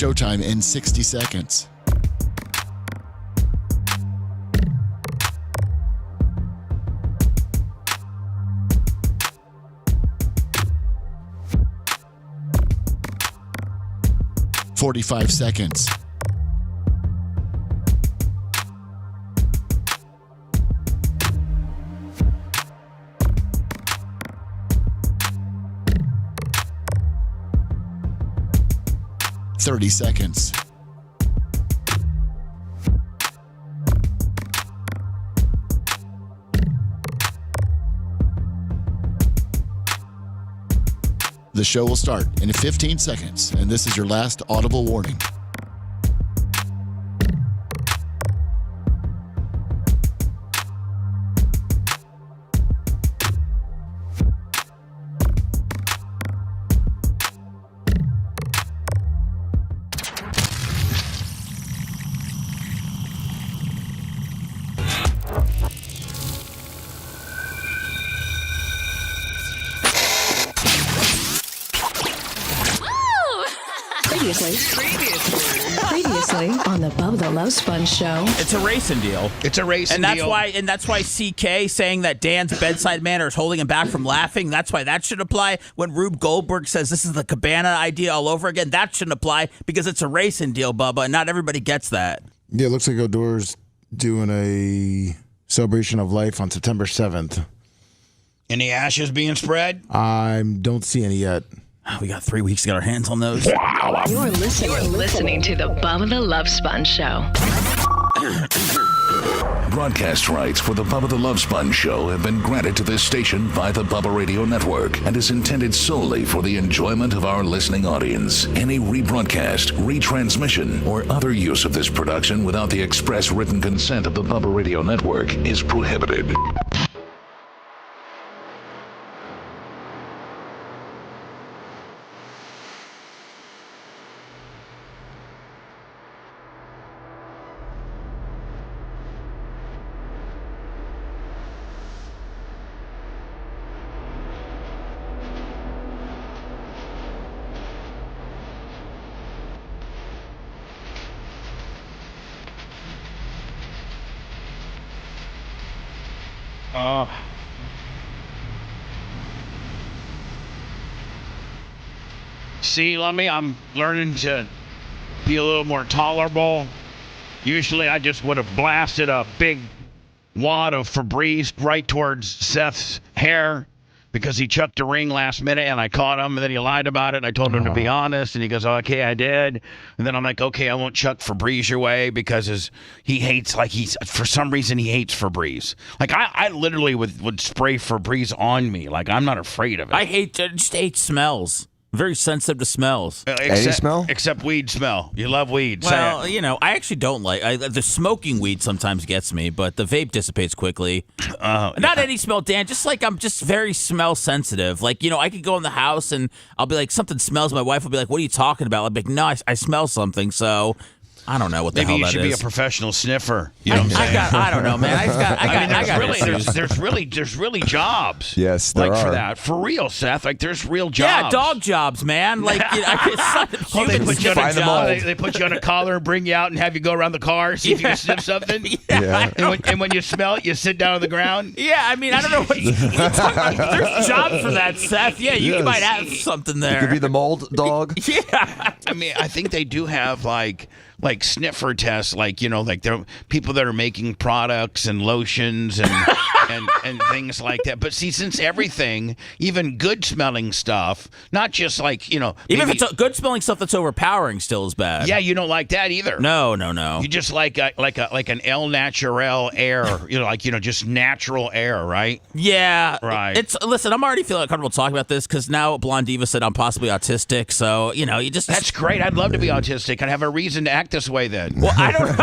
Showtime in 60 seconds. "45 seconds. "30 seconds. The show will start in 15 seconds, and this is your last audible warning. Previously on the Bubba the Love Sponge show. It's a racing deal. It's a racing deal. And that's why CK saying that Dan's bedside manner is holding him back from laughing, that's why that should apply. When Rube Goldberg says this is the Cabana idea all over again, that shouldn't apply because it's a racing deal, Bubba, and not everybody gets that. Yeah, it looks like Odor's doing a celebration of life on September 7th. Any ashes being spread? I don't see any yet. We got 3 weeks to get our hands on those. You're listening to the Bubba the Love Sponge show. Broadcast rights for the Bubba the Love Sponge show have been granted to this station by the Bubba Radio Network and is intended solely for the enjoyment of our listening audience. Any rebroadcast, retransmission, or other use of this production without the express written consent of the Bubba Radio Network is prohibited. See, Lummy, I'm learning to be a little more tolerable. Usually I just would have blasted a big wad of Febreze right towards Seth's hair because he chucked a ring last minute and I caught him and then he lied about it and I told him to be honest and he goes, okay, I did. And then I'm like, okay, I won't chuck Febreze your way because he hates, for some reason he hates Febreze. Like I literally would spray Febreze on me. Like I'm not afraid of it. I just hate smells. Very sensitive to smells. Any smell? Except weed smell. You love weed. Well, I actually don't like the smoking weed sometimes gets me, but the vape dissipates quickly. Not any smell, Dan. Just like I'm just very smell sensitive. Like, I could go in the house and I'll be like, something smells. My wife will be like, what are you talking about? I'll be like, no, I smell something. So I don't know what the hell that is. Maybe you should be a professional sniffer. You know what I'm saying? I don't know, man. There's really jobs. Yes, there are. For that. For real, Seth. Like, there's real jobs. Yeah, dog jobs, man. Like, it's not they put you find them all. They put you on a collar and bring you out and have you go around the car, see if you can sniff something. Yeah. And when you smell it, you sit down on the ground. Yeah, I mean, I don't know what you're talking about. There's jobs for that, Seth. Yeah, you might have something there. You could be the mold dog. Yeah. I mean, I think they do have like sniffer tests, like there people that are making products and lotions and things like that. But see, since everything, even good smelling stuff, not just even if it's good smelling stuff that's overpowering, still is bad. Yeah, you don't like that either. No. You just like an El Natural air, just natural air, right? Yeah, right. Listen, I'm already feeling comfortable talking about this because now Blondiva said I'm possibly autistic. So you just that's great. I'd love to be autistic and have a reason to act this way then. Well, I don't.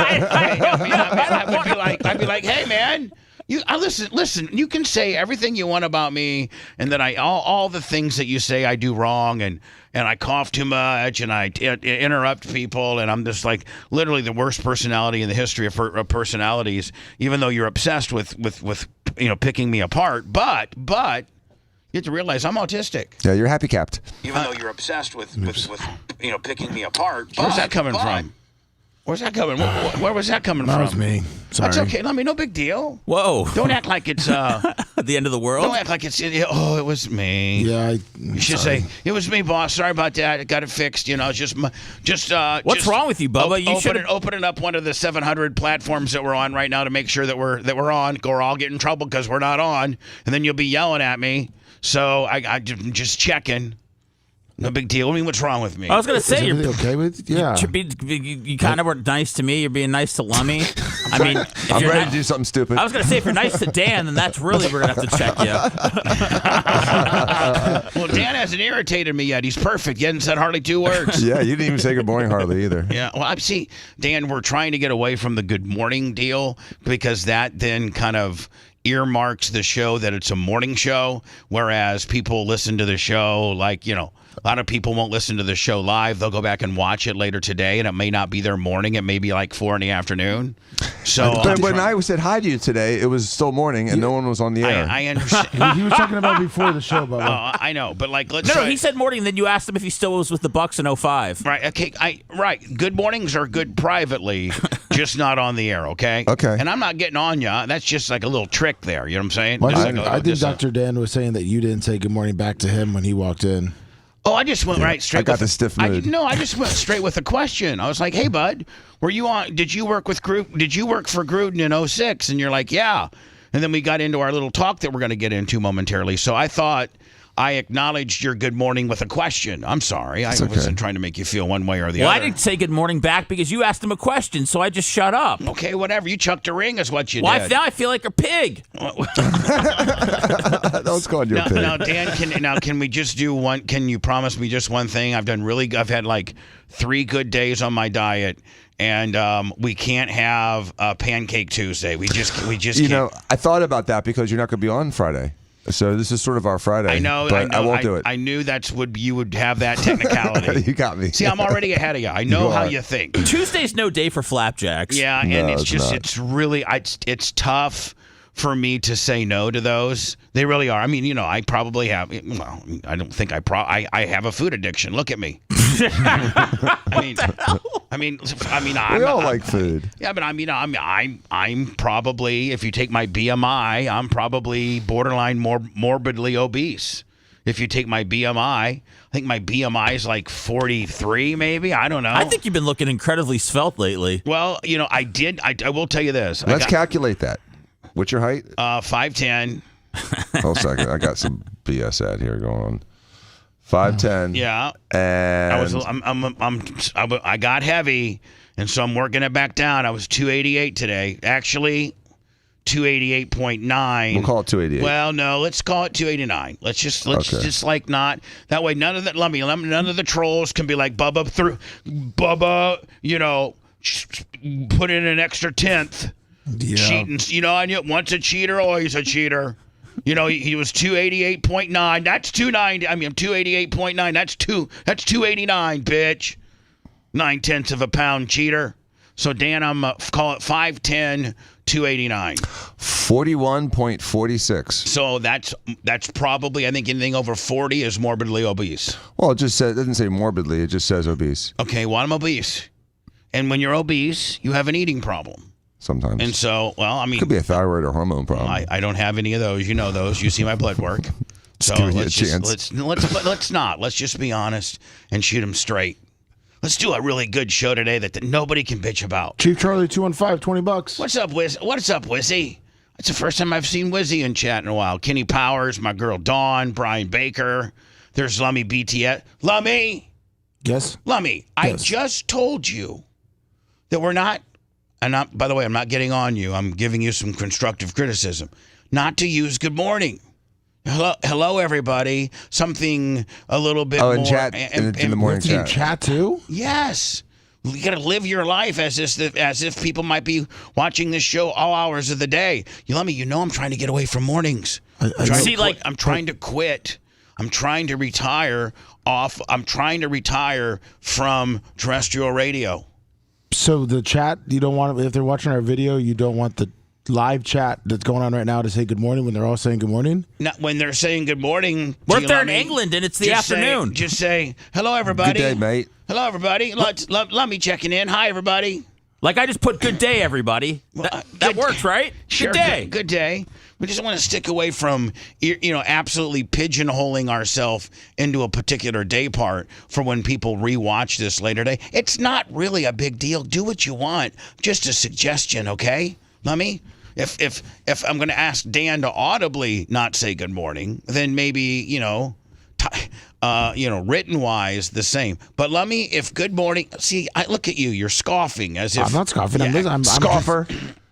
I'd be like, hey man, listen. You can say everything you want about me, and then all the things that you say I do wrong, and I cough too much, and I interrupt people, and I'm just like literally the worst personality in the history of personalities. Even though you're obsessed with picking me apart, but You have to realize I'm autistic. Yeah, you're happy capped. Even though you're obsessed with picking me apart. Where's that coming from? Where's that coming? Where was that coming from? That was me. Sorry. That's okay. I mean, no big deal. Whoa. Don't act like it's the end of the world. Don't act like it's. Oh, it was me. Yeah, you should say it was me, boss. Sorry about that. I got it fixed. You know, just. What's wrong with you, Bubba? You should opening up one of the 700 platforms that we're on right now to make sure that we're on. Or I'll get in trouble because we're not on, and then you'll be yelling at me. So I'm just checking. No big deal. I mean, what's wrong with me? I was going to say, you're okay with? Yeah. You kind of were nice to me. You're being nice to Lummy. I mean, if I'm you're ready to do something stupid. I was going to say, if you're nice to Dan, then that's really we're going to have to check you. Well, Dan hasn't irritated me yet. He's perfect. He hasn't said hardly 2 words. Yeah, you didn't even say good morning hardly either. Yeah, well, I see, Dan, we're trying to get away from the good morning deal because that then kind of earmarks the show that it's a morning show, whereas people listen to the show like, a lot of people won't listen to the show live. They'll go back and watch it later today, and it may not be their morning. It may be like 4 in the afternoon. So but when I said hi to you today, it was still morning, and no one was on the air. I understand. He was talking about before the show, Bubba. I know, but like, let's. No, he said morning. Then you asked him if he still was with the Bucks in 05. Right. Okay. Right. Good mornings are good privately, just not on the air. Okay. Okay. And I'm not getting on you. That's just like a little trick there. You know what I'm saying? Well, Just I think Dr. Dan was saying that you didn't say good morning back to him when he walked in. Oh, I just went right straight. I got the stiff mood. I just went straight with a question. I was like, "Hey, bud, were you on? Did you work for Gruden in 06?" And you're like, "Yeah." And then we got into our little talk that we're going to get into momentarily. So I thought I acknowledged your good morning with a question. I'm sorry. I wasn't trying to make you feel one way or the other. Well, I didn't say good morning back because you asked him a question, so I just shut up. Okay, whatever. You chucked a ring is what you did. Now I feel like a pig. Don't call you a pig. Now, Dan, can we just do one? Can you promise me just one thing? I've had like 3 good days on my diet. And we can't have Pancake Tuesday. We just can't. I thought about that because you're not going to be on Friday. So this is sort of our Friday. I know. But I won't do it. I knew you would have that technicality. You got me. See, I'm already ahead of you. I know how you think. Tuesday's no day for flapjacks. Yeah, and it's tough for me to say no to those. They really are. I mean, I probably have. Well, I don't think I have a food addiction. Look at me. I mean, we all like food. Yeah, but I'm probably, if you take my BMI, I'm probably borderline morbidly obese. If you take my BMI, I think my BMI is like 43, maybe. I don't know. I think you've been looking incredibly svelte lately. Well, I did. I will tell you this. Let's calculate that. What's your height? 5'10". Hold a second. I got some BS ad here going on. 5'10". Yeah. And I got heavy, and so I'm working it back down. I was 288 today. Actually, 288.9. We'll call it 288. Well, no, let's call it 289. Let's just like not that way. None of the trolls can be like Bubba, put in an extra 10th. Yeah. Cheating, and once a cheater, always a cheater. He was 288.9. That's 290. I mean, 288.9. That's 289, bitch. 9/10 of a pound cheater. So Dan, I'm call it 5'10", 289. 41.46. So that's probably, I think anything over 40 is morbidly obese. Well, it doesn't say morbidly. It just says obese. Okay, well, I'm obese, and when you're obese, you have an eating problem. Sometimes. And so, could be a thyroid or hormone problem. I don't have any of those. You know those. You see my blood work. So let's just be honest and shoot them straight. Let's do a really good show today that nobody can bitch about. Chief Charlie 215, $20. What's up, Wizzy? It's the first time I've seen Wizzy in chat in a while. Kenny Powers, my girl Dawn, Brian Baker. There's Lummy BTS. Lummy. Yes. Lummy. Yes. I just told you that we're not. By the way, I'm not getting on you. I'm giving you some constructive criticism. Not to use good morning. Hello, everybody. Something a little bit more. In chat, in the morning chat. In chat too? Yes. You got to live your life as if people might be watching this show all hours of the day. I'm trying to get away from mornings. I'm trying to quit. I'm trying to retire from terrestrial radio. So the chat, you don't want, if they're watching our video, you don't want live chat that's going on right now to say good morning when they're all saying good morning? Not when they're saying good morning. What if they're in England and it's the afternoon? Just say, hello, everybody. Good day, mate. Hello, everybody. Let me checking in. Hi, everybody. Like I just put good day, everybody. That works, right? Sure, good day. Good day. We just want to stick away from, absolutely pigeonholing ourselves into a particular day part for when people rewatch this later day. It's not really a big deal. Do what you want. Just a suggestion, okay? Lummy? If I'm going to ask Dan to audibly not say good morning, then maybe, written wise the same. But Lummy, if good morning, see, I look at you. You're scoffing as if I'm not scoffing. Yeah, I'm Scoffer.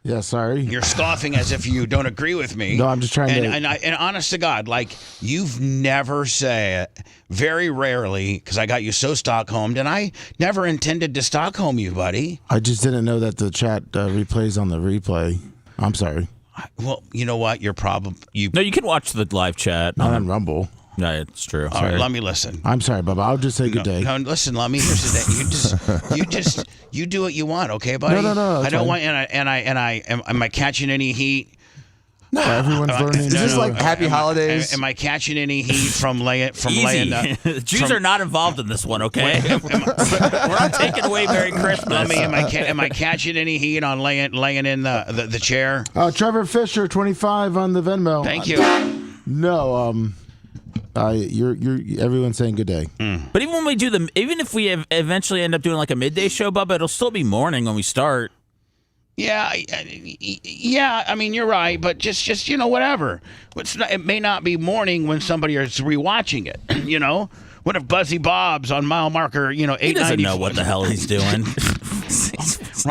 yeah, sorry. You're scoffing as if you don't agree with me. No, I'm just trying to. And honest to God, like you've never said, very rarely, because I got you so Stockholmed, and I never intended to Stockholm you, buddy. I just didn't know that the chat replays on the replay. I'm sorry. Well, you know what? Your problem. No, you can watch the live chat. Not on Rumble. No, it's true. All right, let me listen. I'm sorry, Bubba. I'll just say good day. No, listen, let me. Here's the thing. You do what you want, okay, buddy? No. I don't want. Am I catching any heat? No, everyone's learning. Is this like Happy Holidays? Am I catching any heat from laying? Easy. The Jews are not involved in this one, okay? We're not taking away Merry Christmas. Let me. Am I catching any heat on laying in the chair? Trevor Fisher, 25 on the Venmo. Thank you. No, you're everyone's saying good day. But even when we do even if we eventually end up doing like a midday show, Bubba, it'll still be morning when we start. Yeah. I mean, you're right, but just whatever. It may not be morning when somebody is rewatching it. What if Buzzy Bob's on mile marker? 894? He doesn't know what the hell he's doing.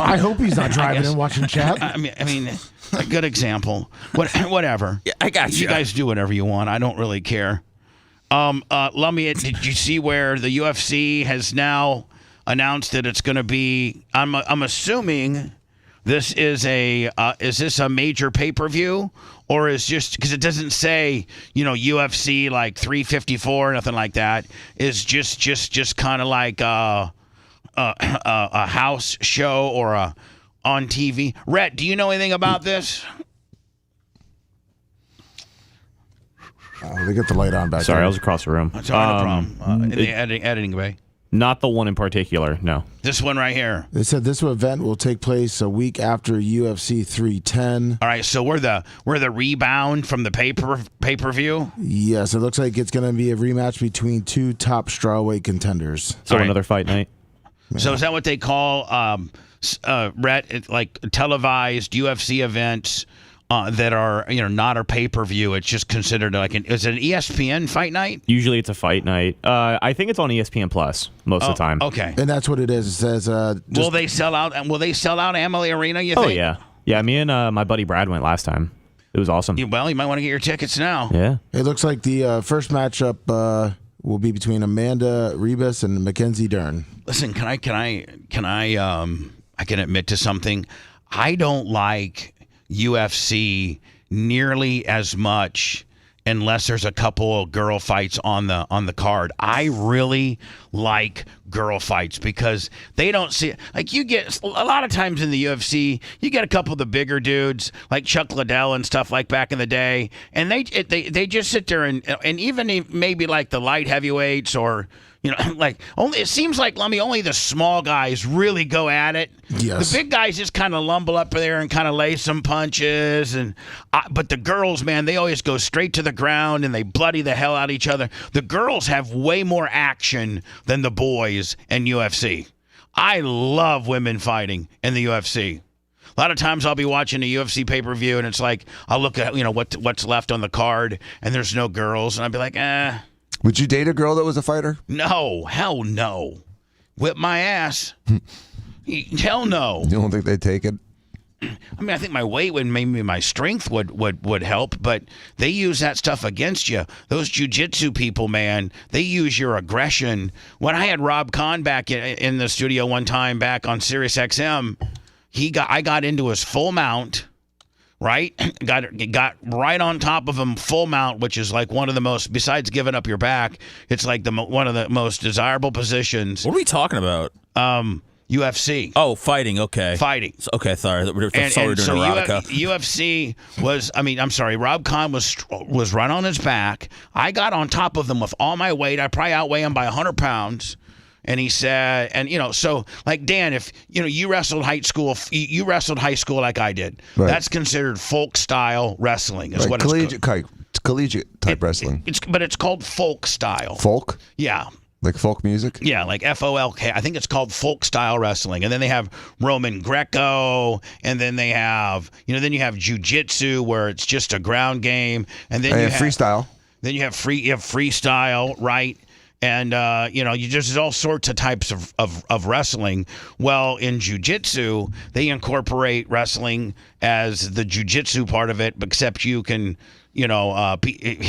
I hope he's not driving and watching chat. I mean, a good example. Whatever. Yeah, I got you. You guys do whatever you want. I don't really care. Lummy, did you see where the UFC has now announced that it's going to be? I'm assuming this is is this a major pay-per-view, or is just because it doesn't say UFC like 354 nothing like that, is just kind of like a house show or on TV. Rhett, do you know anything about this? They get the light on back Sorry, there. I was across the room. That's not a problem. In the editing bay. Not the one in particular, no. This one right here. They said this event will take place a week after UFC 310. All right, so we're the rebound from the pay-per-view. Yes, it looks like it's going to be a rematch between two top strawweight contenders. So All right. another fight night. So is that what they call Rhett, like televised UFC events that are not a pay-per-view? It's just considered like is it an ESPN fight night? Usually it's a fight night. I think it's on ESPN Plus most of the time. Okay. And that's what it is. It says Will they sell out Amalie Arena, you think? Oh, yeah. Yeah, me and my buddy Brad went last time. It was awesome. You might want to get your tickets now. Yeah. it looks like the first matchup will be between Amanda Ribas and Mackenzie Dern. Listen, can I can admit to something. I don't like UFC nearly as much unless there's a couple of girl fights on the card. I really like girl fights because they don't see like you get a lot of times in the UFC you get a couple of the bigger dudes like Chuck Liddell and stuff like back in the day, and they just sit there and even maybe like the light heavyweights or like only it seems like Lummy only the small guys really go at it. Yes. The big guys just kind of lumble up there and kind of lay some punches, but the girls, man, they always go straight to the ground and they bloody the hell out of each other. The girls have way more action than the boys in UFC. I love women fighting in the UFC. A lot of times I'll be watching a UFC pay-per-view and it's like I'll look at what's left on the card and there's no girls and I'll be like, Would you date a girl that was a fighter? no, hell no. Whip my ass. Hell no. You don't think they'd take it? I mean, I think my weight would maybe my strength would help, but they use that stuff against you. Those jiu-jitsu people, man, they use your aggression. When I had Rob Kahn back in the studio one time back on Sirius XM, I got into his full mount. Right? Got right on top of him, full mount, which is like one of the most, besides giving up your back, it's like one of the most desirable positions. What are we talking about? UFC. Oh, fighting. Okay. Fighting. Okay, sorry. We're doing erotica. UFC was, I'm sorry, Rob Kahn was right on his back. I got on top of him with all my weight. I probably outweigh him by 100 pounds. And he said, so like Dan, if you wrestled high school like I did, that's considered folk style wrestling. Is what collegiate type wrestling. But it's called folk style. Folk? Yeah. Like folk music? Yeah, like FOLK. I think it's called folk style wrestling. And then they have Roman Greco, and then they have, then you have jiu-jitsu where it's just a ground game, and then you have freestyle. Then you have freestyle, right? And there's all sorts of types of wrestling. Well, in jiu-jitsu, they incorporate wrestling as the jiu-jitsu part of it, except you can hit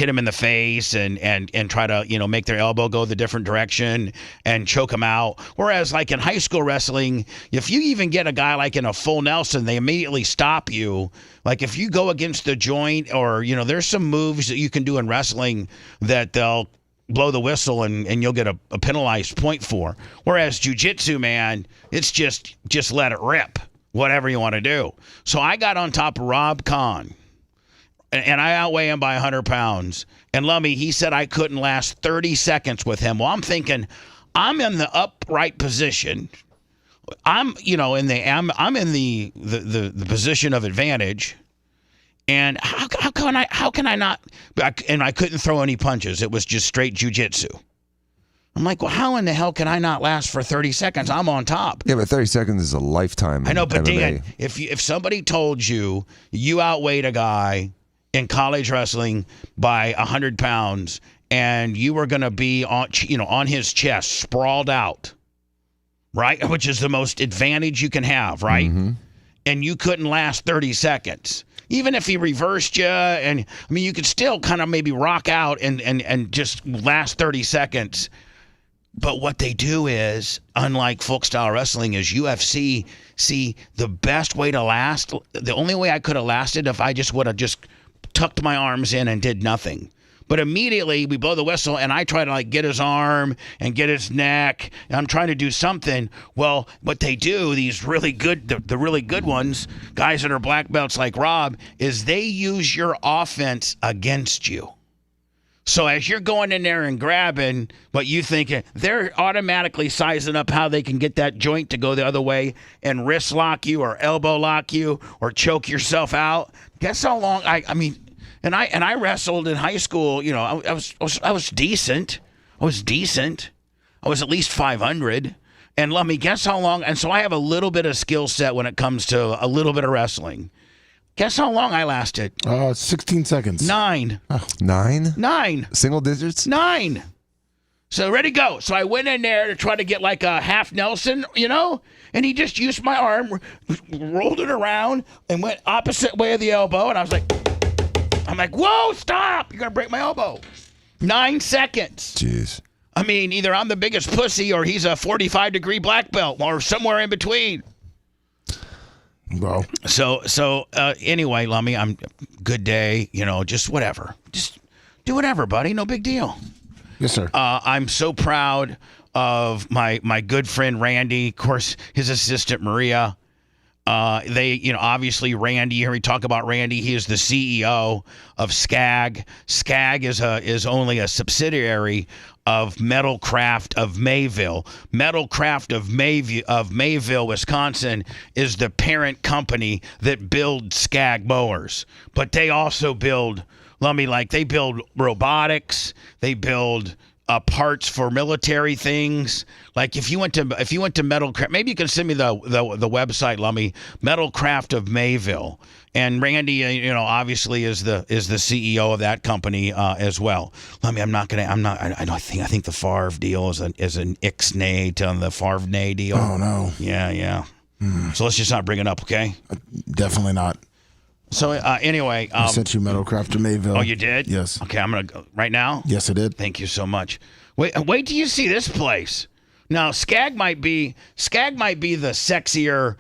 them in the face and try to, make their elbow go the different direction and choke them out. Whereas like in high school wrestling, if you even get a guy like in a full Nelson, they immediately stop you. Like if you go against the joint or, there's some moves that you can do in wrestling that they'll blow the whistle and you'll get a penalized point for. Whereas jiu-jitsu, man, it's just let it rip, whatever you want to do. So I got on top of Rob Kahn. And I outweigh him by 100 pounds. And Lummy, he said I couldn't last 30 seconds with him. Well, I'm thinking, I'm in the upright position. I'm in the position of advantage. And how can I not? And I couldn't throw any punches. It was just straight jiu-jitsu. I'm like, well, how in the hell can I not last for 30 seconds? I'm on top. Yeah, but 30 seconds is a lifetime. I know, but MMA. Dan, if somebody told you outweighed a guy in college wrestling by 100 pounds and you were going to be on his chest, sprawled out, right? Which is the most advantage you can have, right? Mm-hmm. And you couldn't last 30 seconds. Even if he reversed you, and you could still kind of maybe rock out and just last 30 seconds. But what they do is, unlike folk style wrestling, is UFC. See, the best way to last, the only way I could have lasted if I just would have just tucked my arms in and did nothing. But immediately we blow the whistle and I try to get his arm and get his neck. And I'm trying to do something. Well, what they do, these really good, the really good ones, guys that are black belts like Rob, is they use your offense against you. So as you're going in there and grabbing what you think, they're automatically sizing up how they can get that joint to go the other way and wrist lock you or elbow lock you or choke yourself out. Guess how long And I wrestled in high school. I was decent. I was at least 500. And let me guess how long. And so I have a little bit of skill set when it comes to a little bit of wrestling. Guess how long I lasted? 16 seconds. 9. Oh. 9? 9. Single digits? 9. So ready, go. So I went in there to try to get like a half Nelson, and he just used my arm, rolled it around, and went opposite way of the elbow. And I was like, whoa, stop. You're going to break my elbow. 9 seconds. Jeez. Either I'm the biggest pussy or he's a 45-degree black belt or somewhere in between. Bro. So anyway, Lummy, I'm good day, just whatever. Just do whatever, buddy. No big deal. Yes, sir. I'm so proud of my good friend Randy, of course, his assistant Maria. They, obviously Randy, you hear me talk about Randy. He is the CEO of SCAG. SCAG is only a subsidiary of Metalcraft of Mayville. Metalcraft of Mayville, Wisconsin is the parent company that builds SCAG mowers. But they also build, they build robotics, they build parts for military things. Like if you went to Metalcraft, maybe you can send me the website, Lummy, Metalcraft of Mayville. And Randy, obviously is the CEO of that company as well. Lummy, I think the Favre deal is an ixnay on the Favre deal. Oh no. Yeah. So let's just not bring it up, okay? Definitely not. So anyway, I sent you Metalcraft to Mayville. Oh, you did? Yes. Okay, I'm gonna go right now. Yes, I did. Thank you so much. Wait till you see this place. Now, SCAG might be the sexier,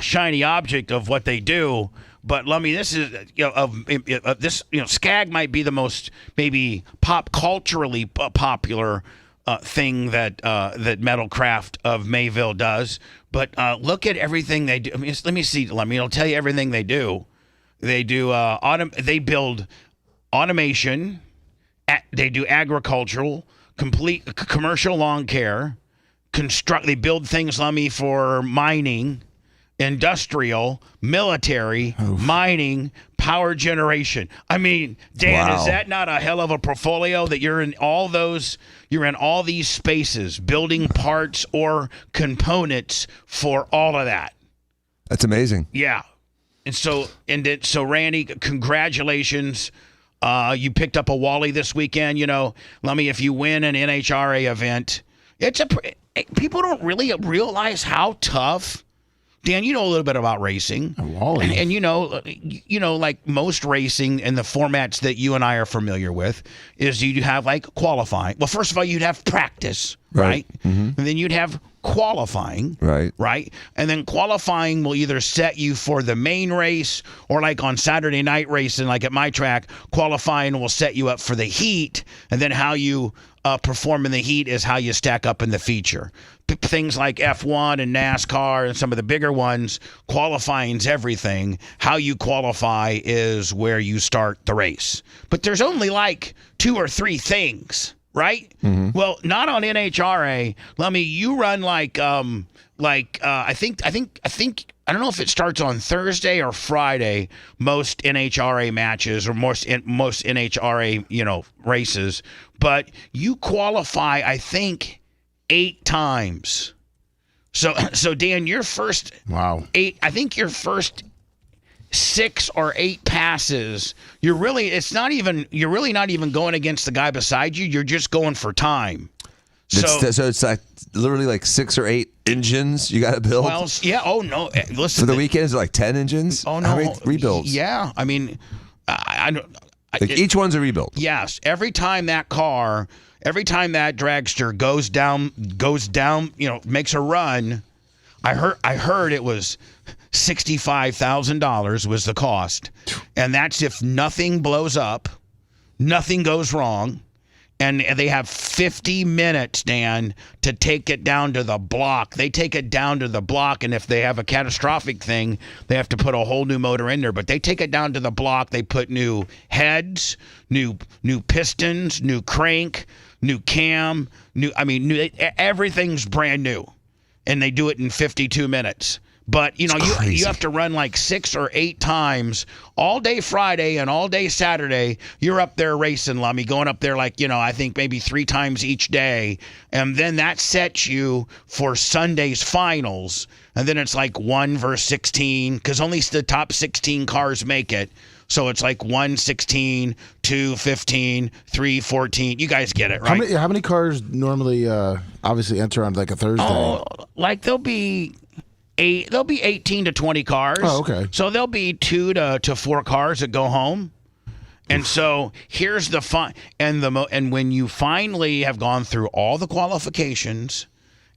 shiny object of what they do. But this is SCAG might be the most maybe pop culturally popular thing that Metalcraft of Mayville does. But look at everything they do. I mean, let me see. I'll tell you everything they do. They do they build automation. They do agricultural, complete commercial lawn care. They build things, for mining, industrial, military, mining, power generation. I mean, Dan, Wow. is that not a hell of a portfolio that you're in all these spaces, building parts or components for all of that? That's amazing. Yeah. And so Randy, congratulations. You picked up a Wally this weekend. If you win an NHRA event, people don't really realize how tough. Dan, you know a little bit about racing. Wally. And like most racing and the formats that you and I are familiar with is you have qualifying. Well, first of all, you'd have practice, right? Mm-hmm. And then you'd have qualifying. Right. And then qualifying will either set you for the main race or on Saturday night racing, at my track, qualifying will set you up for the heat. And then how you perform in the heat is how you stack up in the feature. Things like F1 and NASCAR and some of the bigger ones, qualifying's everything. How you qualify is where you start the race. But there's only 2 or 3 things, right? Mm-hmm. Well, not on NHRA. You run I think I don't know if it starts on Thursday or Friday. Most NHRA matches or most NHRA races, but you qualify I think 8 times. So Dan, your first 8, I think your first 6 or 8 passes, you're really not even going against the guy beside you. You're just going for time. So it's literally 6 or 8 engines you got to build. Well, yeah. Oh no. Listen. For the weekend, is it 10 engines? Oh no. How many rebuilds? Yeah. I mean, I don't. Each one's a rebuild. Yes. Every time that dragster goes down, makes a run. I heard it was $65,000 was the cost, and that's if nothing blows up, nothing goes wrong. And they have 50 minutes, Dan, to take it down to the block. They take it down to the block, and if they have a catastrophic thing, they have to put a whole new motor in there. But they take it down to the block. They put new heads, new pistons, new crank, new cam, everything's brand new. And they do it in 52 minutes. But, you have to run 6 or 8 times all day Friday and all day Saturday. You're up there racing, Lummy, going up there I think maybe 3 times each day. And then that sets you for Sunday's finals. And then it's 1 versus 16 because only the top 16 cars make it. So it's 1, 16, 2, 15, 3, 14. You guys get it, right? How many cars normally obviously enter on a Thursday? Oh, there'll be 18 to 20 cars. Oh, okay. So there'll be 2 to 4 cars that go home. And so here's the fun. And when you finally have gone through all the qualifications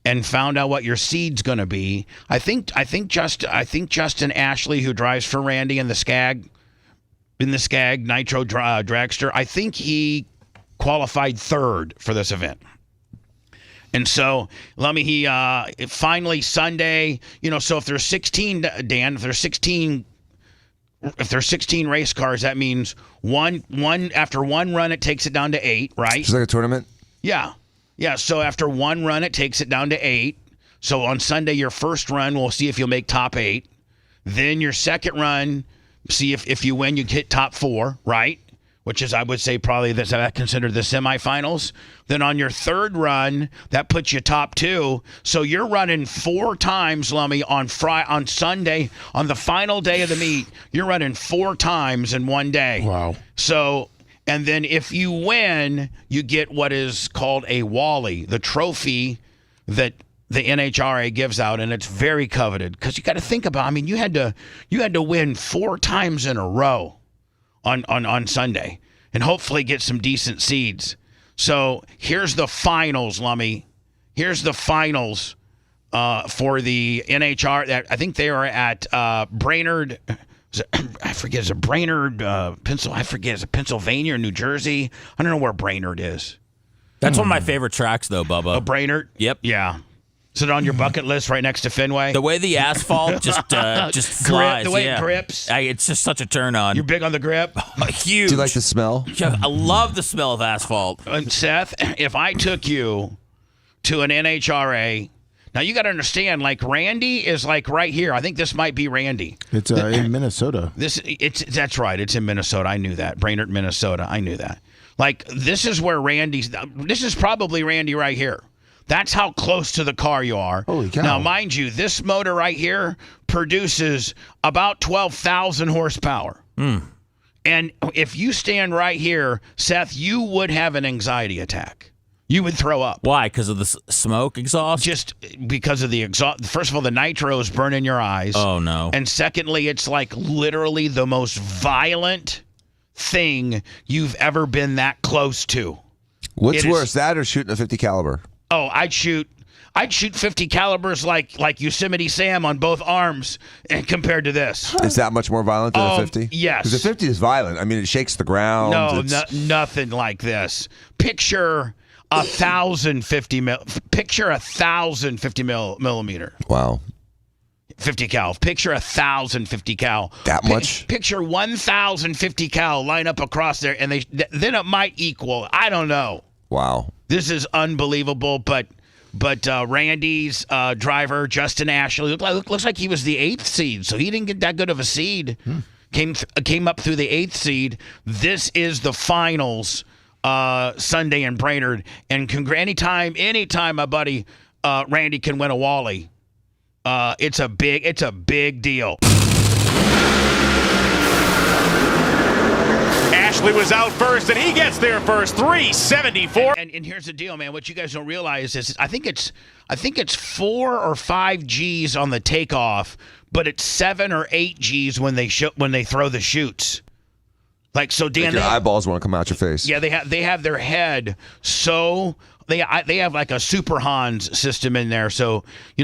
and found out what your seed's going to be, I think Justin Ashley, who drives for Randy in the Skag Nitro Dragster, I think he qualified 3rd for this event. And so, finally Sunday, so if there's 16, Dan, if there's 16 race cars, that means one after one run, it takes it down to 8, right? Just like a tournament? Yeah. Yeah. So after one run, it takes it down to 8. So on Sunday, your first run, we'll see if you'll make top 8. Then your second run, see if you win, you hit top 4, right? Which is, I would say, probably considered the semifinals. Then on your third run, that puts you top 2. So you're running 4 times, Lummy, on Sunday, on the final day of the meet. You're running 4 times in one day. Wow. So, and then if you win, you get what is called a Wally, the trophy that the NHRA gives out, and it's very coveted because you got to think about. I mean, you had to win 4 times in a row on Sunday, and hopefully get some decent seeds. So here's the finals, Lummy. Here's the finals for the NHR. I think they are at Brainerd. I forget. Is it Brainerd, Pennsylvania or New Jersey? I don't know where Brainerd is. That's one of my favorite tracks, though, Bubba. Oh, Brainerd? Yep. Yeah. Is it on your bucket list right next to Fenway? The way the asphalt just flies. The way yeah. it grips. It's just such a turn on. You're big on the grip? Huge. Do you like the smell? Yeah, I love the smell of asphalt. And Seth, if I took you to an NHRA, now you got to understand, like Randy is like right here. I think this might be Randy. It's in Minnesota. That's right. It's in Minnesota. I knew that. Brainerd, Minnesota. I knew that. Like this is where this is probably Randy right here. That's how close to the car you are. Holy cow. Now, mind you, this motor right here produces about 12,000 horsepower. And if you stand right here, Seth, you would have an anxiety attack. You would throw up. Why? Because of the smoke exhaust? Just because of the exhaust. First of all, the nitros burn in your eyes. Oh, no. And secondly, it's like literally the most violent thing you've ever been that close to. What's worse, that or shooting a 50 caliber? Oh, I'd shoot 50 calibers like Yosemite Sam on both arms and compared to this. Is that much more violent than a 50? Yes. Because the 50 is violent. I mean, it shakes the ground. No, nothing like this. Picture 1,050 millimeter. Wow. 50 cal. Picture 1,050 cal. That much? Picture 1,050 cal line up across there, and then it might equal. I don't know. Wow. This is unbelievable, but Randy's driver, Justin Ashley, looks like he was the 8th seed, so he didn't get that good of a seed. Came up through the 8th seed. This is the finals Sunday in Brainerd, and anytime my buddy Randy can win a Wally, it's a big deal. Ashley was out first, and he gets there first, 374. And here's the deal, man. What you guys don't realize is I think it's 4 or 5 G's on the takeoff, but it's 7 or 8 G's when they throw the chutes. Like so, Dan, your eyeballs want to come out your face. Yeah, they have their head so. They have like a Super Hans system in there, so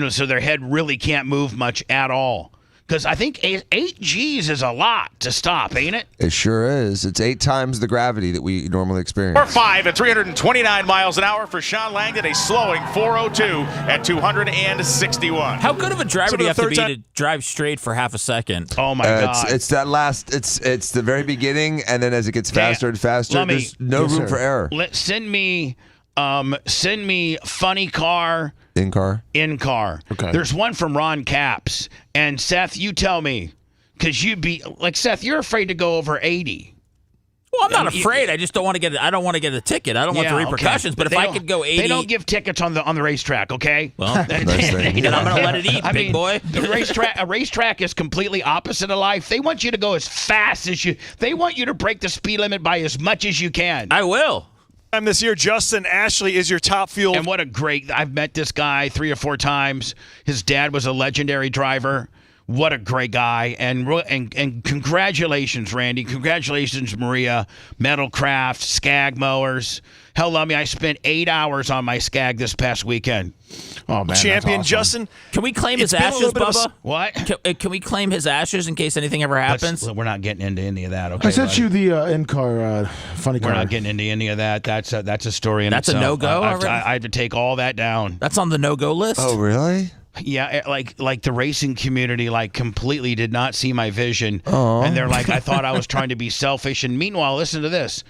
so their head really can't move much at all. Because I think 8 G's is a lot to stop, ain't it? It sure is. It's 8 times the gravity that we normally experience. Or 5 at 329 miles an hour for Sean Langdon, a slowing 402 at 261. How good of a driver do you have to be to drive straight for half a second? Oh my God! It's that last. It's the very beginning, and then as it gets faster and faster, there's no room for error. Send me funny car. In car. Okay. There's one from Ron Capps. And Seth, you tell me, because Seth, you're afraid to go over 80. Well, I'm not afraid. I just don't want to get. I don't want to get a ticket. I don't want the repercussions. Okay. But if I could go 80, they don't give tickets on the racetrack. Okay. Well, then I'm going to let it eat, big boy. A racetrack is completely opposite of life. They want you to go as fast as you. They want you to break the speed limit by as much as you can. I will. This year, Justin Ashley is your top fuel. And I've met this guy 3 or 4 times. His dad was a legendary driver. What a great guy. And congratulations, Randy. Congratulations, Maria. Metalcraft, Skag Mowers. Hell, love me. I spent 8 hours on my Skag this past weekend. Oh, man. Champion that's awesome. Justin. Can we claim his ashes, Bubba? What? Can we claim his ashes in case anything ever happens? We're not getting into any of that, okay? I sent you the in-car funny car. We're not getting into any of that. That's a story in That's itself. a no-go already? I had to take all that down. That's on the no-go list? Oh, really? Yeah, like the racing community completely did not see my vision. And they're like, I thought I was trying to be selfish. And meanwhile, listen to this.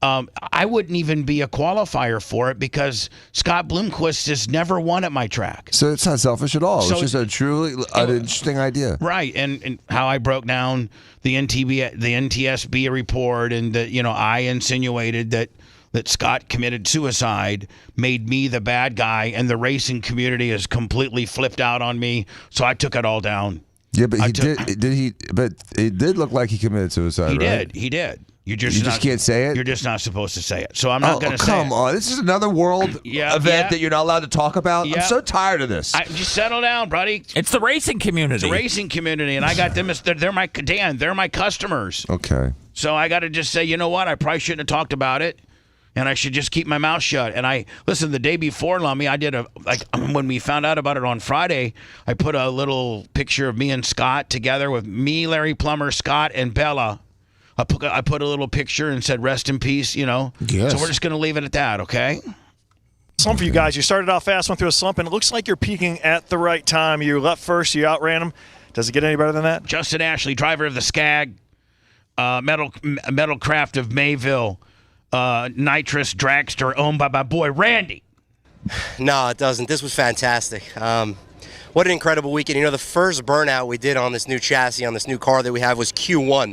I wouldn't even be a qualifier for it because Scott Bloomquist has never won at my track. So it's not selfish at all. So it's just a truly interesting idea. Right, and how I broke down the NTSB report and that I insinuated that Scott committed suicide made me the bad guy, and the racing community has completely flipped out on me. So I took it all down. Yeah, but But it did look like he committed suicide. He did. You just can't say it? You're just not supposed to say it. So I'm not going to say it. Come on. This is another world event that you're not allowed to talk about. Yeah. I'm so tired of this. Just settle down, buddy. It's the racing community. And I got them as they're my customers. Okay. So I got to just say, you know what? I probably shouldn't have talked about it, and I should just keep my mouth shut. And listen, the day before, Lummy, I did when we found out about it on Friday, I put a little picture of me and Scott together with me, Larry Plummer, Scott, and Bella. I put a little picture and said, rest in peace, Yes. So we're just going to leave it at that, okay? slump for you guys. You started off fast, went through a slump, and it looks like you're peaking at the right time. You left first, you outran them. Does it get any better than that? Justin Ashley, driver of the Skag, Metalcraft of Mayville, nitrous dragster owned by my boy Randy. No, it doesn't. This was fantastic. What an incredible weekend. You know, the first burnout we did on this new chassis, on this new car that we have, was Q1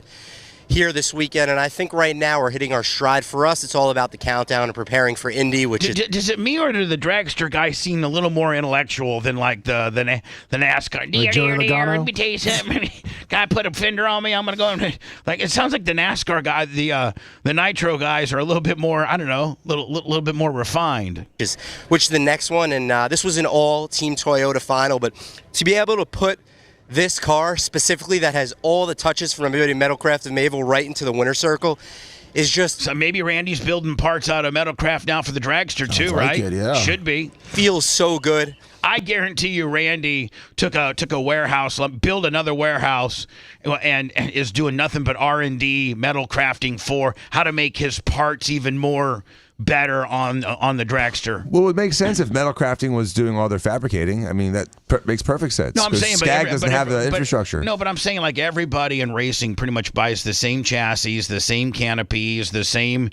here this weekend, and I think right now we're hitting our stride. For us, it's all about the countdown and preparing for Indy, which is... Does it me, or do the dragster guys seem a little more intellectual than like the NASCAR? Let me tell you something. Guy put a fender on me, I'm going to go and... Like, it sounds like the NASCAR guy, the Nitro guys are a little bit more, I don't know, little bit more refined. Which the next one, and this was an all-team Toyota final, but to be able to put this car specifically that has all the touches from everybody Metalcraft of Mayville right into the winner's circle is just... So maybe Randy's building parts out of Metalcraft now for the dragster too, right? It, yeah. Should be. Feels so good. I guarantee you Randy took a warehouse, built another warehouse, and is doing nothing but R&D, metal crafting for how to make his parts even more better on the dragster. Well, it would make sense if Metal Crafting was doing all their fabricating. I mean, that makes perfect sense. No, I'm saying, Skag doesn't have the infrastructure. No, but I'm saying like everybody in racing pretty much buys the same chassis, the same canopies, the same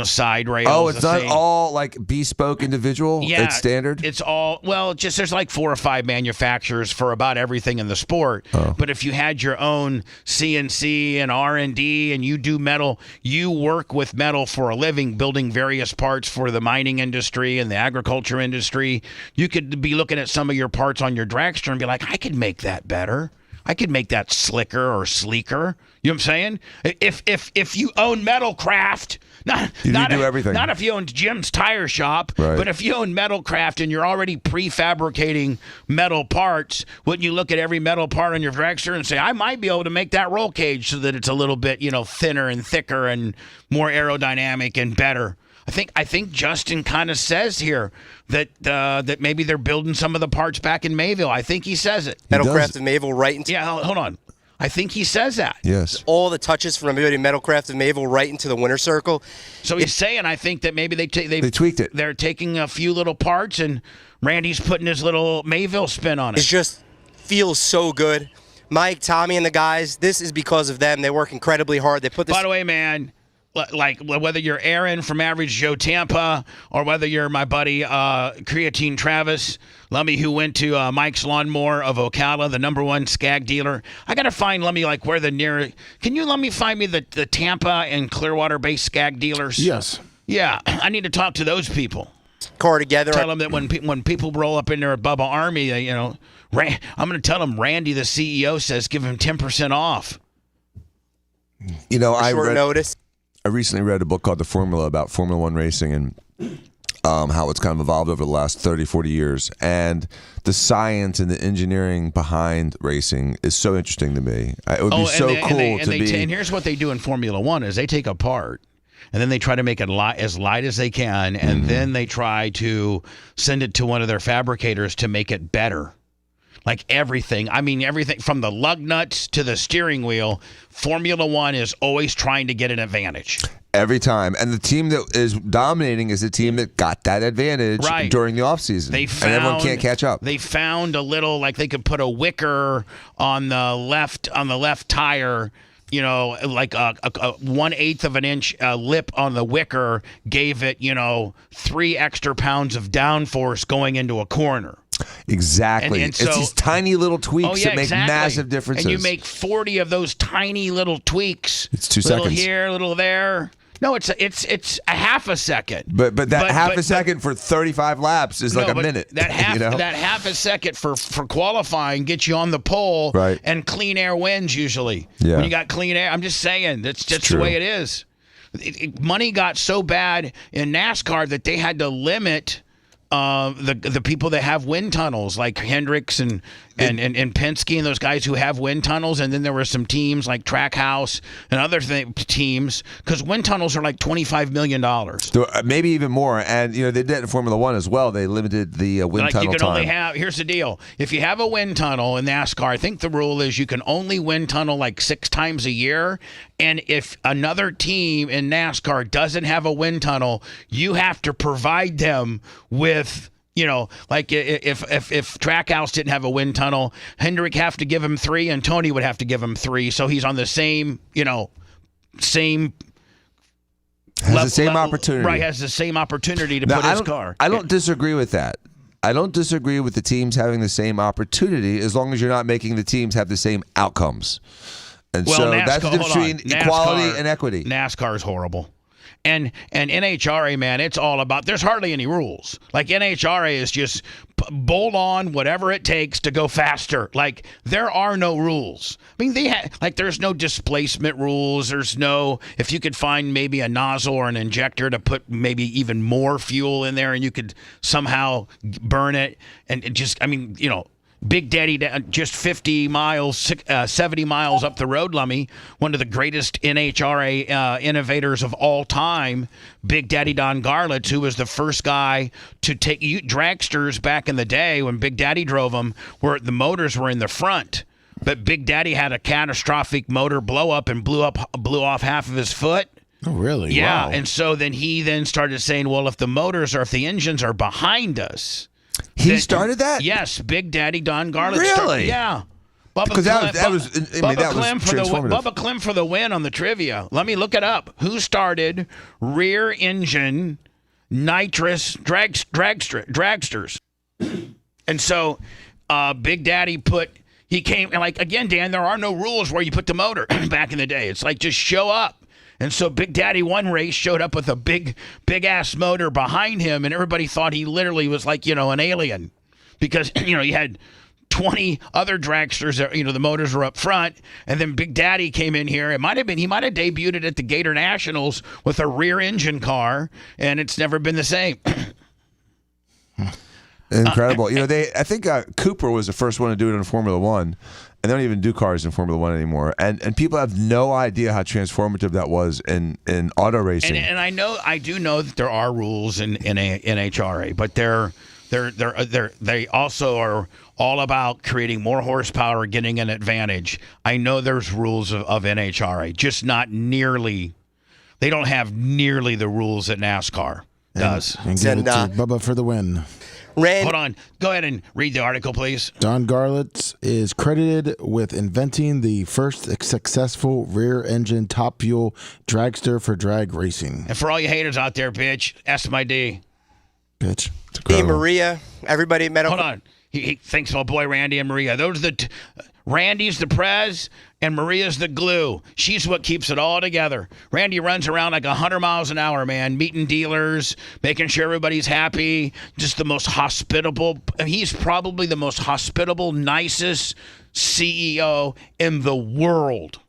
side rails. Oh, it's not all like bespoke individual? Yeah. It's standard? It's all, well, just there's like 4 or 5 manufacturers for about everything in the sport. Oh. But if you had your own CNC and R&D and you do metal, you work with metal for a living, building various parts for the mining industry and the agriculture industry, you could be looking at some of your parts on your dragster and be like, I could make that better. I could make that slicker or sleeker. You know what I'm saying? If you own Metalcraft, not everything. Not if you own Jim's Tire Shop, right. But if you own Metalcraft and you're already prefabricating metal parts, wouldn't you look at every metal part on your dragster and say, I might be able to make that roll cage so that it's a little bit, thinner and thicker and more aerodynamic and better? I think Justin kind of says here that maybe they're building some of the parts back in Mayville. I think he says it. Metalcraft of Mayville right into... Yeah, hold on. I think he says that. Yes. All the touches from everybody Metalcraft of Mayville right into the winner's circle. So he's saying, I think that maybe they tweaked it. They're taking a few little parts and Randy's putting his little Mayville spin on it. It just feels so good. Mike, Tommy, and the guys, this is because of them. They work incredibly hard. They put this... By the way, man, like whether you're Aaron from Average Joe Tampa or whether you're my buddy Creatine Travis Lummy, who went to Mike's Lawnmower of Ocala, the #1 Skag dealer, I gotta find Lummy like where the nearest. Can you Lummy find me the Tampa and Clearwater based Skag dealers? Yes. Yeah, I need to talk to those people. Car together. Tell them that when people roll up in there at Bubba Army, I'm going to tell them Randy, the CEO, says give him 10% off. Short notice. I recently read a book called The Formula about Formula One racing and how it's kind of evolved over the last 30, 40 years. And the science and the engineering behind racing is so interesting to me. It would be so cool to be... And here's what they do in Formula One is they take a part and then they try to make it as light as they can, and then they try to send it to one of their fabricators to make it better. Like everything. I mean, everything from the lug nuts to the steering wheel, Formula One is always trying to get an advantage. Every time. And the team that is dominating is the team that got that advantage during the offseason. And everyone can't catch up. They found a little, like they could put a wicker on the left tire, like a 1/8 of an inch lip on the wicker gave it, 3 extra pounds of downforce going into a corner. Exactly. And so, it's these tiny little tweaks that make massive differences. And you make 40 of those tiny little tweaks. It's 2 little seconds. Here, little there. No, it's a half a second. But that half a second for 35 laps is like a minute. That half a second for qualifying gets you on the pole. Right. And clean air wins usually. Yeah. When you got clean air, I'm just saying that's just the way it is. Money got so bad in NASCAR that they had to limit the people that have wind tunnels like Hendricks and and Penske and those guys who have wind tunnels, and then there were some teams like Trackhouse and other teams, because wind tunnels are like $25 million. Maybe even more. And they did it in Formula One as well. They limited the wind tunnel you can time. only have. Here's the deal: if you have a wind tunnel in NASCAR, I think the rule is you can only wind tunnel like 6 times a year. And if another team in NASCAR doesn't have a wind tunnel, you have to provide them with. Like if Trackhouse didn't have a wind tunnel, Hendrick have to give him 3, and Tony would have to give him 3. So he's on the same opportunity. Right, has the same opportunity to put his car. I don't disagree with that. I don't disagree with the teams having the same opportunity as long as you're not making the teams have the same outcomes. And so NASCAR, that's the difference between equality and equity. NASCAR is horrible. And NHRA, man, it's all about, there's hardly any rules. Like NHRA is just bolt on whatever it takes to go faster. Like there are no rules. I mean, there's no displacement rules. There's no, if you could find maybe a nozzle or an injector to put maybe even more fuel in there and you could somehow burn it. And it just, Big Daddy just 50 miles, 70 miles up the road, Lummy, one of the greatest NHRA innovators of all time, Big Daddy Don Garlitz, who was the first guy to take dragsters back in the day when Big Daddy drove them, where the motors were in the front. But Big Daddy had a catastrophic motor blow up and blew off half of his foot. Oh, really? Yeah, Wow. and so then he started saying, well, if the engines are behind us, he started that? Yes, Big Daddy Don Garlitz. Really? Yeah. Because that was transformative. Bubba Clem for the win on the trivia. Let me look it up. Who started rear engine nitrous dragsters? And so Big Daddy he came, and again, Dan, there are no rules where you put the motor back in the day. It's like just show up. And so Big Daddy one race showed up with a big ass motor behind him, and everybody thought he literally was like, an alien, because you had 20 other dragsters that, the motors were up front, and then Big Daddy came in here. He might have debuted at the Gator Nationals with a rear engine car, and it's never been the same. Incredible. I think Cooper was the first one to do it in Formula One. And they don't even do cars in Formula One anymore. And people have no idea how transformative that was in auto racing. And I do know that there are rules in NHRA, but they also are all about creating more horsepower, getting an advantage. I know there's rules of NHRA, just not nearly. They don't have nearly the rules that NASCAR does. And give it to Bubba for the win. Hold on. Go ahead and read the article, please. Don Garlitz is credited with inventing the first successful rear-engine top-fuel dragster for drag racing. And for all you haters out there, bitch, S my D. Bitch. Hey, Maria, everybody at Medical. Hold on. He thinks my boy Randy and Maria. Those are Randy's the prez and Maria's the glue. She's what keeps it all together. Randy runs around like 100 miles an hour, man, meeting dealers, making sure everybody's happy, just the most hospitable. He's probably the most hospitable, nicest CEO in the world.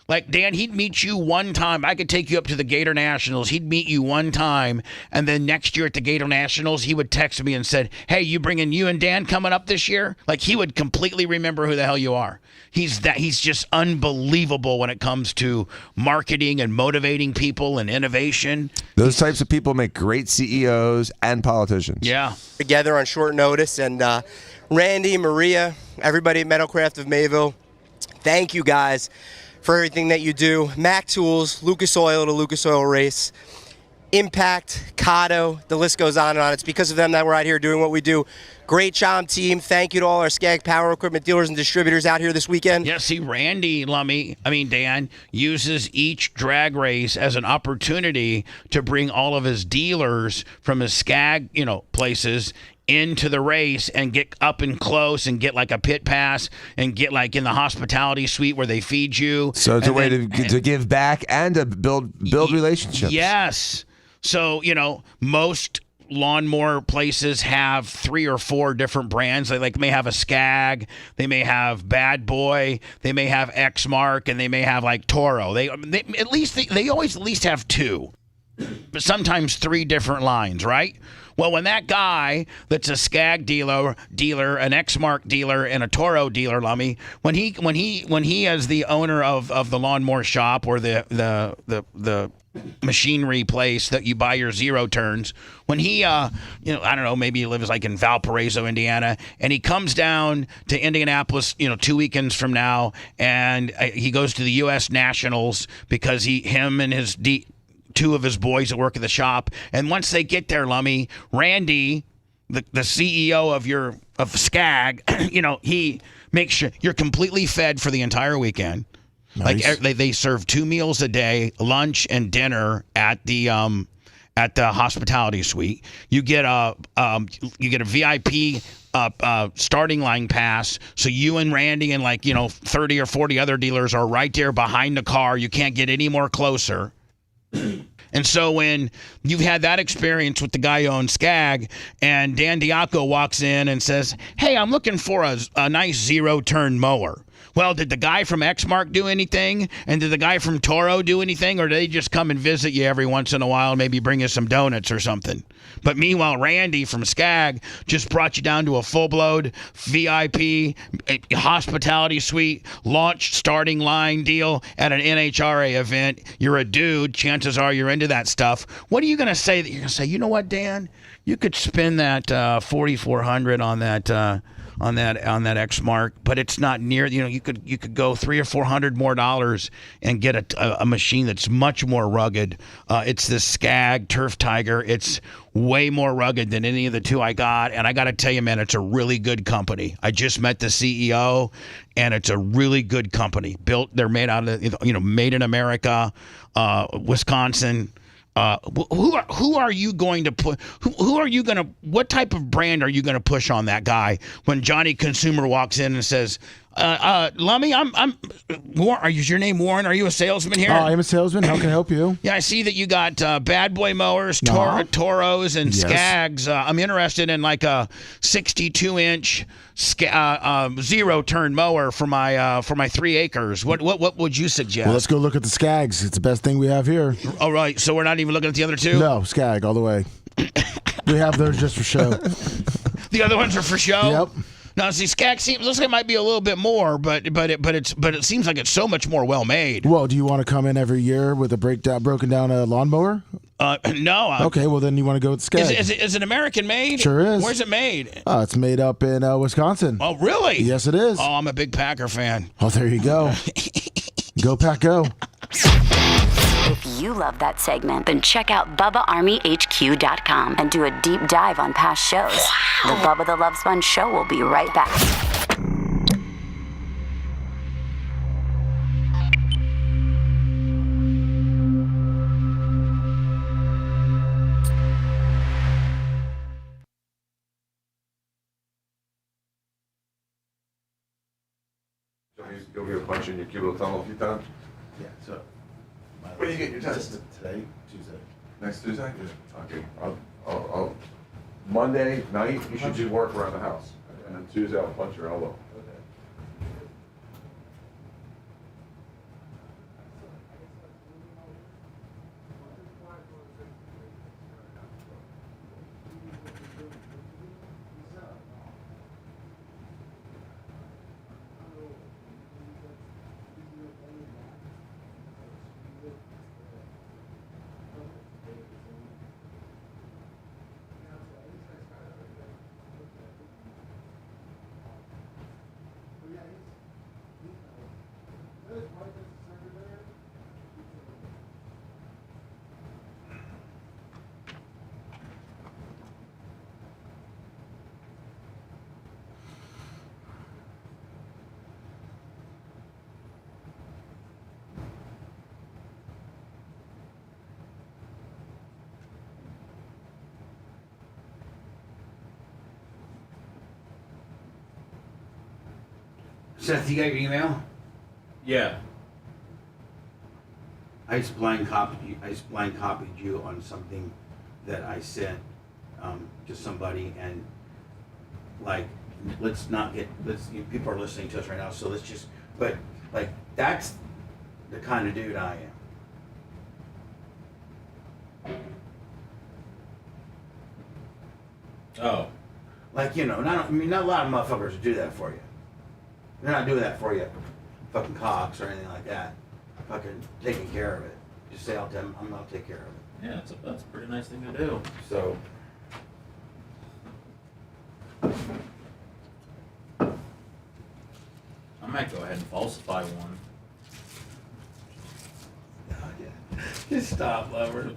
Like, Dan, he'd meet you one time. I could take you up to the Gator Nationals. He'd meet you one time, and then next year at the Gator Nationals, he would text me and said, hey, you bringing you and Dan coming up this year? Like, he would completely remember who the hell you are. He's just unbelievable when it comes to marketing and motivating people and innovation. Those types of people make great CEOs and politicians. Yeah. Together on short notice. And Randy, Maria, everybody at Metalcraft of Mayville, thank you guys for everything that you do. Mac Tools, Lucas Oil to Lucas Oil Race, Impact, Cotto, the list goes on and on. It's because of them that we're out here doing what we do. Great job, team. Thank you to all our Skag Power Equipment dealers and distributors out here this weekend. Yeah, see, Randy, Dan, uses each drag race as an opportunity to bring all of his dealers from his Skag, places into the race and get up and close and get like a pit pass and get like in the hospitality suite where they feed you. So it's a way to give back and to build relationships. Yes. So, most lawnmower places have 3 or 4 different brands. They may have a Skag, they may have Bad Boy, they may have X-Mark, and they may have like Toro. They always at least have 2. But sometimes 3 different lines, right? Well, when that guy that's a Skag dealer, an X-Mark dealer, and a Toro dealer, Lummy, when he as the owner of the lawnmower shop or the machinery place that you buy your zero turns, when he I don't know, maybe he lives like in Valparaiso, Indiana, and he comes down to Indianapolis 2 weekends from now, and he goes to the U.S. Nationals because him and his two of his boys that work at the shop, and once they get there, Lummy, Randy, the CEO of Skag, he makes sure you're completely fed for the entire weekend. Nice. Like they serve 2 meals a day, lunch and dinner at the hospitality suite. You get a VIP starting line pass, so you and Randy and 30 or 40 other dealers are right there behind the car. You can't get any more closer. And so when you've had that experience with the guy who owns Skag, and Dan Diaco walks in and says, "Hey, I'm looking for a nice zero-turn mower." Well, did the guy from X-Mark do anything? And did the guy from Toro do anything? Or did they just come and visit you every once in a while and maybe bring you some donuts or something? But meanwhile, Randy from Skag just brought you down to a full-blown VIP hospitality suite, launch starting line deal at an NHRA event. You're a dude. Chances are you're into that stuff. What are you going to say? That you're going to say, you know what, Dan? You could spend that $4,400 on that X-Mark, but it's not near. You could go $300 or $400 more and get a machine that's much more rugged. It's the Skag Turf Tiger. It's way more rugged than any of the two I got, and I got to tell you, man, it's a really good company. I just met the CEO, and it's a really good company. They're made out of made in America, Wisconsin. Who are you going to put? What type of brand are you going to push on that guy when Johnny Consumer walks in and says, "Lummy, is your name Warren? Are you a salesman here?" I am a salesman. How can I help you? Yeah, I see that you got Bad Boy mowers, Toros, and Skags. I'm interested in like a 62-inch zero-turn mower for my 3 acres. What would you suggest? Well, let's go look at the Skags. It's the best thing we have here. All right, so we're not even looking at the other two? No, Skag all the way. We have those just for show. The other ones are for show? Yep. Now, see, Skag looks like it might be a little bit more, but it seems like it's so much more well made. Well, do you want to come in every year with a broken down lawnmower? No. Okay, well then you want to go with Skag. Is it American made? Sure is. Where's it made? It's made up in Wisconsin. Oh, really? Yes, it is. Oh, I'm a big Packer fan. Oh, there you go. Go Pack, go. If you love that segment, then check out BubbaArmyHQ.com and do a deep dive on past shows. Wow. The Bubba the Love Sponge Show will be right back. Go get a punch in your cubicle tunnel a few times? Yeah, so. When you get your test? Today, Tuesday. Next Tuesday? Yeah. Okay. I'll Monday night, you should do work around the house. And then Tuesday, I'll punch your elbow. Seth, you got your email? Yeah. I just blind copied you on something that I sent to somebody, and people are listening to us right now, so that's the kind of dude I am. Oh. Like, not a lot of motherfuckers do that for you. They're not doing that for you, fucking cocks or anything like that. Fucking taking care of it. Just say, I'll take care of it. Yeah, that's a pretty nice thing to do. So. I might go ahead and falsify one. Just stop, lover.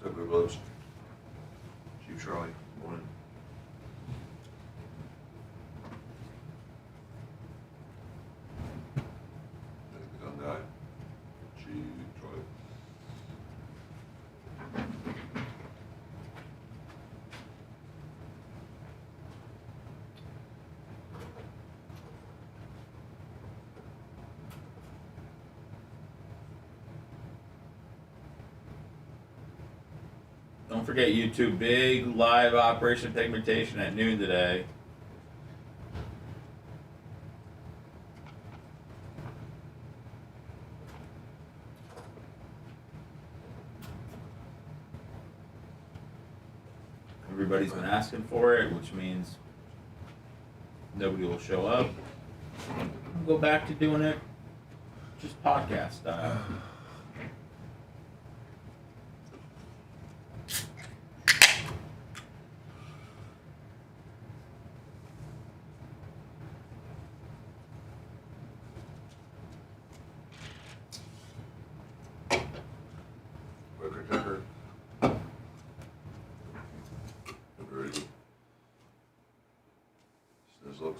So good blows. Chief Charlie, morning. The gun guy. Chief Charlie. Don't forget YouTube, big live Operation Pigmentation at noon today. Everybody's been asking for it, which means nobody will show up. We'll go back to doing it just podcast style.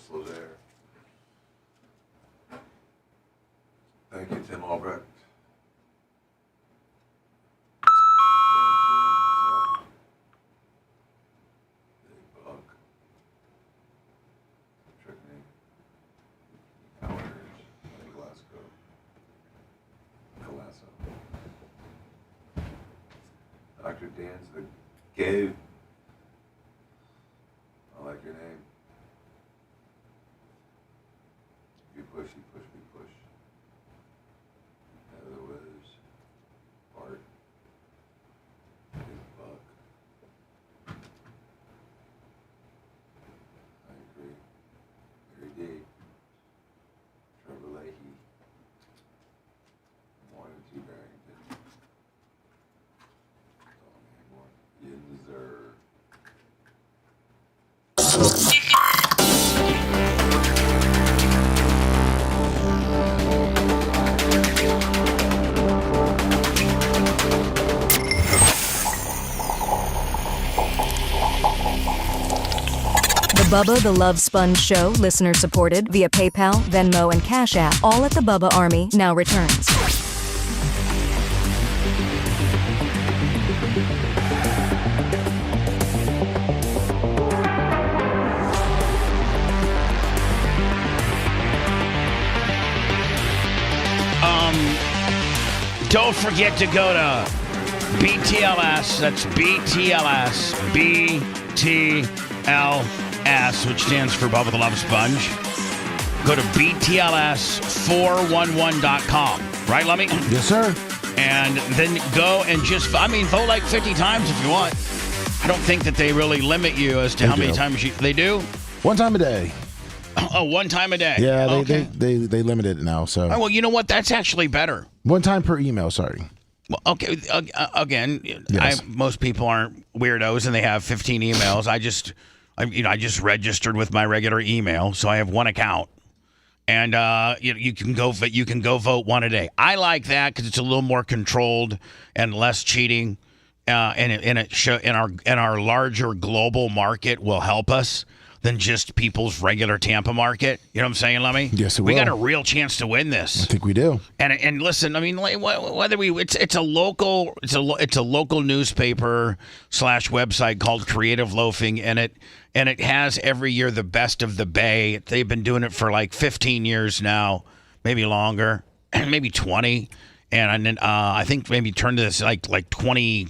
Slow there. Thank you, Tim Albrecht. Big Buck. Trickney. Howard. Glasgow. Colasso. Dr. Dan's the Gabe. I like your name. You push, we push. Heather Wiz, Bart, Big Buck. I agree. Very deep. Trevor Leahy. Morning T. Barrington. Yinzer. The Bubba the Love Sponge Show, listener supported via PayPal, Venmo, and Cash App, all at the Bubba Army, now returns. Don't forget to go to BTLS. That's BTLS. BTLS, which stands for Bubba the Love Sponge. Go to BTLS411.com. Right, Lummy? Yes, sir. And then go and vote like 50 times if you want. I don't think that they really limit you as to how many times they do. One time a day. Oh, one time a day. Yeah, okay. they limited it now. So. Oh, well, you know what? That's actually better. One time per email. Sorry. Well, okay. Again, Yes. most people aren't weirdos and they have 15 emails. I just registered with my regular email, so I have one account, and you can go vote one a day. I like that because it's a little more controlled and less cheating, and our larger global market will help us than just people's regular Tampa market. You know what I'm saying, Lemmy? Yes, we got a real chance to win this. I think we do. And listen, I mean, whether it's a local newspaper / website called Creative Loafing, and and it has every year the best of the Bay. They've been doing it for like 15 years now, maybe longer, maybe 20. And then I think maybe turned to this like 20,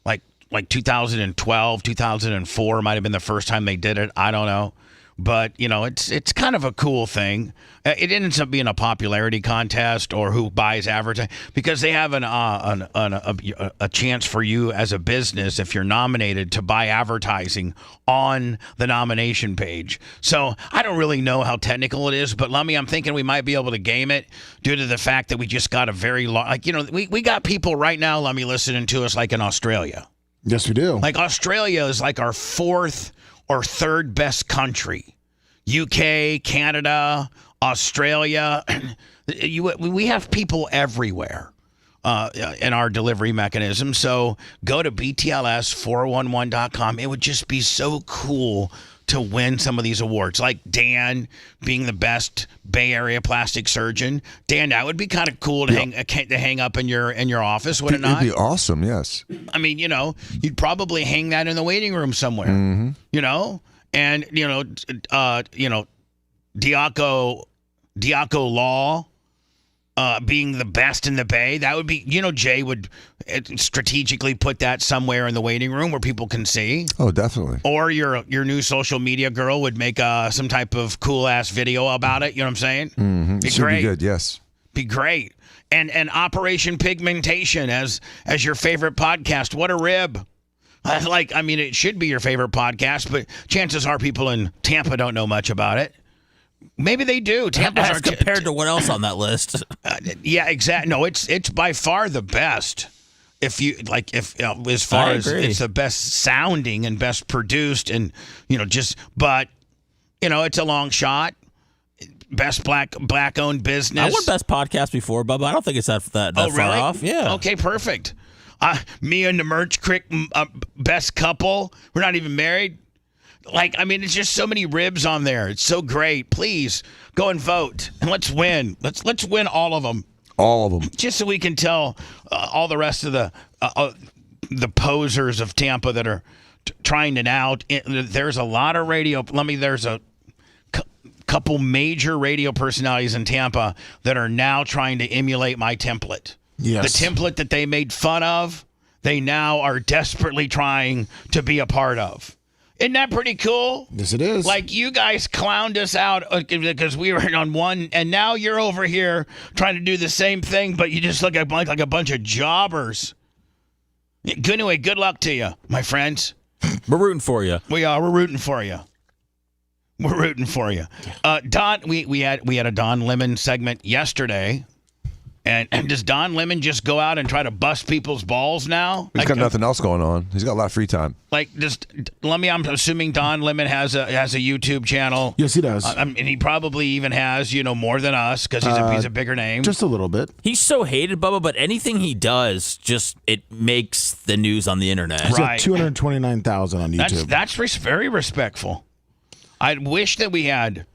like 2012, 2004 might have been the first time they did it. I don't know. But, it's kind of a cool thing. It ends up being a popularity contest or who buys advertising because they have a chance for you as a business, if you're nominated, to buy advertising on the nomination page. So I don't really know how technical it is, but Lummy, I'm thinking we might be able to game it due to the fact that we just got a very long, we got people right now, Lummy, listening to us like in Australia. Yes, we do. Like Australia is like our fourth or third best country. UK, Canada, Australia. We have people everywhere in our delivery mechanism. So go to BTLS411.com. It would just be so cool to win some of these awards. Like Dan being the best Bay Area plastic surgeon. Dan, that would be kind of cool to hang up in your office, would it not? It'd be awesome, yes. I mean, you'd probably hang that in the waiting room somewhere. Mm-hmm. And Diaco Law being the best in the Bay, that would be, Jay would strategically put that somewhere in the waiting room where people can see. Oh, definitely. Or your new social media girl would make some type of cool ass video about it. You know what I'm saying? Mm-hmm. Be Should great. be good, yes. Be great. And Operation Pigmentation as your favorite podcast. What a rib. It should be your favorite podcast, but chances are people in Tampa don't know much about it. Maybe they do. As compared to what else on that list? Yeah, exactly. No, it's by far the best. As far as it's the best sounding and best produced, and it's a long shot. Best black owned business. I won best podcast before, Bubba. I don't think it's that oh, far really? off. Yeah. Okay, perfect. Me and the Merch Crick best couple. We're not even married. It's just so many ribs on there. It's so great. Please go and vote and let's win. Let's win all of them. All of them. Just so we can tell all the rest of the posers of Tampa that are trying to now. There's a lot of radio. There's a couple major radio personalities in Tampa that are now trying to emulate my template. Yes. The template that they made fun of, they now are desperately trying to be a part of. Isn't that pretty cool? Yes, it is. You guys clowned us out because we were on one, and now you're over here trying to do the same thing, but you just look like a bunch of jobbers. Anyway, good luck to you, my friends. We're rooting for you. We are. We're rooting for you. We're rooting for you. Don, we had a Don Lemon segment yesterday. And does Don Lemon just go out and try to bust people's balls now? He's got nothing else going on. He's got a lot of free time. I'm assuming Don Lemon has a YouTube channel. Yes, he does. And he probably even has, more than us because he's a bigger name. Just a little bit. He's so hated, Bubba, but anything he does, it makes the news on the internet. He's got 229,000 on YouTube. That's very respectful. I wish that we had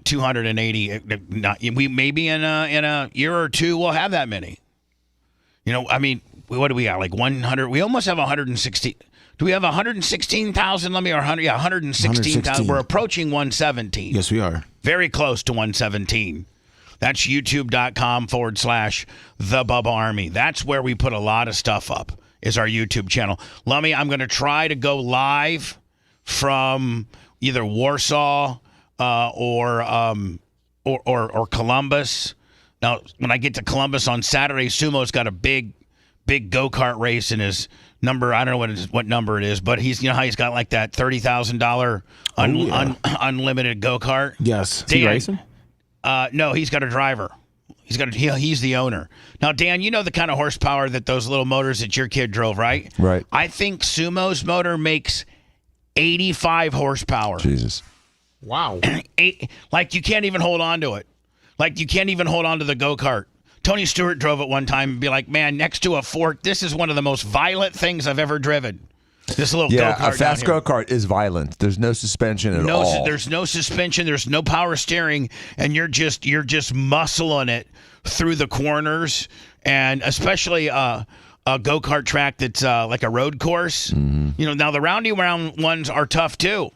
280. We maybe in a year or two we'll have that many. What do we got? Like 100? We almost have 160. Do we have 116,000? 100. Yeah, 116,000. We're approaching 117. Yes, we are. Very close to 117. That's youtube.com/The Bubba Army. That's where we put a lot of stuff up. Is our YouTube channel. Lummy, I'm going to try to go live from either Warsaw. Or Columbus. Now, when I get to Columbus on Saturday, Sumo's got a big go-kart race in his number. I don't know what number it is, but he's how he's got like that $30,000 unlimited go-kart. Yes. Is he racing? No, he's got a driver. He's the owner. Now, Dan, you know the kind of horsepower that those little motors that your kid drove, right? Right. I think Sumo's motor makes 85 horsepower. Jesus. Wow. You can't even hold on to it. You can't even hold on to the go-kart. Tony Stewart drove it one time and be like, man, next to a fork, this is one of the most violent things I've ever driven. This little go-kart. Yeah, a fast go-kart is violent. There's no suspension at all. There's no suspension. There's no power steering. And you're just muscling it through the corners. And especially a go-kart track that's like a road course. Mm-hmm. Now the round ones are tough too.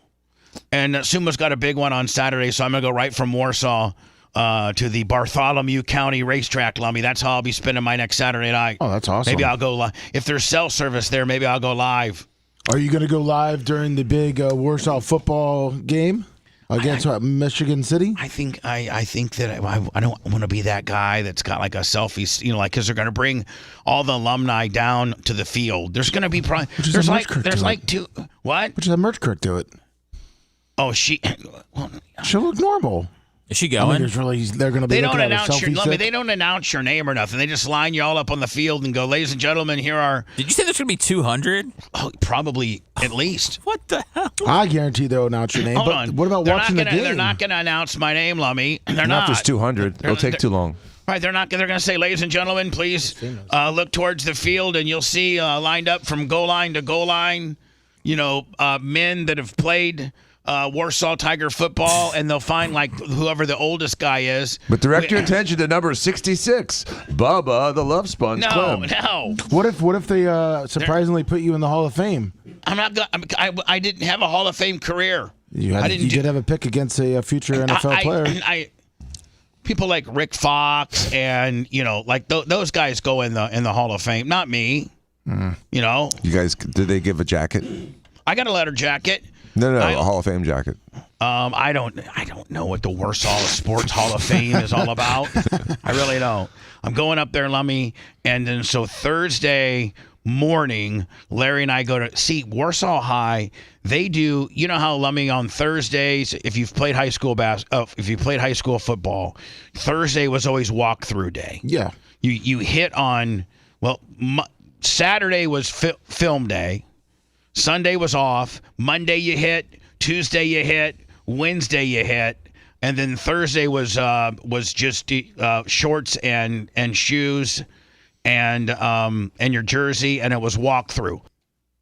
And Suma's got a big one on Saturday, so I'm going to go right from Warsaw to the Bartholomew County Racetrack, Lummy. That's how I'll be spending my next Saturday night. Oh, that's awesome. Maybe I'll go live. If there's cell service there, maybe I'll go live. Are you going to go live during the big Warsaw football game against Michigan City? I think that I don't want to be that guy that's got like a selfie, because they're going to bring all the alumni down to the field. There's going to be probably there's like two what? Which is a merch crick to it. Oh, she'll look normal. Is she going? They're going to be. They don't announce they don't announce your name or nothing. They just line you all up on the field and go, "Ladies and gentlemen, here are." Did you say there's going to be 200? Oh, probably at least. What the hell? I guarantee they'll announce your name. Hold but on. What about watching the game? They're not going to announce my name, Lummy. They're Not not. if there's 200. It'll take too long. Right, they're not. They're going to say, "Ladies and gentlemen, please look towards the field," and you'll see lined up from goal line to goal line. Men that have played Warsaw Tiger football, and they'll find like whoever the oldest guy is. But direct your attention to number 66, Bubba the Love Sponge Club. No. What if they surprisingly put you in the Hall of Fame? I'm not. I didn't have a Hall of Fame career. You did have a pick against a future NFL player. People like Rick Fox and those guys go in the Hall of Fame. Not me. You guys, did they give a jacket? I got a leather jacket. No, a Hall of Fame jacket. I don't know what the Warsaw Sports Hall of Fame is all about. I really don't. I'm going up there, Lummy, and then so Thursday morning, Larry and I go to see Warsaw High. They do, how Lummy on Thursdays, if you've played high school football, Thursday was always walkthrough day. Yeah. You hit on Saturday was film day. Sunday was off. Monday you hit. Tuesday you hit. Wednesday you hit. And then Thursday was just shorts and shoes and your jersey, and it was walkthrough.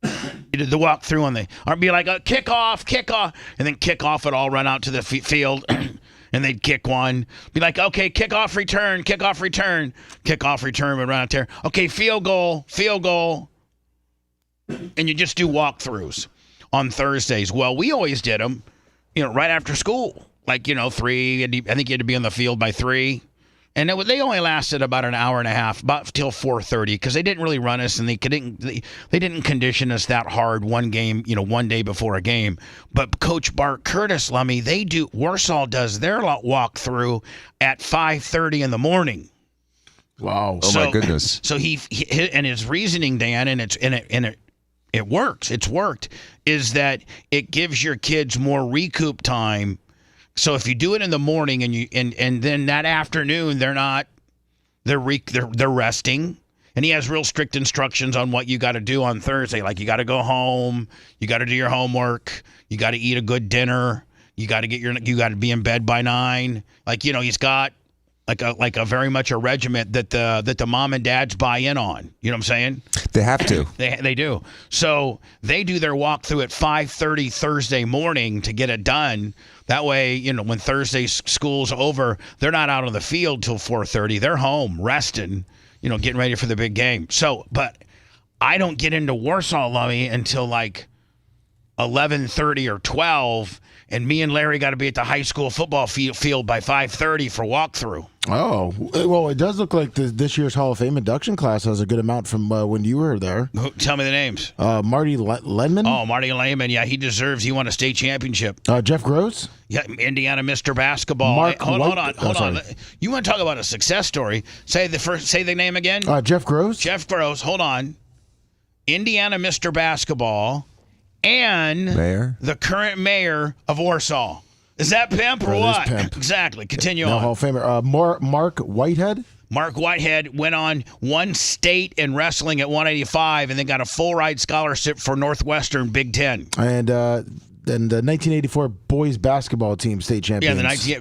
You did the walkthrough on I'd be like kickoff, and then kickoff would all run out to the field. And they'd kick one. Be like, okay, kickoff return would run out there. Okay, field goal. And you just do walkthroughs on Thursdays. Well, we always did them, right after school. Like, 3, and I think you had to be on the field by 3. And they only lasted about an hour and a half, about till 4:30, because they didn't really run us, and they didn't condition us that hard one day before a game. But Coach Bart Curtis, Lummy, Warsaw does their walkthrough at 5:30 in the morning. Wow! My goodness! So he and his reasoning, Dan, and it works. It's worked. Is that it gives your kids more recoup time. So if you do it in the morning and then that afternoon they're resting, and he has real strict instructions on what you got to do on Thursday. Like you got to go home, you got to do your homework, you got to eat a good dinner, you got to be in bed by 9. Like he's got like a very much a regiment that the mom and dads buy in on. You know what I'm saying? They have to. They do. So they do their walkthrough at 5:30 Thursday morning to get it done. That way, when Thursday school's over, they're not out on the field till 4:30. They're home resting, getting ready for the big game. So, but I don't get into Warsaw, Lummy, until like 11:30 or 12. And me and Larry got to be at the high school football field by 5:30 for walkthrough. Oh, well, it does look like this year's Hall of Fame induction class has a good amount from when you were there. Tell me the names. Marty Lehman. Oh, Marty Lehman. Yeah, he deserves. He won a state championship. Jeff Gross. Yeah, Indiana Mr. Basketball. Hold on. You want to talk about a success story? Say the name again. Jeff Gross. Jeff Gross. Hold on. Indiana Mr. Basketball. And the current mayor of Warsaw. Is that pimp or what? Pimp. Exactly. Continue on. on. Hall of Famer. Mark Whitehead. Mark Whitehead went on one state in wrestling at 185 and then got a full ride scholarship for Northwestern Big Ten. And the 1984 boys basketball team state champions. Yeah,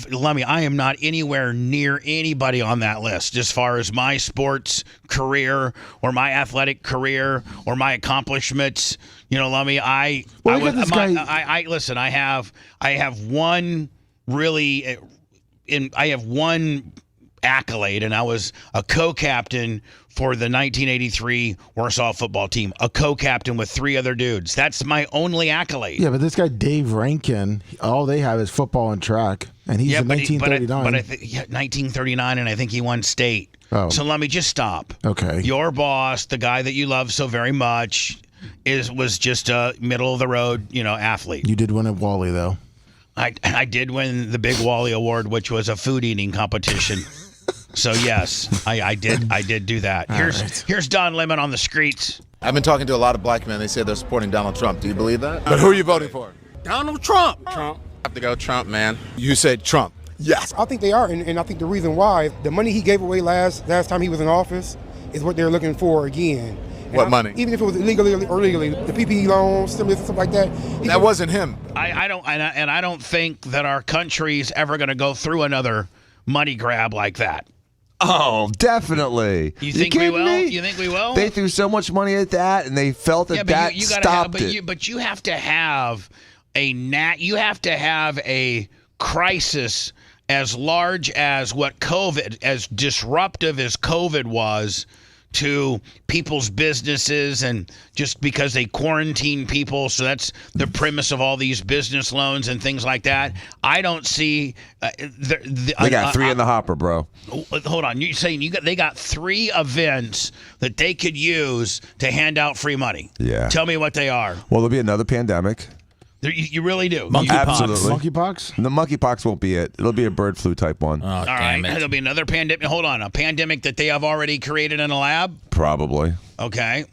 Lummy, I am not anywhere near anybody on that list as far as my sports career or my athletic career or my accomplishments. Lummy, I have one really, I have one accolade, and I was a co-captain for the 1983 Warsaw football team, a co-captain with 3 other dudes. That's my only accolade. Yeah, but this guy Dave Rankin, all they have is football and track, and he's in 1939. But I think 1939, and I think he won state. Oh. So let me just stop. Okay. Your boss, the guy that you love so very much, was just a middle of the road, athlete. You did win at Wally though. I did win the Big Wally Award, which was a food eating competition. So yes, I did do that. Here's Don Lemon on the streets. I've been talking to a lot of black men. They say they're supporting Donald Trump. Do you believe that? But who are you voting for? Donald Trump. Trump. I have to go Trump, man. You said Trump. Yes. I think they are, and I think the reason why the money he gave away last time he was in office is what they're looking for again. What money? Even if it was illegally or legally, the PPE loans, stimulus, and stuff like that. That wasn't him. I don't think that our country's ever going to go through another money grab like that. Oh, definitely. You think we will? Me? You think we will? They threw so much money at that, and they felt that you gotta stopped it. But you have to have a crisis as large as what COVID, as disruptive as COVID was to people's businesses, and just because they quarantine people. So that's the premise of all these business loans and things like that. I don't see. They got 3 in the hopper, bro. Hold on. You're saying they got 3 events that they could use to hand out free money. Yeah. Tell me what they are. Well, there'll be another pandemic. You really do. Absolutely. Monkeypox? The monkeypox won't be it. It'll be a bird flu type one. All right. There'll be another pandemic. Hold on. A pandemic that they have already created in a lab? Probably. Okay.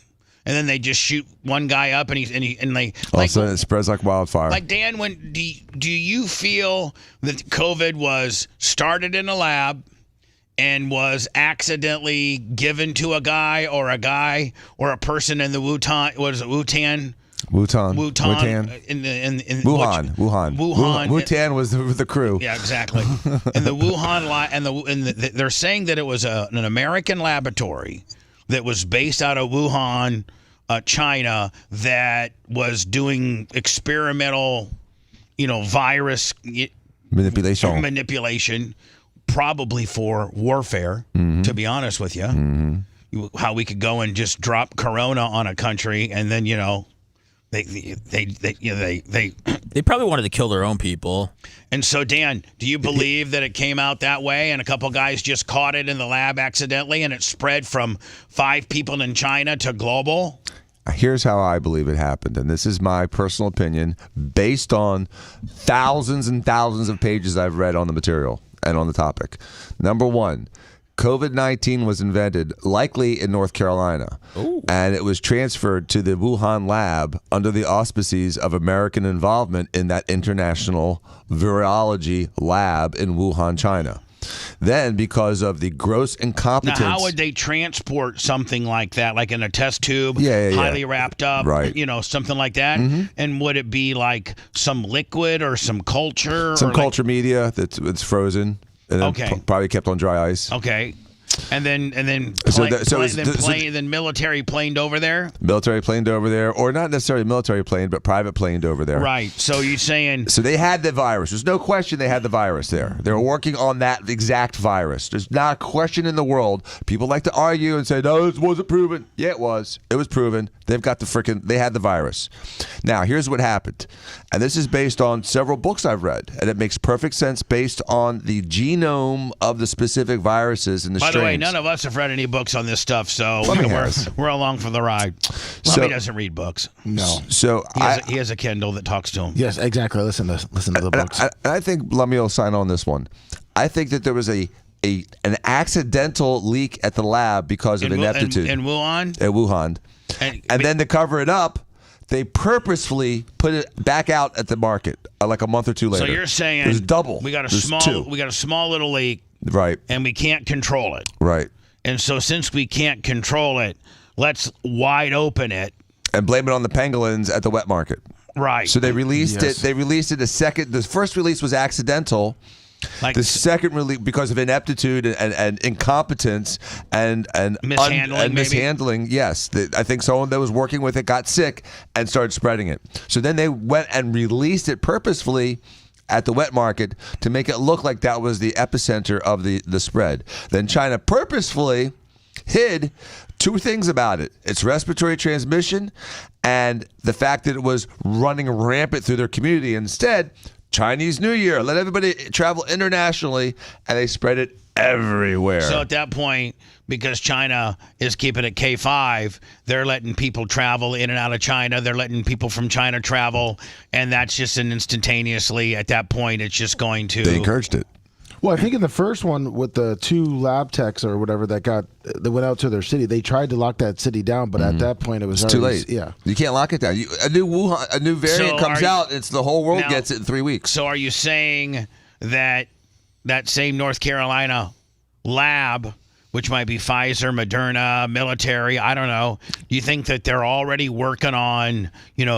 And then they just shoot one guy up, and they All of a sudden it spreads like wildfire. Like, Dan, do you feel that COVID was started in a lab and was accidentally given to a guy or a person in the Wuhan? What is it, Wuhan? Wuhan. In Wuhan. Wuhan was the crew. Yeah, exactly. And the Wuhan they're saying that it was an American laboratory that was based out of Wuhan, China, that was doing experimental, virus manipulation, probably for warfare. Mm-hmm. To be honest with you, how we could go and just drop Corona on a country, and then They probably wanted to kill their own people. And so, Dan, do you believe that it came out that way and a couple guys just caught it in the lab accidentally and it spread from 5 people in China to global? Here's how I believe it happened, and this is my personal opinion based on thousands and thousands of pages I've read on the material and on the topic. Number 1, COVID-19 was invented likely in North Carolina, and it was transferred to the Wuhan lab under the auspices of American involvement in that international virology lab in Wuhan, China. Then, because of the gross incompetence... Now, how would they transport something like that, like in a test tube, Yeah. highly wrapped up, right. Something like that? Mm-hmm. And would it be like some liquid or some culture? Some culture media that's frozen. And then probably kept on dry ice. Okay. And then military planed over there? Military planed over there, or not necessarily military plane, but private planed over there. Right. So you're saying... So they had the virus. There's no question they had the virus there. They were working on that exact virus. There's not a question in the world. People like to argue and say, no, this wasn't proven. Yeah, it was. It was proven. They had the virus. Now, here's what happened. And this is based on several books I've read. And it makes perfect sense based on the genome of the specific viruses and the strains. By the way, none of us have read any books on this stuff, so we're along for the ride. Lummy doesn't read books. No. So he has a Kindle that talks to him. Yes, exactly. Listen to the books. I think Lummy will sign on this one. I think that there was an accidental leak at the lab because of ineptitude. In Wuhan? At Wuhan. And then to cover it up, they purposefully put it back out at the market like a month or two later. So you're saying it was double. We got a small little leak, right? And we can't control it, right? And so since we can't control it, let's wide open it and blame it on the pangolins at the wet market, right? So they released it. They released it a second. The first release was accidental. The second release because of ineptitude and incompetence and mishandling. Yes, I think someone that was working with it got sick and started spreading it. So then they went and released it purposefully at the wet market to make it look like that was the epicenter of the spread. Then China purposefully hid two things about it: its respiratory transmission and the fact that it was running rampant through their community. Instead, Chinese New Year, let everybody travel internationally, and they spread it everywhere. So at that point, because China is keeping it K5, they're letting people travel in and out of China. They're letting people from China travel, and that's just instantaneously, at that point, it's just going to... They encouraged it. Well, I think in the first one with the 2 lab techs or whatever that went out to their city, they tried to lock that city down, but at that point it was too already, late. Yeah, you can't lock it down. A new variant comes out. It's the whole world Now, gets it in 3 weeks. So are you saying that same North Carolina lab, which might be Pfizer, Moderna, military, I don't know, do you think that they're already working on,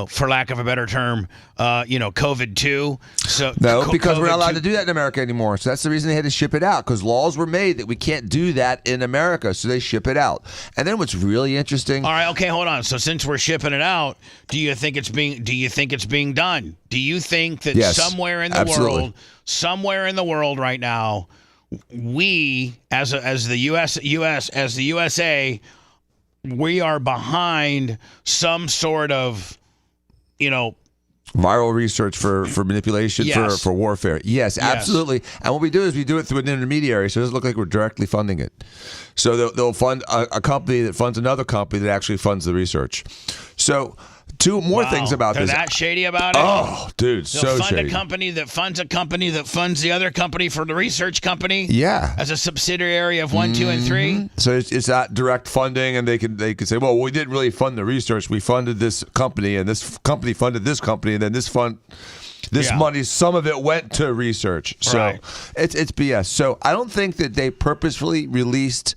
for lack of a better term, COVID-2? So No, because we're not allowed to do that in America anymore. So that's the reason they had to ship it out, because laws were made that we can't do that in America. So they ship it out. And then what's really interesting. All right, okay, hold on. So since we're shipping it out, do you think it's being done? Do you think that Yes, somewhere in the world right now, we as the USA, we are behind some sort of, viral research for manipulation, Yes. for warfare. Yes, absolutely. And what we do is we do it through an intermediary, so it doesn't look like we're directly funding it. So they'll fund a company that funds another company that actually funds the research. So two more things about They're this. that shady about it? Oh, dude, They'll so fund shady. a company that funds the other company for the research company. Yeah. As a subsidiary of 1, 2, and 3. So it's not direct funding, and they can say, well, we didn't really fund the research. We funded this company, and this company funded this company, and then this money, some of it went to research. So Right. it's BS. So I don't think that they purposefully released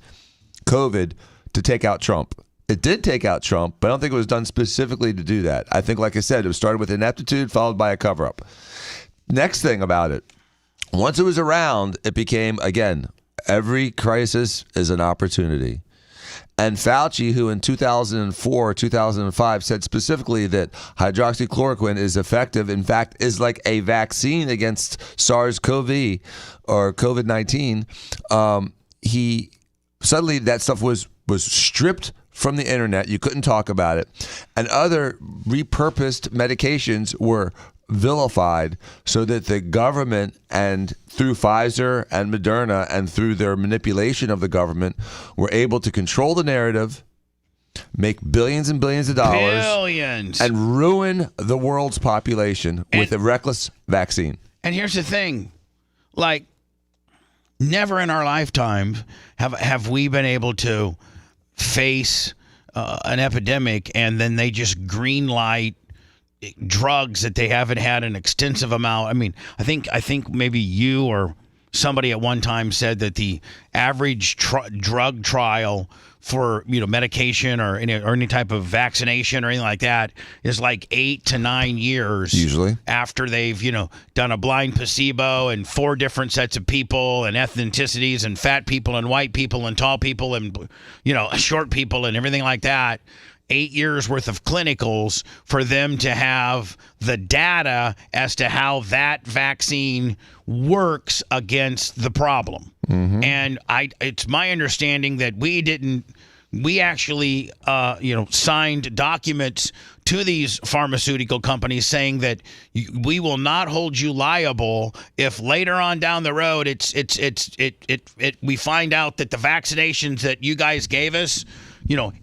COVID to take out Trump. It did take out Trump, but I don't think it was done specifically to do that. I think, like I said, it was started with ineptitude followed by a cover-up. Next thing about it, once it was around, it became, again, every crisis is an opportunity. And Fauci, who in 2004, 2005 said specifically that hydroxychloroquine is effective, in fact, is like a vaccine against SARS-CoV or COVID-19, suddenly that stuff was stripped from the internet. You couldn't talk about it. And other repurposed medications were vilified so that the government, and through Pfizer and Moderna and through their manipulation of the government, were able to control the narrative, make billions and billions of dollars, and ruin the world's population with a reckless vaccine. And here's the thing, like, never in our lifetime have we been able to face an epidemic and then they just green light drugs that they haven't had an extensive amount. I mean, I think maybe you or somebody at one time said that the average drug trial for medication or any type of vaccination or anything like that is like 8 to 9 years usually after they've done a blind placebo and 4 different sets of people and ethnicities and fat people and white people and tall people and short people and everything like that. 8 years worth of clinicals for them to have the data as to how that vaccine works against the problem. Mm-hmm. And it's my understanding that we actually signed documents to these pharmaceutical companies saying that we will not hold you liable if later on down the road we find out that the vaccinations that you guys gave us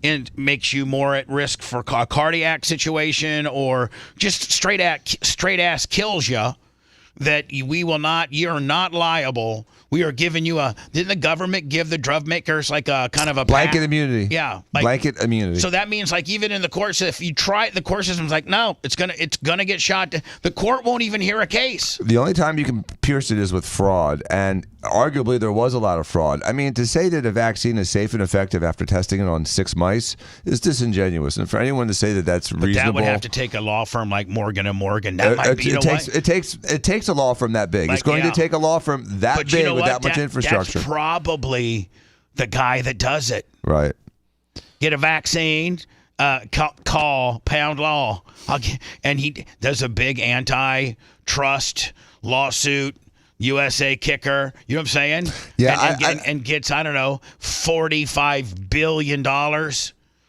and makes you more at risk for a cardiac situation or just straight ass kills you, that you're not liable. We are giving you didn't the government give the drug makers like a kind of a blanket immunity? Yeah. Blanket immunity. So that means like even in the court, if you try it, the court system's like, no, it's gonna get shot. The court won't even hear a case. The only time you can pierce it is with fraud, and arguably there was a lot of fraud. I mean, to say that a vaccine is safe and effective after testing it on 6 mice is disingenuous, and for anyone to say that that's reasonable, that would have to take a law firm like Morgan & Morgan. That might be. It takes a law firm that big. It's going to take a law firm that big with that much infrastructure. That's probably the guy that does it. Right. Get a vaccine. Call Pound Law. And he does a big antitrust lawsuit, USA kicker. You know what I'm saying? Yeah, and gets, I don't know, $45 billion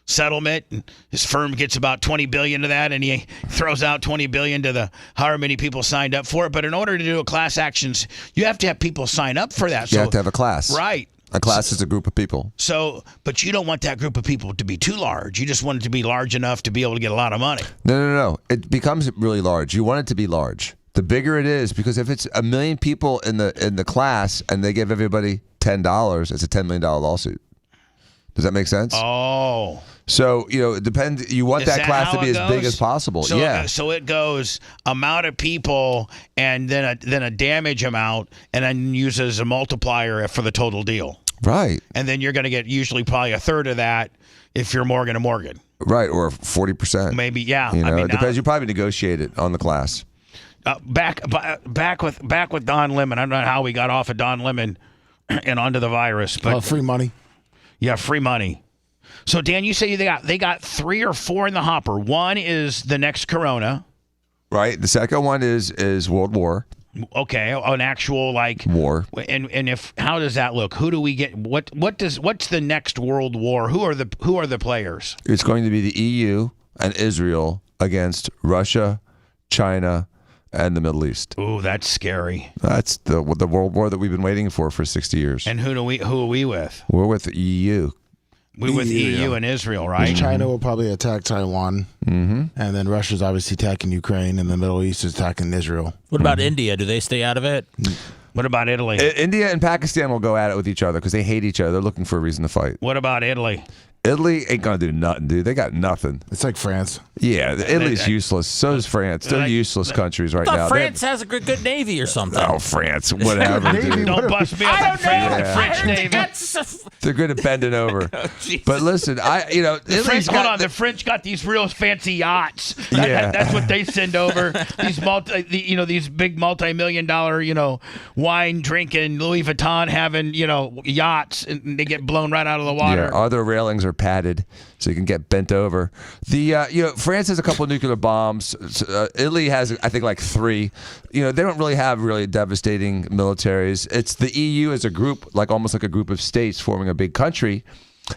settlement. His firm gets about $20 billion to that, and he throws out $20 billion to the however many people signed up for it. But in order to do a class actions, you have to have people sign up for that. You have to have a class. Right. A class is a group of people. So, but you don't want that group of people to be too large. You just want it to be large enough to be able to get a lot of money. No. It becomes really large. You want it to be large. The bigger it is, because if it's 1 million people in the class and they give everybody $10, it's a $10 million lawsuit. Does that make sense? Oh. So, it depends. You want that class to be as big as possible. So, yeah. So it goes amount of people and then a damage amount, and then uses a multiplier for the total deal. Right. And then you're going to get usually probably a third of that if you're Morgan & Morgan. Right, or 40%. Maybe, yeah. It depends. You probably negotiate it on the class. Back with Don Lemon. I don't know how we got off of Don Lemon and onto the virus, but free money. Yeah, free money. So Dan, you say they got 3 or 4 in the hopper. One is the next Corona. Right. The second one is World War. Okay, an actual war. And how does that look? Who do we get? What's the next World War? Who are the players? It's going to be the EU and Israel against Russia, China, and the Middle East. Ooh, that's scary. That's the World War that we've been waiting for 60 years. And who are we with? We're with the EU. We're with EU and Israel, right? China will probably attack Taiwan, and then Russia's obviously attacking Ukraine, and the Middle East is attacking Israel. What about India? Do they stay out of it? What about Italy? India and Pakistan will go at it with each other because they hate each other. They're looking for a reason to fight. What about Italy? Italy ain't gonna do nothing, dude. They got nothing. It's like France. Yeah, Italy's useless. So is France. They're useless countries right I now. thought France has a good navy or something. Oh, France, whatever. dude. Don't bust me on the French Navy. They're good at bending over. But listen, the French got these real fancy yachts. That's what they send over. These big multi-million-dollar, wine drinking, Louis Vuitton having, yachts, and they get blown right out of the water. Yeah, other railings are padded so you can get bent over. France has a couple of nuclear bombs. Italy has, I think, 3. They don't really have devastating militaries. It's the EU as a group, almost like a group of states forming a big country,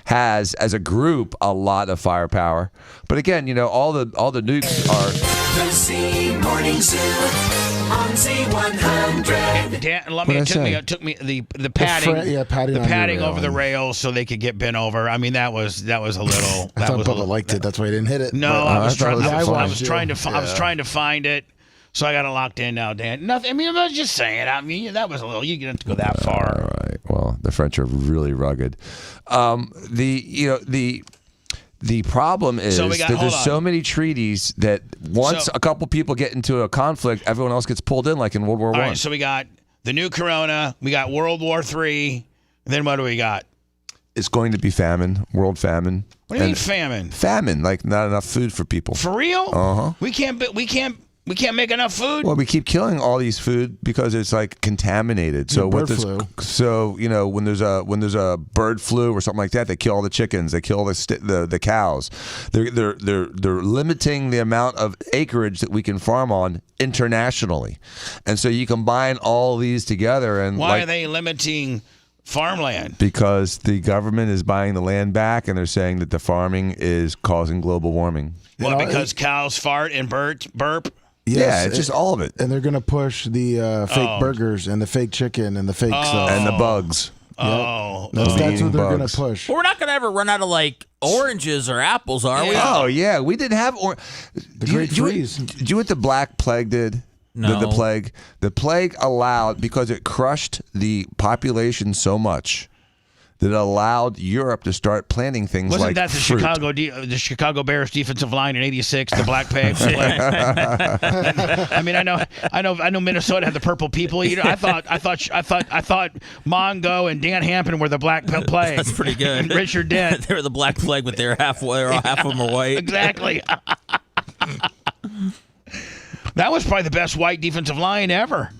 has as a group a lot of firepower. But again, all the nukes are. The Z Morning Zoo on Z100. Dan, it took me the padding over the rails so they could get bent over. I mean, that was a little. I thought Bubba liked it. That's why he didn't hit it. No, I was trying to find it. So I got it locked in now, Dan. Nothing. I mean, I was just saying. I mean, that was a little. You didn't have to go that far. All right. Well, the French are really rugged. The problem is that there's so many treaties that once a couple people get into a conflict, everyone else gets pulled in, like in World War I. All right, so we got the new Corona, we got World War III, then what do we got? It's going to be famine, world famine. What do you mean famine? Famine, like not enough food for people. For real? Uh-huh. We can't make enough food. Well, we keep killing all these food because it's contaminated. So bird flu. So when there's a bird flu or something like that, they kill all the chickens, they kill the cows. They're limiting the amount of acreage that we can farm on internationally, and so you combine all these together. And why are they limiting farmland? Because the government is buying the land back, and they're saying that the farming is causing global warming. Well, because cows fart and burp. Yes, yeah, it's just all of it. And they're going to push the fake burgers and the fake chicken and the fake stuff. And the bugs. Oh. That's what they're going to push. But we're not going to ever run out of, oranges or apples, are we? Oh, yeah. We didn't have the Great Freeze. Did you know what the Black Plague did? No. The plague? The plague allowed, because it crushed the population so much, that allowed Europe to start planting things Wasn't like that the Chicago Bears defensive line in '86, the Black Plague? I mean, I know Minnesota had the purple people eater. I thought Mongo and Dan Hampton were the Black Plague. That's pretty good. And Richard Dent. They were the Black Plague, but they're half of them are white. Exactly. That was probably the best white defensive line ever.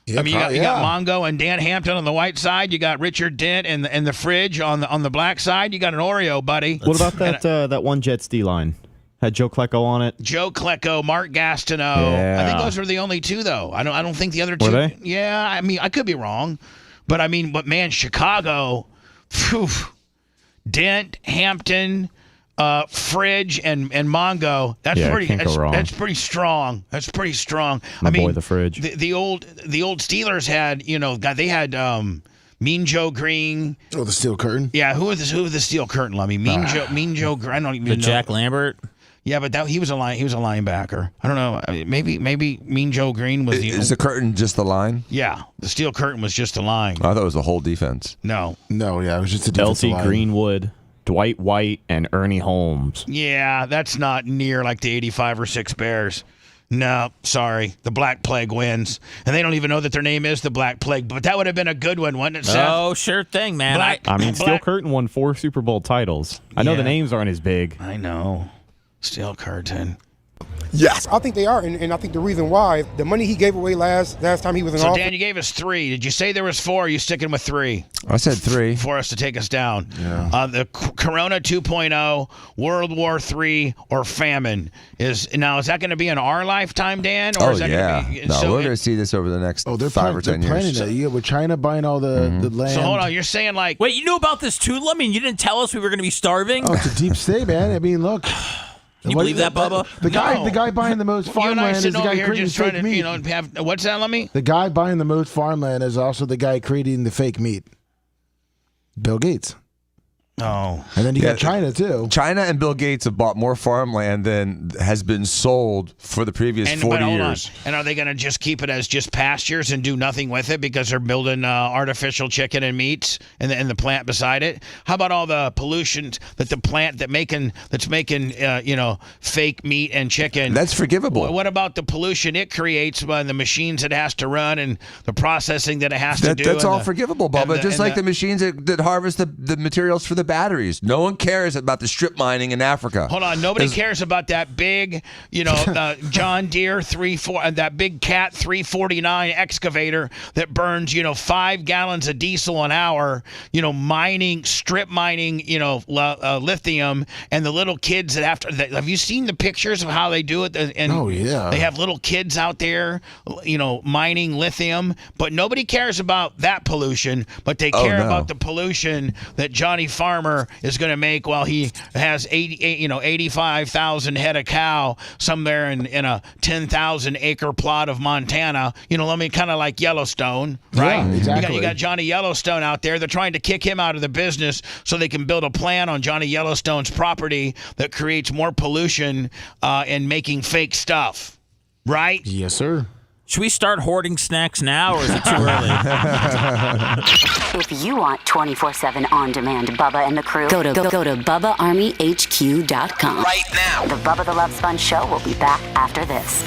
Yeah, I mean, you got Mongo and Dan Hampton on the white side. You got Richard Dent and the Fridge on the black side. You got an Oreo, buddy. What about that one Jets D line? Had Joe Klecko on it. Joe Klecko, Mark Gastineau. Yeah. I think those were the only two, though. I don't think the other two. Were they? Yeah, I mean, I could be wrong, but man, Chicago, phew, Dent, Hampton, Fridge, and Mongo. That's pretty. Can't go wrong. That's pretty strong. That's pretty strong. My boy, the Fridge. The old Steelers had, they had Mean Joe Green. Oh, the Steel Curtain. Yeah, who was the Steel Curtain? I mean, Mean Joe. I don't even know. Jack Lambert. Yeah, but he was a linebacker. I don't know. I mean, maybe Mean Joe Green was Is the curtain just the line? Yeah, the Steel Curtain was just a line. I thought it was the whole defense. No, yeah, it was just a defensive LT line. Greenwood, Dwight White, and Ernie Holmes. Yeah, that's not near like the 85 or 6 Bears. No, sorry. The Black Plague wins. And they don't even know that their name is the Black Plague. But that would have been a good one, wouldn't it, Seth? Oh, sure thing, man. Steel Curtain won 4 Super Bowl titles. I know the names aren't as big. I know. Steel Curtain. Yes. I think they are, and I think the reason why, the money he gave away last time he was in So, office. Dan, you gave us 3. Did you say there was 4? Or are you sticking with 3? I said 3. For us to take us down. Yeah. The Corona 2.0, World War III, or famine. Is that going to be in our lifetime, Dan? Or is that yeah. Gonna be, No, we're going to see this over the next 5 or 10 years. Planning it. Yeah, with China buying all the land. So hold on, you're saying like... Wait, you knew about this too? I mean, you didn't tell us we were going to be starving? Oh, it's a deep state, man. I mean, look. Can you believe that, Bubba? The guy buying the most You and I farmland is sitting the over guy here creating just fake trying meat. to, have... What's that, Lemmy? The guy buying the most farmland is also the guy creating the fake meat. Bill Gates. Oh. And then you got China, too. China and Bill Gates have bought more farmland than has been sold for the previous 40 years. And are they going to just keep it as just pastures and do nothing with it because they're building artificial chicken and meats and the plant beside it? How about all the pollution that the plant that's making fake meat and chicken? That's forgivable. What about the pollution it creates by the machines it has to run and the processing that it has to do? That's all forgivable, Bubba. Just like the machines that harvest the materials for the batteries. No one cares about the strip mining in Africa. Hold on, nobody cares about that big, John Deere that big Cat 349 excavator that burns, 5 gallons of diesel an hour, strip mining, lithium, and the little kids that have you seen the pictures of how they do it? And oh yeah, they have little kids out there, mining lithium, but nobody cares about that pollution, but they care about the pollution that Johnny Farmer is going to make while he has 85,000 head of cow somewhere in a 10,000 acre plot of Montana. Kind of like Yellowstone, right? Yeah, exactly. You got Johnny Yellowstone out there. They're trying to kick him out of the business so they can build a plan on Johnny Yellowstone's property that creates more pollution and making fake stuff, right? Yes, sir. Should we start hoarding snacks now, or is it too early? If you want 24/7 on-demand Bubba and the crew, go to BubbaArmyHQ.com. Right now. The Bubba the Love Sponge Show will be back after this.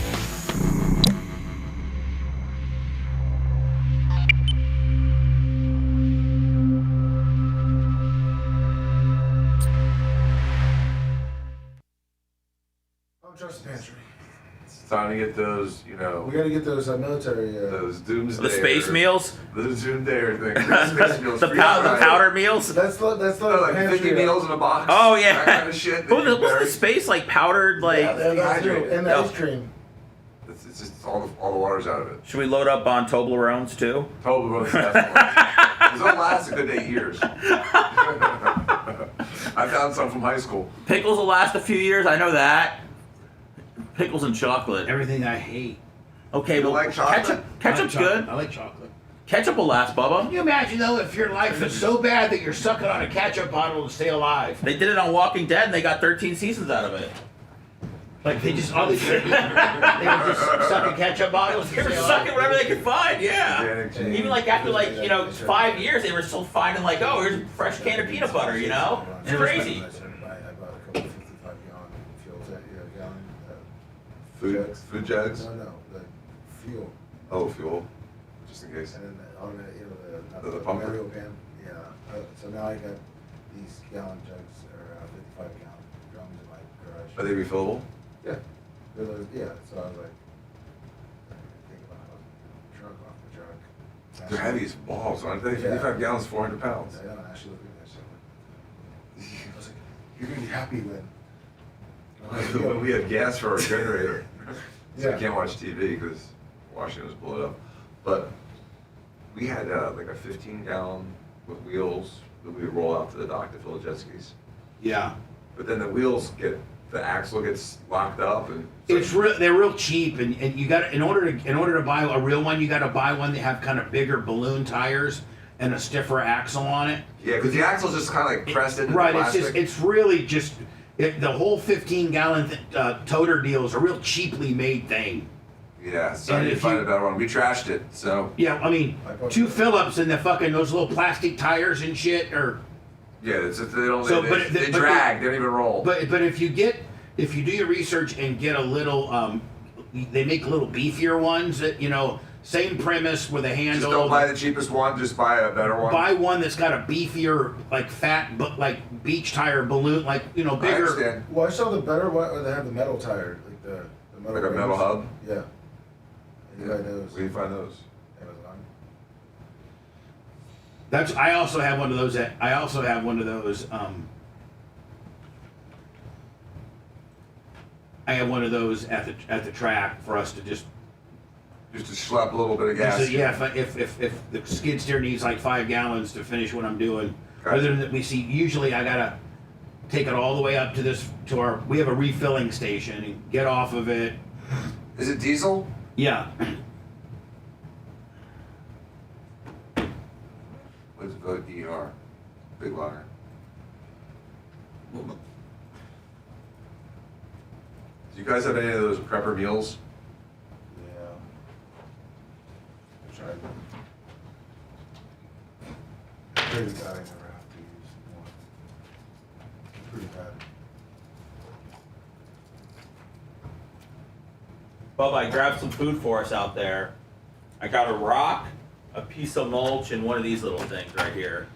Trust the pantry. It's time to get those, We got to get those military. those doomsday. The space meals? Those doomsday things. Space meals. The powder meals? That's like like 50 meals in a box. Oh, yeah. That kind of shit. What's the space like powdered? Like, and the ice cream. It's just all the water's out of it. Should we load up on Toblerones too? Toblerones. Those don't last a good 8 years. I found some from high school. Pickles will last a few years. I know that. Pickles and chocolate. Everything I hate. Okay, You like chocolate? Ketchup's good. I like chocolate. Ketchup will last, Bubba. Can you imagine, though, if your life is so bad that you're sucking on a ketchup bottle to stay alive? They did it on Walking Dead, and they got 13 seasons out of it. Like, they just suck a ketchup bottles? They were sucking whatever they could find, yeah. Even like after 5 years, they were still finding here's a fresh can of peanut butter, It's crazy. Food jugs? No, the fuel. Oh, fuel. Just in case. And then the pumper? Mario pan. Yeah. So now I got these gallon jugs, or 55-gallon drums in my garage. Are they refillable? Yeah. So I was like, think about how drunk off the truck. They're heavy as balls, aren't they? 55 gallons, 400 pounds. I actually looked at that shit. I was like, you're going to be happy when When we had gas for our generator, so Yeah. I can't watch TV because Washington was blown up. But we had like a 15-gallon with wheels that we would roll out to the dock to fill jet skis. Yeah. But then the axle gets locked up, and They're real cheap, and you got in order to buy a real one, you got to buy one that have kind of bigger balloon tires and a stiffer axle on it. yeah, because the axle's just kind of like pressed into Right, the it's plastic. just it's really just the whole 15-gallon toter deal is a real cheaply made thing. Yeah, so And you if find you- a better one. We trashed it, so Yeah, I mean, 2 Phillips and the fucking those little plastic tires and shit are. yeah, they don't. So, they, but- they but- drag. They don't even roll. But if you do your research and get a little, they make little beefier ones that same premise with a handle. Just don't buy the cheapest one. Just buy a better one. Buy one that's got a beefier, like fat, but like beach tire balloon, like I bigger. understand. Well, I saw the better one where they have the metal tire, like the metal. Like a metal rings. hub? Yeah. You buy those. Where do you find those? Amazon. I also have one of those. I also have one of those. I have one of those at the track for us to just to slap a little bit of gas. So, yeah, if the skid steer needs like 5 gallons to finish what I'm doing, Gotcha. other than that, usually I gotta take it all the way up to we have a refilling station and get off of it. Is it diesel? Yeah. Let's vote ER. Big liar. Do you guys have any of those prepper meals? Yeah. I tried them. Pretty bad. I never have to use one. Pretty bad. Bubba, I grabbed some food for us out there. I got a rock, a piece of mulch, and one of these little things right here.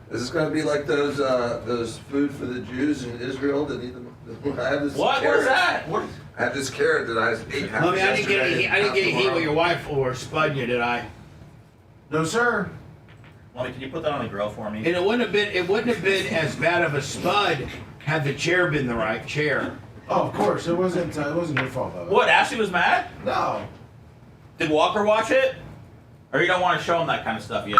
Is this going to be like those food for the Jews in Israel that need them? I have this What? carrot. What's that? What? I have this carrot that I ate half. I mean, I didn't get yesterday any and heat half with your tomorrow. wife or spud you, did I? No, sir. Mommy, can you put that on the grill for me? And it wouldn't have been as bad of a spud had the chair been the right chair. Oh, of course. It wasn't your fault, though. What? Ashley was mad? No. Did Walker watch it? Or you don't want to show him that kind of stuff yet?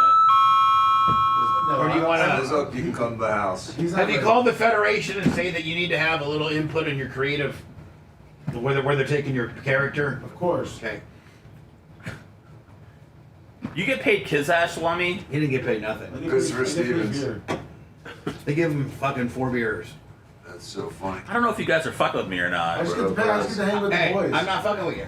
No, Or do you want Hands to? up, you can come to the house. Have you called the Federation and say that you need to have a little input in your creative, where they're taking your character? Of course. Okay. You get paid Kizash, Lummy? He didn't get paid nothing. Christopher Stevens. They give him fucking 4 beers. That's so funny. I don't know if you guys are fucking with me or not. I just get to hang with Hey, the boys. I'm not fucking with you.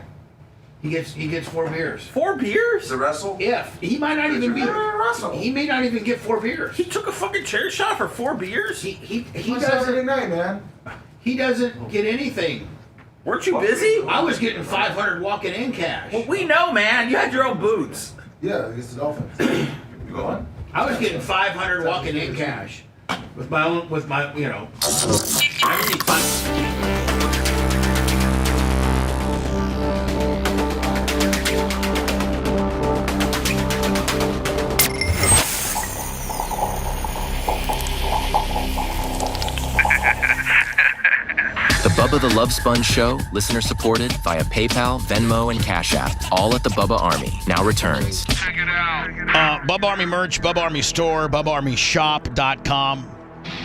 He gets 4 beers. 4 beers? To wrestle? If he might not even be. Russell. He may not even get 4 beers. He took a fucking chair shot for 4 beers? He Saturday doesn't. night, man. He doesn't get anything. Weren't you busy? I was getting 500 walking in cash. Well, we know, man. You had your own boots. Yeah, against the Dolphins. You going? I was getting 500 walking in cash with my own, I need The Bubba the Love Sponge Show, listener supported via PayPal, Venmo, and Cash App. All at the Bubba Army. Now returns. Bubba Army merch, Bubba Army store, BubbaArmyShop.com.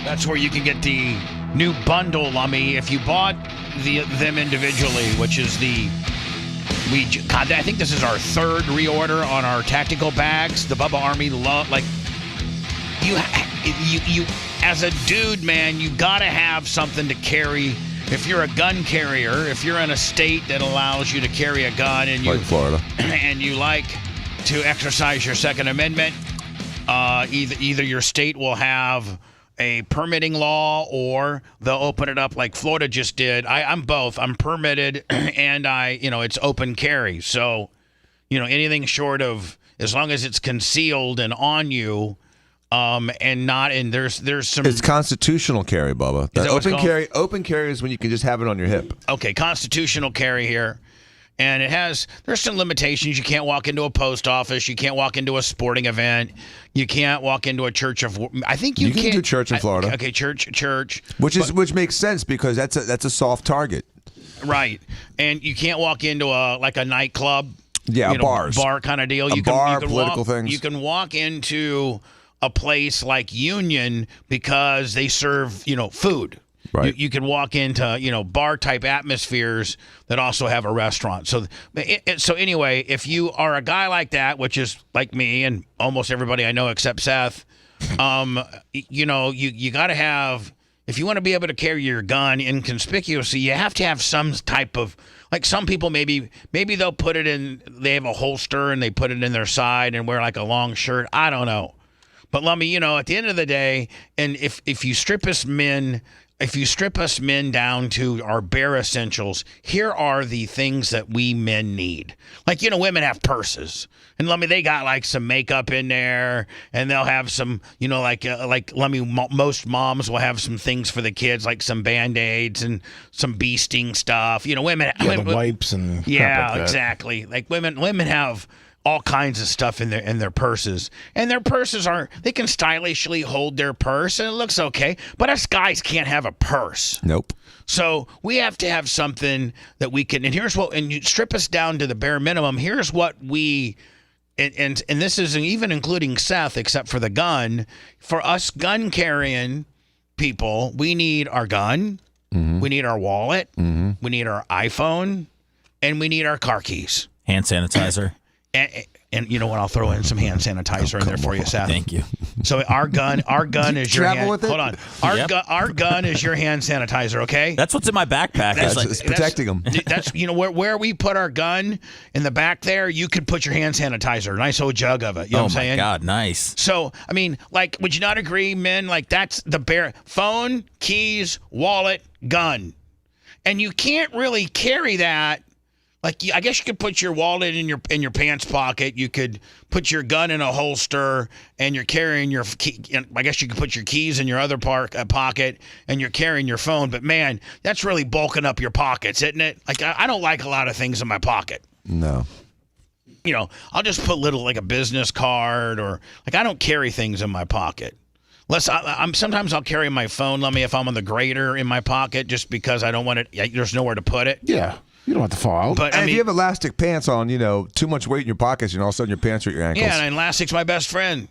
That's where you can get the new bundle, Lummy. If you bought them individually, which is God, I think this is our 3rd reorder on our tactical bags. The Bubba Army you as a dude, man, you gotta have something to carry. If you're a gun carrier, if you're in a state that allows you to carry a gun and Like Florida. and you like to exercise your Second Amendment, either your state will have a permitting law or they'll open it up like Florida just did. I'm both. I'm permitted and it's open carry. So, anything short of, as long as it's concealed and on you, and not in there's some. It's constitutional carry, Bubba. Is that what it's Open carry is when you can just have it on your hip. Okay, constitutional carry here. And there's some limitations. You can't walk into a post office. You can't walk into a sporting event. You can't walk into a church of. I think you can do church in Florida. Okay, church. Which makes sense because that's a soft target. Right, and you can't walk into a nightclub. Yeah, bars, bar kind of deal. You can political walk, things. You can walk into a place like Union because they serve food. Right. You can walk into bar type atmospheres that also have a restaurant. So anyway, if you are a guy like that, which is like me and almost everybody I know except Seth, you got to have. If you want to be able to carry your gun inconspicuously, you have to have some type of, like some people maybe they'll put it in, they have a holster and they put it in their side and wear like a long shirt. I don't know. But Lummy, at the end of the day, and if you strip us men down to our bare essentials, here are the things that we men need. Like, women have purses. And Lummy, they got like some makeup in there, and they'll have some, like Lummy, most moms will have some things for the kids, like some Band-Aids and some bee sting stuff. Women, the wipes and crap like that. Exactly. Like women have all kinds of stuff in their purses, and their purses they can stylishly hold their purse and it looks okay, but us guys can't have a purse. Nope. So we have to have something that we can, and you strip us down to the bare minimum. Here's what we, and this isn't even including Seth, except for the gun. For us gun carrying people, we need our gun, we need our wallet, we need our iPhone, and we need our car keys. Hand sanitizer. And you know what? I'll throw in some hand sanitizer in there for you, Seth. Thank you. So our gun is your hand. With it? Hold on. Our gun is your hand sanitizer. Okay. That's what's in my backpack. It's protecting them. That's where we put our gun in the back there. You could put your hand sanitizer, nice old jug of it. You know what I'm saying? Oh my God, nice. So I mean, like, would you not agree, men? Like that's the bare phone, keys, wallet, gun, and you can't really carry that. Like, I guess you could put your wallet in your pants pocket. You could put your gun in a holster, and you're carrying your key. I guess you could put your keys in your other pocket, and you're carrying your phone. But man, that's really bulking up your pockets, isn't it? Like, I don't like a lot of things in my pocket. No. I'll just put like a business card, or like I don't carry things in my pocket. Sometimes I'll carry my phone. Let me if I'm on the grader in my pocket, just because I don't want it. There's nowhere to put it. Yeah. You don't have to fall out. But if you have elastic pants on, too much weight in your pockets, and all of a sudden your pants are at your ankles. Yeah, and elastic's my best friend.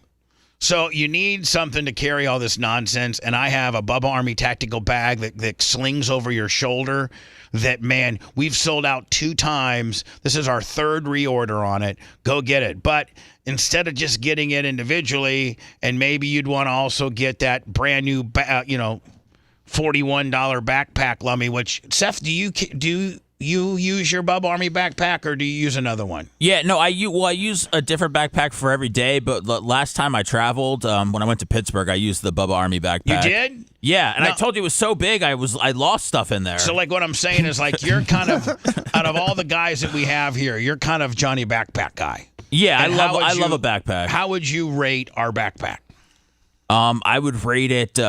So you need something to carry all this nonsense, and I have a Bubba Army tactical bag that slings over your shoulder that, man, we've sold out 2 times. This is our 3rd reorder on it. Go get it. But instead of just getting it individually, and maybe you'd want to also get that brand new, $41 backpack, Lummy, which, Seth, do you use your Bubba Army backpack, or do you use another one? Yeah, no, I use a different backpack for every day, but last time I traveled, when I went to Pittsburgh, I used the Bubba Army backpack. You did? Yeah, and I told you it was so big, I lost stuff in there. So, like, what I'm saying is, like, you're kind of, out of all the guys that we have here, you're kind of Johnny Backpack guy. Yeah, I love a backpack. How would you rate our backpack? I would rate it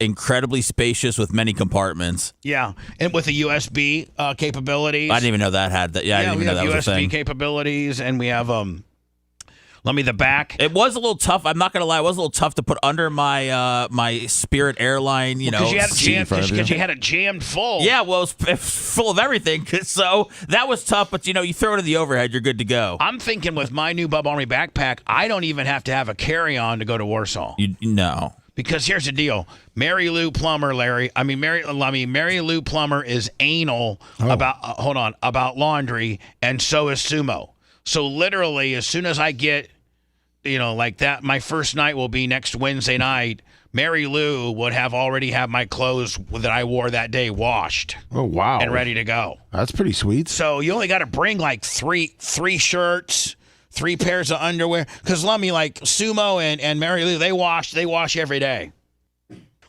incredibly spacious with many compartments. Yeah, and with the USB capabilities. I didn't even know that had that. Yeah, I didn't even know that was a thing. USB capabilities, and we have the back. It was a little tough. I'm not gonna lie. It was a little tough to put under my my Spirit airline. Because you had it jammed full. Yeah, well, it was full of everything. So that was tough. But you throw it in the overhead, you're good to go. I'm thinking with my new Bubba Army backpack, I don't even have to have a carry-on to go to Warsaw. No. Because here's the deal, Mary Lou Plummer, Mary Lou Plummer is anal about laundry, and so is Sumo. So literally, as soon as I get, like that, my first night will be next Wednesday night. Mary Lou would already have my clothes that I wore that day washed. Oh wow! And ready to go. That's pretty sweet. So you only got to bring like three shirts. 3 pairs of underwear, because Lummy, like Sumo and Mary Lou, they wash every day.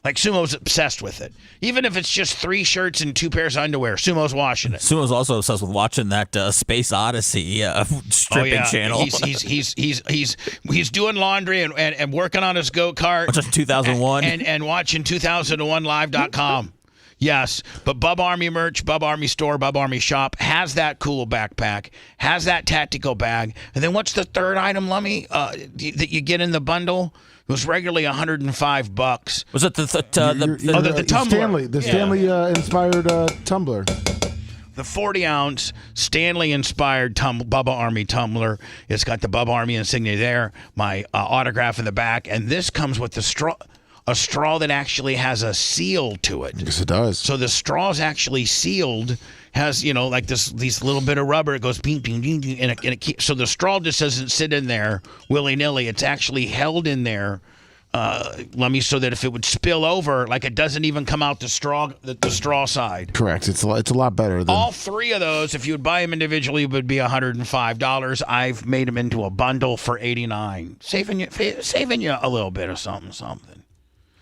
Like Sumo's obsessed with it. Even if it's just 3 shirts and 2 pairs of underwear, Sumo's washing it. Sumo's also obsessed with watching that Space Odyssey stripping channel. He's doing laundry and working on his go-kart. Watching 2001 and watching 2001live.com. Yes, but Bubba Army merch, Bubba Army store, Bubba Army shop has that cool backpack, has that tactical bag. And then what's the third item, Lummy, that you get in the bundle? It was regularly $105. Was it the tumbler? Stanley inspired tumbler. The 40-ounce Stanley-inspired Bubba Army tumbler. It's got the Bubba Army insignia there, my autograph in the back, and this comes with the straw. A straw that actually has a seal to it. Yes, it does. So the straw's actually sealed, has, like these little bit of rubber. It goes ping, ping, ping, ping, and it keeps, so the straw just doesn't sit in there willy-nilly. It's actually held in there, Lummy, so that if it would spill over, like it doesn't even come out the straw side. Correct. It's a lot better than all three of those. If you would buy them individually, would be $105. I've made them into a bundle for $89, saving you a little bit of something.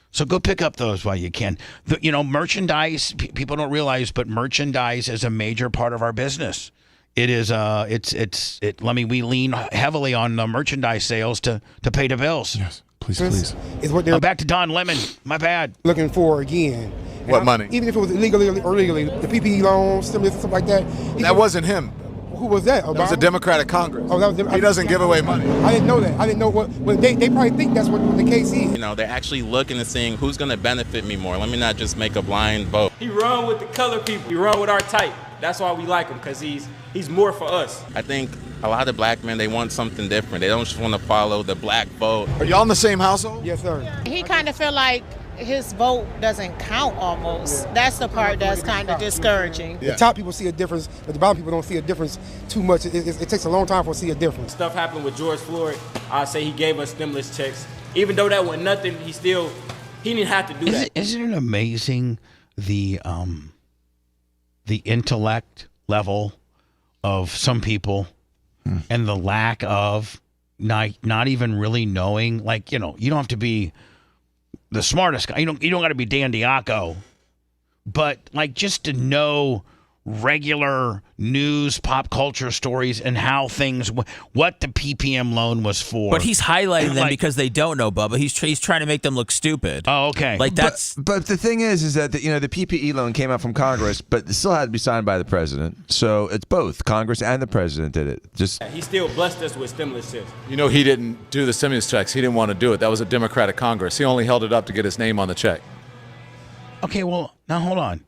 So go pick up those while you can. Merchandise, people don't realize, but merchandise is a major part of our business. It is, we lean heavily on the merchandise sales to pay the bills. Yes, please. Is what they're back to Don Lemon. My bad. looking for again. What money? Even if it was illegally or legally, the PPE loans, stimulus, stuff like that. That wasn't him. Who was that? That was a Democratic Congress. Oh, that was he doesn't give away money. I didn't know that. I didn't know what they probably think that's what the case is. They're actually looking and seeing who's going to benefit me more. Let me not just make a blind vote. He run with the color people. He run with our type. That's why we like him, because he's more for us. I think a lot of black men, they want something different. They don't just want to follow the black vote. Are y'all in the same household? Yes, sir. He kind of feel like his vote doesn't count almost. That's the part that's kind of discouraging. The top people see a difference, but the bottom people don't see a difference too much. It takes a long time for us to see a difference. Stuff happened with George Floyd. I say he gave us stimulus checks. Even though that wasn't nothing, he didn't have to do that. Isn't it amazing the intellect level of some people and the lack of not even really knowing, you don't have to be the smartest guy. You don't got to be Dan Diaco, but just to know regular news, pop culture stories, and how things, what the PPM loan was for. But he's highlighting them because they don't know, Bubba. He's trying to make them look stupid. Oh, okay. But the thing is that the PPE loan came out from Congress, but it still had to be signed by the president. So it's both Congress and the president did it. He still blessed us with stimulus checks. He didn't do the stimulus checks. He didn't want to do it. That was a Democratic Congress. He only held it up to get his name on the check. Okay, well, now hold on.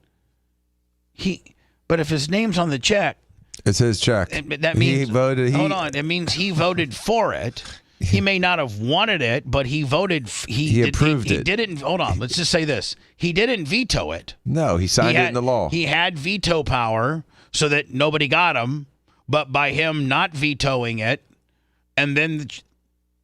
But if his name's on the check, it's his check. That means he voted. Hold on. It means he voted for it. He may not have wanted it, but he voted. He approved it. He didn't. Hold on. Let's just say this: he didn't veto it. No, he signed it into law. He had veto power, so that nobody got him. But by him not vetoing it, and then.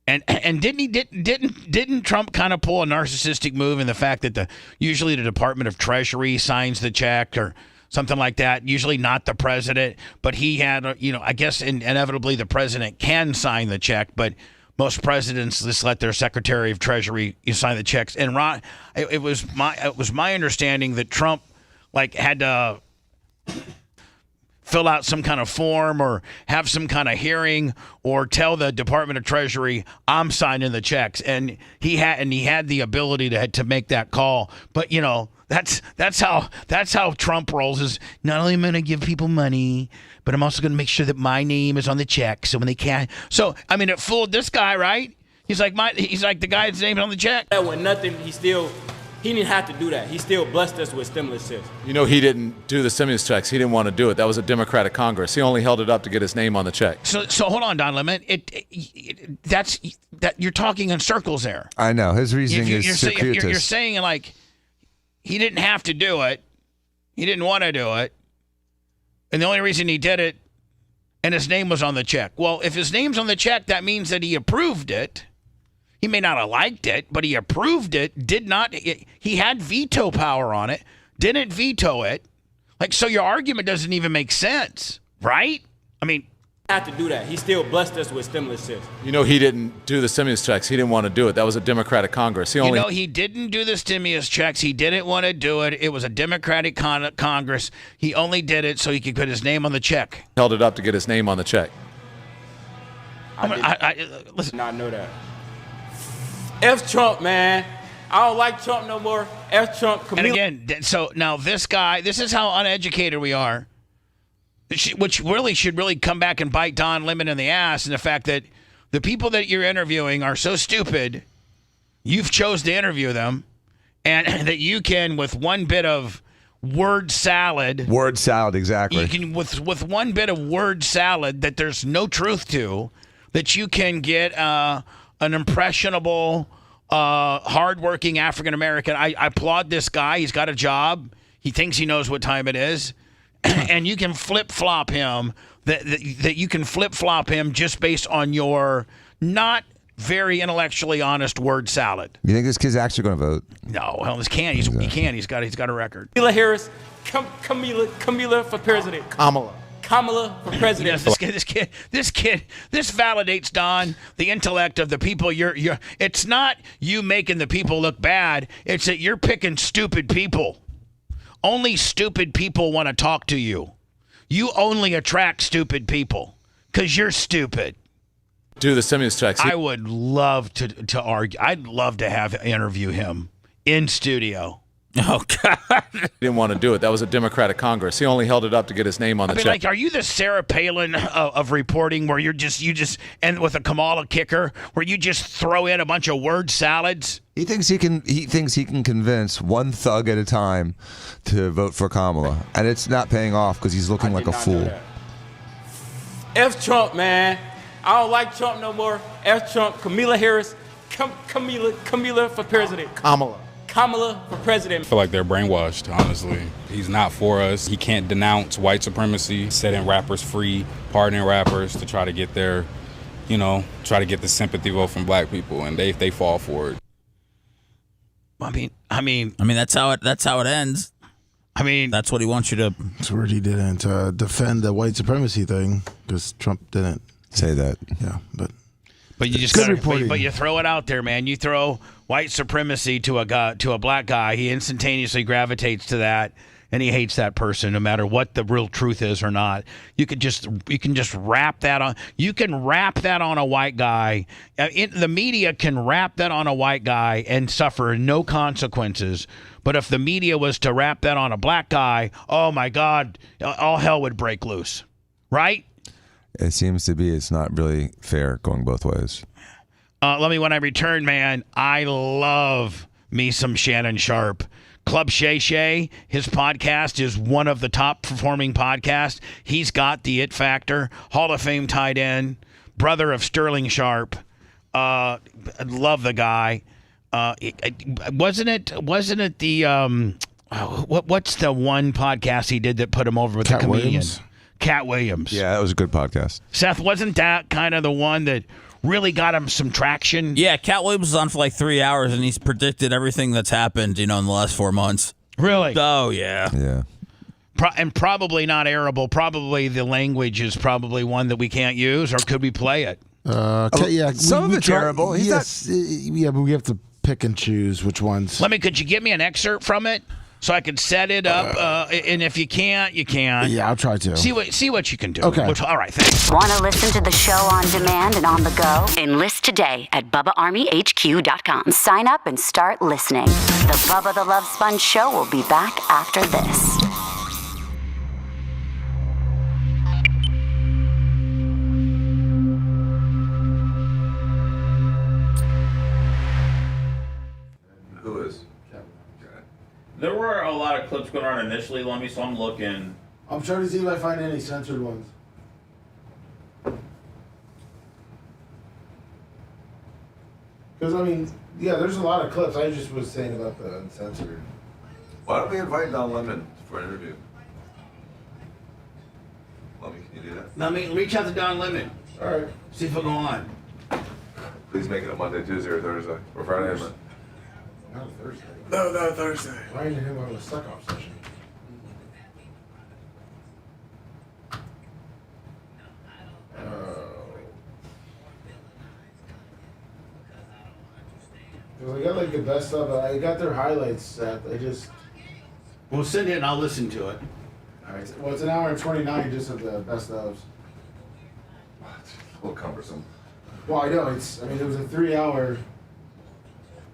And didn't Trump kind of pull a narcissistic move in the fact that usually the Department of Treasury signs the check or something like that, usually not the president, but he had, I guess inevitably the president can sign the check, but most presidents just let their Secretary of Treasury sign the checks. And Ron, it was my understanding that Trump had to fill out some kind of form or have some kind of hearing or tell the Department of Treasury, I'm signing the checks. And he had the ability to make that call. But, that's how Trump rolls, is not only am I going to give people money, but I'm also going to make sure that my name is on the check. So when they can't. So, it fooled this guy, right? He's like the guy's name on the check. That was nothing. He didn't have to do that. He still blessed us with stimulus checks. He didn't do the stimulus checks. He didn't want to do it. That was a Democratic Congress. He only held it up to get his name on the check. So hold on, Don Lemon. That's you're talking in circles there. I know his reasoning is circuitous. You're saying he didn't have to do it. He didn't want to do it, and the only reason he did it, and his name was on the check. Well, if his name's on the check, that means that he approved it. He may not have liked it, but he approved it, he had veto power on it, didn't veto it. So your argument doesn't even make sense, right? Have to do that. He still blessed us with stimulus checks. He didn't do the stimulus checks. He didn't want to do it. That was a Democratic Congress. He didn't do the stimulus checks. He didn't want to do it. It was a Democratic Congress. He only did it so he could put his name on the check. Held it up to get his name on the check. I did not know that. F Trump, man. I don't like Trump no more. F Trump. And again, so now this guy, this is how uneducated we are, which really should come back and bite Don Lemon in the ass, and the fact that the people that you're interviewing are so stupid, you've chose to interview them, and that you can, with one bit of word salad, exactly. You can, with one bit of word salad that there's no truth to, that you can get an impressionable, hardworking African American. I applaud this guy. He's got a job. He thinks he knows what time it is, and you can flip flop him. That you can flip flop him just based on your not very intellectually honest word salad. You think this kid's actually going to vote? No, hell, this can't. He can't. He's got a record. Kamala Harris. Kamala for president. Kamala for president. Yes, this validates, Don, the intellect of the people you're it's not you making the people look bad, it's that you're picking stupid people. Only stupid people want to talk to you. You only attract stupid people because you're stupid. Do the stimulus checks. I would love to argue. I'd love to interview him in studio. Oh, God. He didn't want to do it. That was a Democratic Congress. He only held it up to get his name on the check. Like, are you the Sarah Palin of reporting, where you just and with a Kamala kicker, where you just throw in a bunch of word salads? He thinks he can convince one thug at a time to vote for Kamala, and it's not paying off because he's looking like a fool. F Trump, man. I don't like Trump no more. F Trump. Kamala Harris. Kamala for president. Kamala for president. I feel like they're brainwashed, honestly. He's not for us. He can't denounce white supremacy, setting rappers free, pardoning rappers to try to get their, try to get the sympathy vote from black people, and they fall for it. I mean that's how it ends. I mean, that's what he wants you to. That's where he didn't defend the white supremacy thing because Trump didn't say that. Yeah, but you just but you throw it out there, man. You throw white supremacy to a black guy, he instantaneously gravitates to that, and he hates that person, no matter what the real truth is or not. You can just wrap that on. You can wrap that on a white guy. The media can wrap that on a white guy and suffer no consequences. But if the media was to wrap that on a black guy, oh my God, all hell would break loose, right? It seems to be it's not really fair going both ways. When I return, man, I love me some Shannon Sharp. Club Shay Shay, his podcast is one of the top performing podcasts. He's got the it factor. Hall of Fame tight end, brother of Sterling Sharp. I love the guy. Wasn't it the what's the one podcast he did that put him over with the comedian? Williams? Cat Williams. Yeah, that was a good podcast. Seth, wasn't that kind of the one that really got him some traction? Yeah, Cat Williams was on for like 3 hours, and he's predicted everything that's happened, in the last 4 months. Really? Oh, yeah. Yeah. And probably not airable. Probably the language is probably one that we can't use, or could we play it? Yeah, some of it's terrible. Yeah, but we have to pick and choose which ones. Could you give me an excerpt from it so I could set it up? And if you can't, you can't. Yeah, I'll try to. See what you can do. Okay. All right, thanks. Want to listen to the show on demand and on the go? Enlist today at BubbaArmyHQ.com. Sign up and start listening. The Bubba the Love Sponge Show will be back after this. Who is? There were a lot of clips going on initially, Lummy, so I'm looking. I'm trying to see if I find any censored ones. Because, there's a lot of clips. I just was saying about the uncensored. Why don't we invite Don Lemon for an interview? Lummy, can you do that? Let me reach out to Don Lemon. All right. See if he'll go on. Please make it a Monday, Tuesday, or Thursday, or Friday. Not Thursday. No, not Thursday. Ryan and him on a suck-off session. I got the best of it. I got their highlights set. Well, send it and I'll listen to it. All right. Well, it's an hour and 29 just of the best ofs. It's a little cumbersome. Well, I know. It was a 3 hour.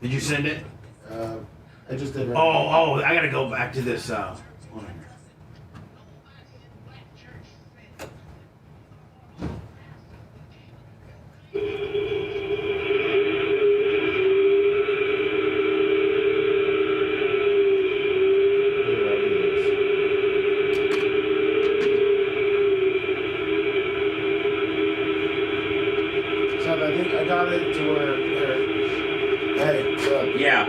Did you send it? I just did. Oh, I gotta go back to this. I think I got it to where. Hey, look. Yeah.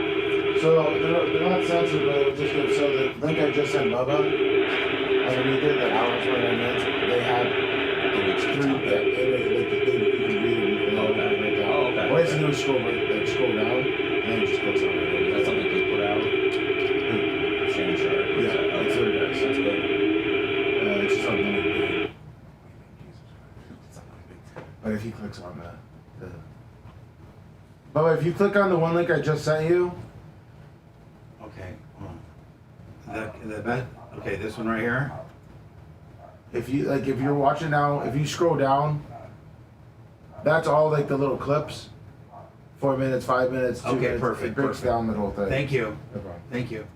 So they're not censored, but it was just good. So the link I just sent Bubba, underneath it, the hours where I meant, they had it's through that. You can read it and all that right down. Oh, okay. All you have to do is scroll down, and then you just click on it. That's something he put out. Shane Sharp. Yeah, it's there, guys. That's good. It's just on the But if he clicks on the Bubba, if you click on the one link I just sent you. Okay. Okay, this one right here. If you're watching now, if you scroll down, that's all like the little clips. 4 minutes, 5 minutes, 2 minutes. Perfect. It breaks down the whole thing. Thank you. No problem. Thank you.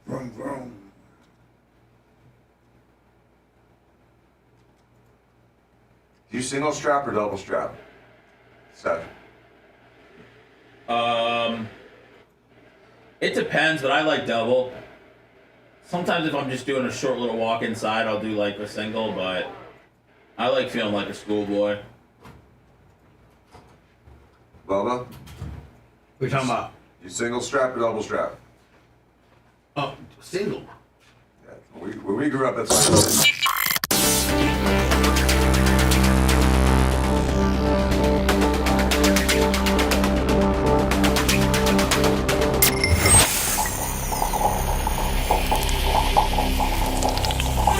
Vroom, vroom. Do you single strap or double strap? Seth. It depends, but I like double. Sometimes if I'm just doing a short little walk inside, I'll do like a single, but I like feeling like a schoolboy. Bubba? What are you talking about? You single strap or double strap? Oh, single. Yeah. When we grew up, that's what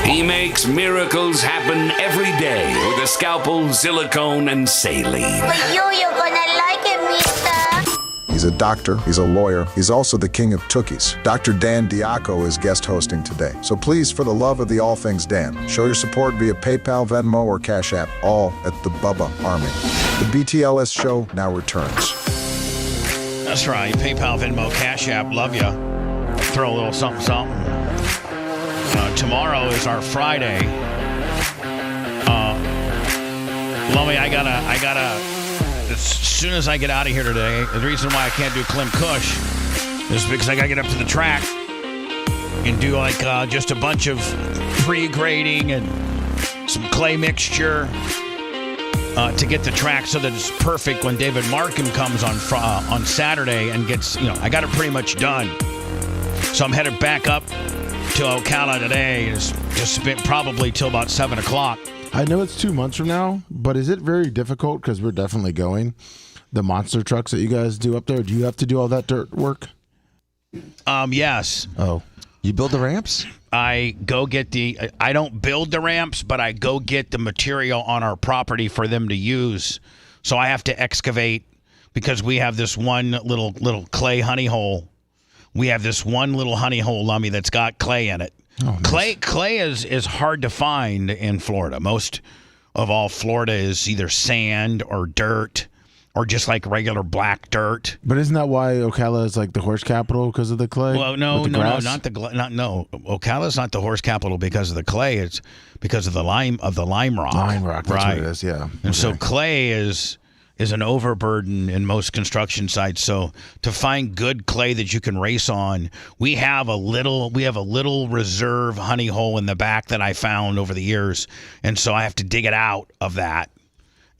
He makes miracles happen every day with a scalpel, silicone, and saline. But you're gonna like it, mister. He's a doctor, he's a lawyer, he's also the king of tookies. Dr. Dan Diaco is guest hosting today. So please, for the love of the all things Dan, show your support via PayPal, Venmo, or Cash App, all at the Bubba Army. The BTLS show now returns. That's right. PayPal, Venmo, Cash App. Love ya. Throw a little something, something. Tomorrow is our Friday. Lummy, I gotta. As soon as I get out of here today, the reason why I can't do Klim Kush is because I gotta get up to the track and do like just a bunch of pre-grading and some clay mixture to get the track so that it's perfect when David Markham comes on Saturday and gets, I got it pretty much done. So I'm headed back up to Ocala today. It's just been probably till about 7 o'clock. I know it's 2 months from now, but is it very difficult? Because we're definitely going. The monster trucks that you guys do up there, do you have to do all that dirt work? Yes. Oh. You build the ramps? I don't build the ramps, but I go get the material on our property for them to use. So I have to excavate because we have this one little clay honey hole. We have this one little honey hole, Lummy, that's got clay in it. Oh, nice. Clay is hard to find in Florida. Most of all, Florida is either sand or dirt or just like regular black dirt. But isn't that why Ocala is like the horse capital because of the clay? Well, no, Ocala's not the horse capital because of the clay. It's because of the lime rock. Lime rock, that's what it is, yeah. And so clay is an overburden in most construction sites. So to find good clay that you can race on, we have a little reserve honey hole in the back that I found over the years, and so I have to dig it out of that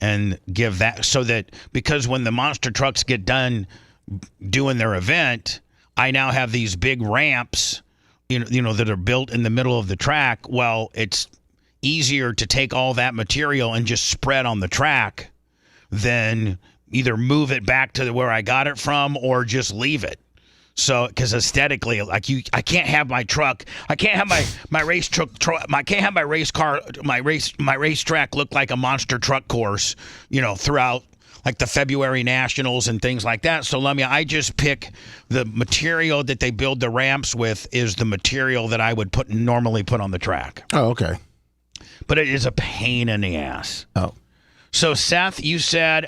and give that so that because when the monster trucks get done doing their event, I now have these big ramps, that are built in the middle of the track. Well, it's easier to take all that material and just spread on the track than either move it back to where I got it from or just leave it. So, because aesthetically, I can't have my truck, I can't have my race truck, I can't have my race car, my racetrack look like a monster truck course, throughout like the February Nationals and things like that. So, I just pick the material that they build the ramps with is the material that I would normally put on the track. Oh, okay. But it is a pain in the ass. Oh. So, Seth, you said,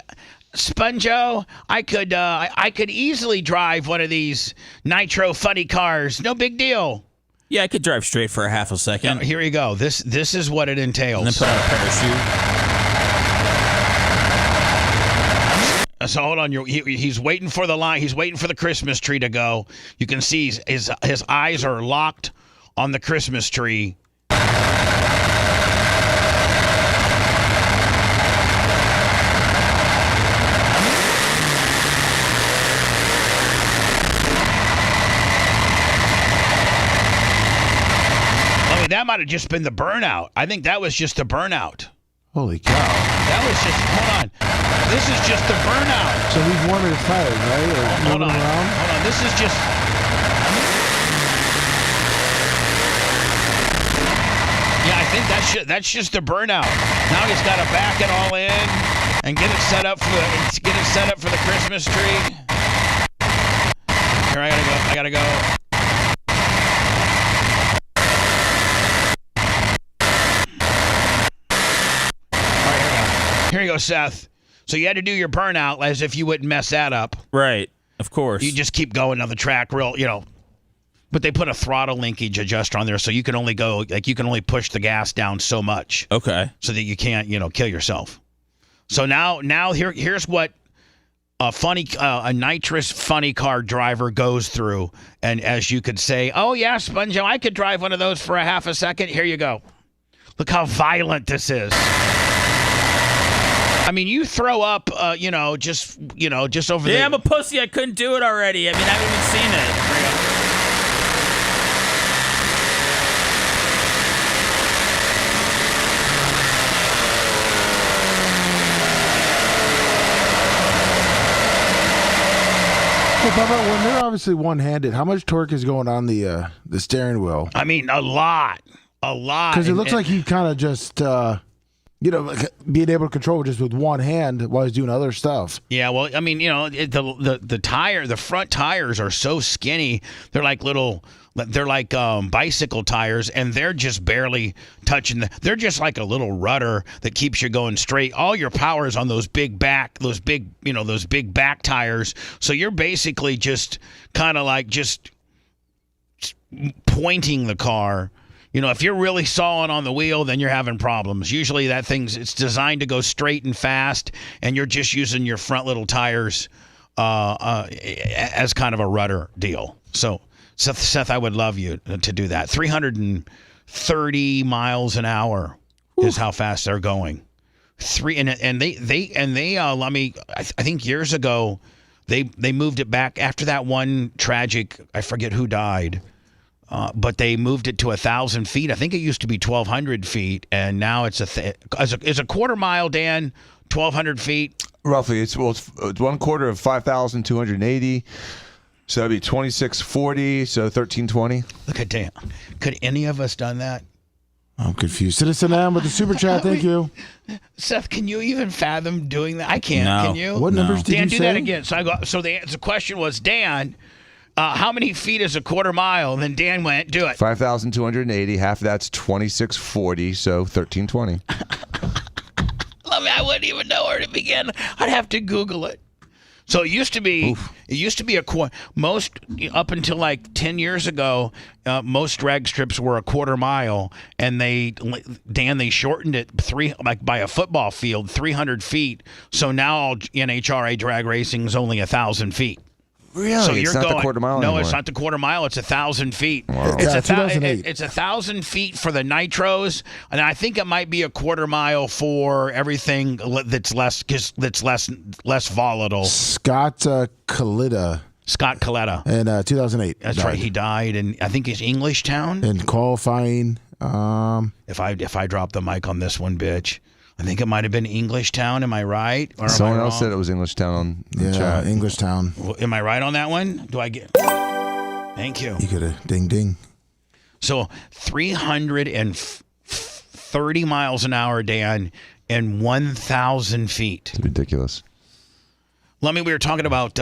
Sponjo, I could easily drive one of these nitro funny cars. No big deal. Yeah, I could drive straight for a half a second. Now, here you go. This is what it entails. And then put on a parachute. So hold on. He's waiting for the line. He's waiting for the Christmas tree to go. You can see his eyes are locked on the Christmas tree. That might have just been the burnout. I think that was just the burnout. Holy cow. That was just, hold on. This is just the burnout. So he's warming his tires, right? Or hold on. This is just. Yeah, I think that's just the burnout. Now he's got to back it all in and get it set up for the Christmas tree. Here, I gotta go. Here you go, Seth. So you had to do your burnout as if you wouldn't mess that up. Right. Of course. You just keep going on the track but they put a throttle linkage adjuster on there so you can only push the gas down so much. Okay. So that you can't, kill yourself. So now here's what a nitrous funny car driver goes through. And as you could say, oh yeah, Sponjo, I could drive one of those for a half a second. Here you go. Look how violent this is. I mean, you throw up, just over there. Yeah, I'm a pussy. I couldn't do it already. I mean, I haven't even seen it. Well, Bubba, when they're obviously one-handed, how much torque is going on the steering wheel? I mean, a lot. Because it looks like he kind of just... being able to control just with one hand while he's doing other stuff. Yeah, well, I mean, the front tires are so skinny. They're like bicycle tires, and they're just barely touching they're just like a little rudder that keeps you going straight. All your power is on those big back tires. So you're basically just kind of like just pointing the car. If you're really sawing on the wheel, then you're having problems. Usually it's designed to go straight and fast, and you're just using your front little tires as kind of a rudder deal. So, Seth, I would love you to do that. 330 miles an hour. is how fast they're going. I think years ago they moved it back after that one tragic, I forget who died, but they moved it to 1,000 feet. I think it used to be 1,200 feet, and now it's is a quarter mile, Dan, 1,200 feet. Roughly, it's 1/4 of 5,280. So that'd be 2640. So 1320. Look at Dan. Could any of us done that? I'm confused. Citizen M with the super chat. Thank you. Seth, can you even fathom doing that? I can't. No. Can you? What numbers did Dan, you do say? that again. So the question was, Dan, how many feet is a quarter mile? And then Dan went, do it. 5,280. Half of that's 2640. So 1320. I wouldn't even know where to begin. I'd have to Google it. So it used to be. Oof. It used to be most up until like 10 years ago. Most drag strips were a quarter mile, and they shortened it by a football field, 300 feet. So now all NHRA drag racing is only 1,000 feet. Really? So it's not the quarter mile anymore. No, it's not the quarter mile. It's 1,000 feet. Wow. It's 1,000 feet for the nitros, and I think it might be a quarter mile for everything that's less volatile. Scott Kalita. In 2008. That's died. right. He died in, I think it's Englishtown. In qualifying. If I drop the mic on this one, bitch. I think it might have been Englishtown. Am I right? Or Someone else said it was Englishtown on the chat. Englishtown. Am I right on that one? Do I get? Thank you. You could have ding ding. So 330 miles an hour, Dan, and 1,000 feet. It's ridiculous. We were talking about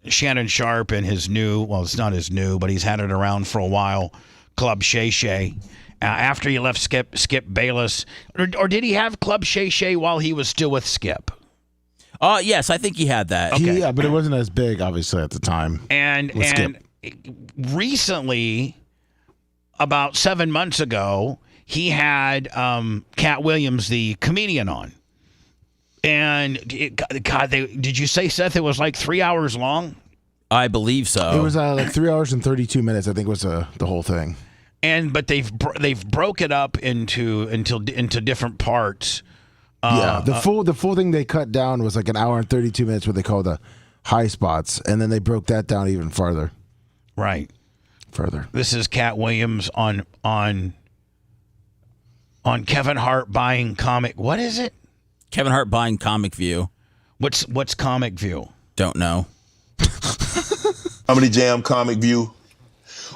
Shannon Sharp and his new, well, it's not his new, but he's had it around for a while, Club Shay Shay. After he left Skip Bayless, or did he have Club Shay Shay while he was still with Skip? Yes, I think he had that. Okay. Yeah, but it wasn't as big, obviously, at the time. And recently, about 7 months ago, he had Cat Williams, the comedian, on. And did you say, Seth, it was like 3 hours long? I believe so. It was like 3 hours and 32 minutes, I think, was the whole thing. But they've broke it up into different parts. The full thing they cut down was like an hour and 32 minutes, what they call the high spots, and then they broke that down even farther. Right. Further. This is Cat Williams on Kevin Hart buying comic. What is it? Kevin Hart buying Comic View. What's Comic View? Don't know. Comedy Jam, Comic View.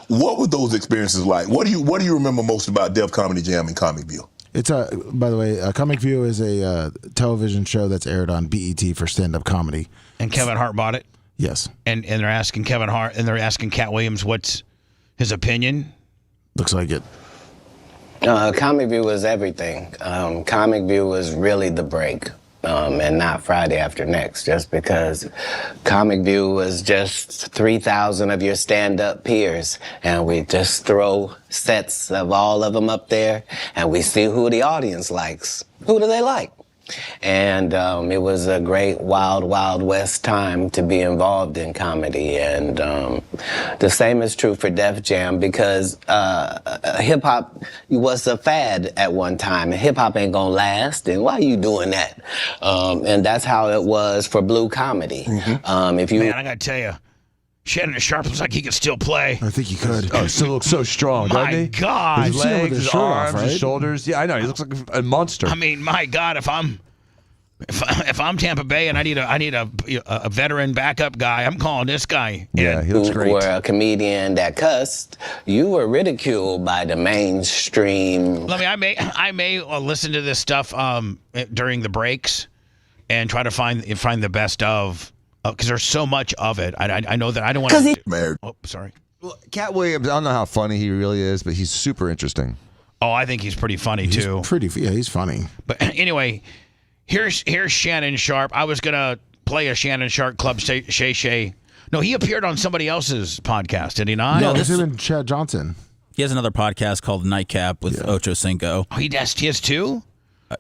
What were those experiences like? What do you remember most about Def Comedy Jam and Comic View? It's by the way, Comic View is a television show that's aired on BET for stand-up comedy. And Kevin Hart bought it? Yes. And they're asking Kevin Hart, and they're asking Cat Williams what's his opinion? Looks like it. Comic View was everything. Comic View was really the break. And not Friday After Next, just because Comic View was just 3,000 of your stand-up peers, and we just throw sets of all of them up there, and we see who the audience likes. Who do they like? And it was a great wild, wild west time to be involved in comedy. And the same is true for Def Jam, because hip-hop was a fad at one time, and hip-hop ain't gonna last, and why are you doing that? And that's how it was for blue comedy. Man, I gotta tell you, Shannon Sharp looks like he could still play. I think he could. Oh, he still looks so strong, doesn't he? My God. His legs, his arms, right? his shoulders. Yeah, I know. He looks like a monster. I mean, my God, if I'm Tampa Bay and I need a veteran backup guy, I'm calling this guy. Yeah, he looks great. Who were a comedian that cussed, you were ridiculed by the mainstream. I may listen to this stuff during the breaks and try to find the best of, because there's so much of it. I know that I don't want to. Oh, sorry. Well, Cat Williams, I don't know how funny he really is, but he's super interesting. Oh, I think he's pretty funny too. He's funny. But anyway, here's Shannon Sharp. I was gonna play a Shannon Sharp Club Shay Shay. No, he appeared on somebody else's podcast, did he not? No, this is even Chad Johnson. He has another podcast called Nightcap with Ocho Cinco. Oh, he has two?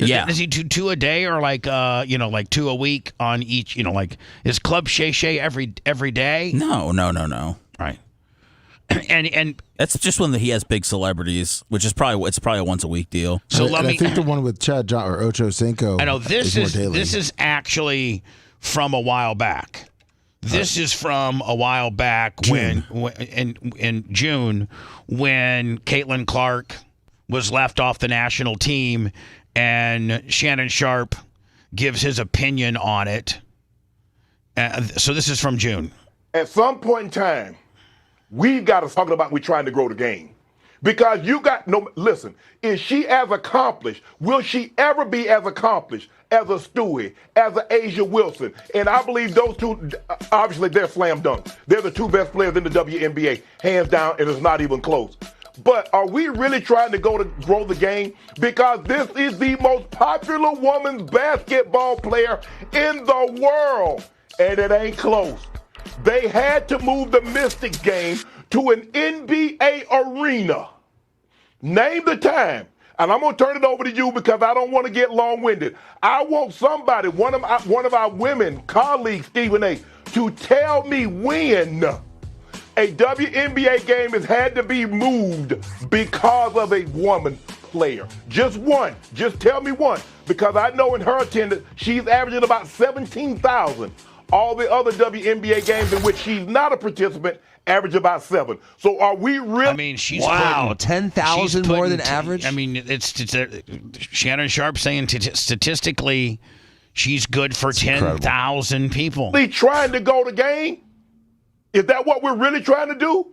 Yeah. Does he do two a day, or like two a week on each? Like is Club Shay Shay every day? No. Right. and that's just when he has big celebrities, which is probably a once a week deal. So I think the one with Chad John or Ocho Cinco. I know this is more daily. this is actually from a while back. This is from a while back when in June when Caitlin Clark was left off the national team, and Shannon Sharp gives his opinion on it. So this is from June. At some point in time, we've got to talk about we're trying to grow the game. Because you got listen, is she as accomplished? Will she ever be as accomplished as a Stewie, as a Asia Wilson? And I believe those two, obviously, they're slam dunks. They're the two best players in the WNBA, hands down, and it's not even close. But are we really trying to grow the game? Because this is the most popular women's basketball player in the world, and it ain't close. They had to move the Mystics game to an NBA arena. Name the time. And I'm going to turn it over to you because I don't want to get long-winded. I want somebody, one of our women colleagues, Stephen A., to tell me when a WNBA game has had to be moved because of a woman player. Just one. Just tell me one. Because I know in her attendance, she's averaging about 17,000. All the other WNBA games in which she's not a participant average about 7. So are we really? I mean, she's 10,000 more than average. I mean, it's Shannon Sharp saying statistically, she's good for 10,000 people. We trying to go the game? Is that what we're really trying to do,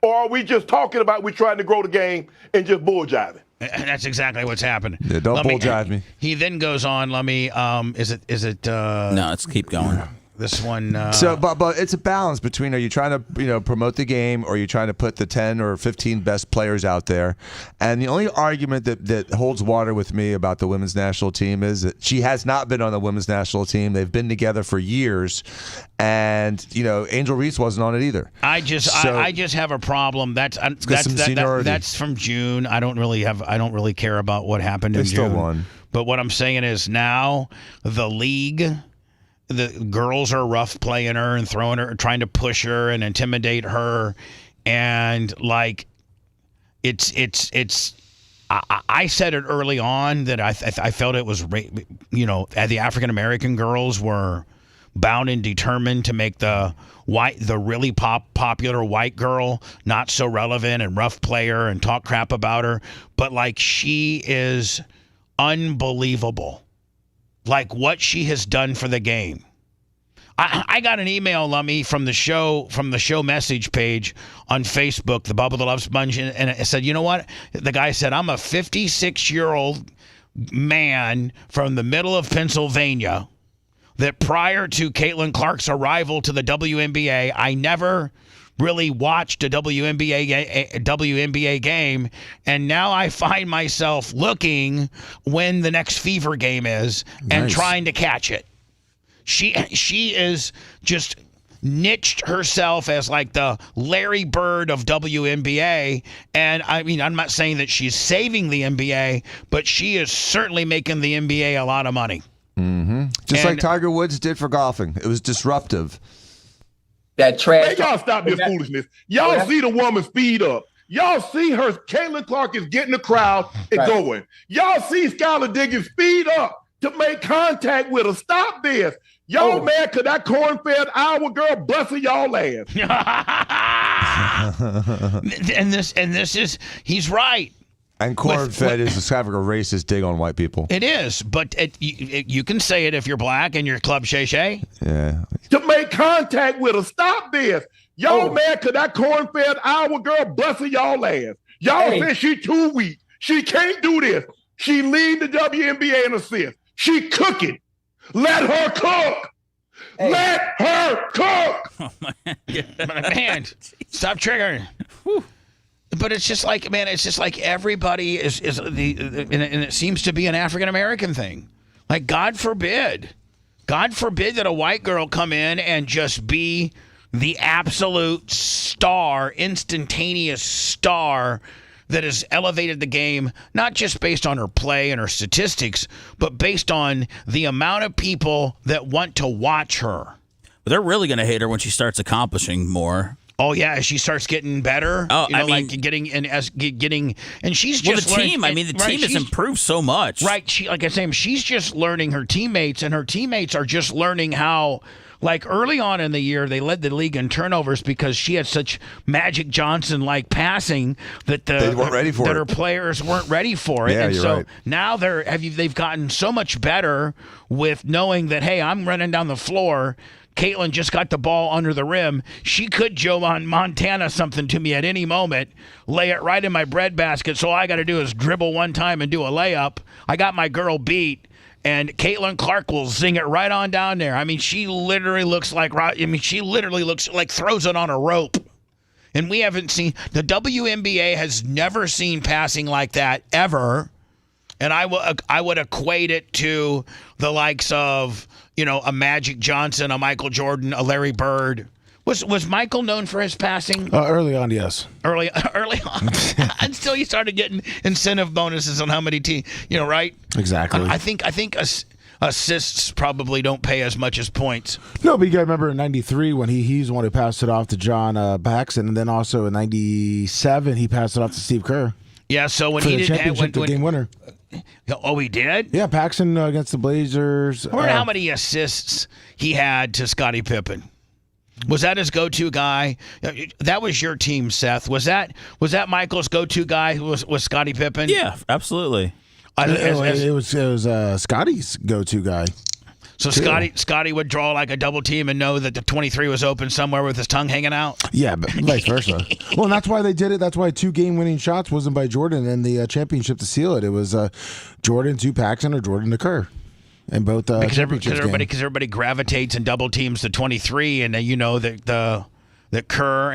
or are we just talking about we're trying to grow the game and just bull jiving? That's exactly what's happening. Yeah, don't bull jive me. He then goes on. Let me. Is it? No, let's keep going. This one. But it's a balance between, are you trying to promote the game, or are you trying to put the 10 or 15 best players out there? And the only argument that holds water with me about the women's national team is that she has not been on the women's national team. They've been together for years, and Angel Reese wasn't on it either. I just have a problem. That's from June. I don't really care about what happened in June. They still won. But what I'm saying is now the league. The girls are rough playing her and throwing her, trying to push her and intimidate her, and like, I said it early on that I felt it was, the African American girls were bound and determined to make the really popular white girl not so relevant and rough player and talk crap about her, but like she is unbelievable. Like what she has done for the game. I got an email, Lummy, from the show message page on Facebook, the Bubba the Love Sponge, and it said, you know what? The guy said, I'm a 56-year-old man from the middle of Pennsylvania that prior to Caitlin Clark's arrival to the WNBA, I never really watched a WNBA game, and now I find myself looking when the next Fever game is and trying to catch it. She is just niched herself as like the Larry Bird of WNBA, and I mean, I'm not saying that she's saving the NBA, but she is certainly making the NBA a lot of money. Mm-hmm. Just like Tiger Woods did for golfing. It was disruptive. That trash. Y'all stop this foolishness. Y'all see the woman speed up. Y'all see her. Caitlin Clark is getting the crowd and going. Y'all see Skylar Diggins speed up to make contact with her. Stop this. Y'all mad because that corn-fed Iowa girl busted y'all ass. and this is, he's right. And corn-fed is kind of a racist dig on white people. It is, but you can say it if you're black and you're Club Shay Shay. Yeah. To make contact with her. Stop this. Y'all mad because that corn-fed Iowa girl busted y'all ass. Y'all said she too weak. She can't do this. She lead the WNBA in assists. She cooking. Let her cook. Let her cook. Oh, man, stop triggering. Whew. But it's just like, man, everybody is and it seems to be an African American thing. Like, God forbid that a white girl come in and just be the absolute star, instantaneous star that has elevated the game, not just based on her play and her statistics, but based on the amount of people that want to watch her. But they're really going to hate her when she starts accomplishing more. Oh yeah, she starts getting better. Oh, you know, I mean, like getting, and she's just the team. I mean, the team has improved so much. Right. She, like I say, she's just learning her teammates, and her teammates are just learning how. Like early on in the year, they led the league in turnovers because she had such Magic Johnson-like passing that they weren't ready for that it. her players weren't ready for it. Yeah, and you're so right. now they've gotten so much better with knowing that, hey, I'm running down the floor. Caitlin just got the ball under the rim. She could Joe Montana something to me at any moment, lay it right in my breadbasket. So all I got to do is dribble one time and do a layup. I got my girl beat. And Caitlin Clark will zing it right on down there. I mean, she literally looks like throws it on a rope. And we haven't seen, the WNBA has never seen passing like that ever. And I would equate it to the likes of, a Magic Johnson, a Michael Jordan, a Larry Bird. Was Michael known for his passing? Early on, yes. Early on. Until you started getting incentive bonuses on how many teams, right? Exactly. I think assists probably don't pay as much as points. No, but you got to remember in '93 when he's the one who passed it off to John Paxson, and then also in '97 he passed it off to Steve Kerr. Yeah, so when for he the didn't championship, the game winner. Oh, he did? Yeah, Paxson against the Blazers. I wonder how many assists he had to Scottie Pippen. Was that his go-to guy? That was your team, Seth. Was that Michael's go-to guy? Was Scottie Pippen? Yeah, absolutely. It was Scotty's go-to guy. So Scotty would draw like a double team and know that the 23 was open somewhere with his tongue hanging out. Yeah, but vice versa. Well, and that's why they did it. That's why 2 game-winning shots wasn't by Jordan in the championship to seal it. It was Jordan to Paxson or Jordan to Kerr. And both because everybody gravitates and double teams the 23, and that that Kerr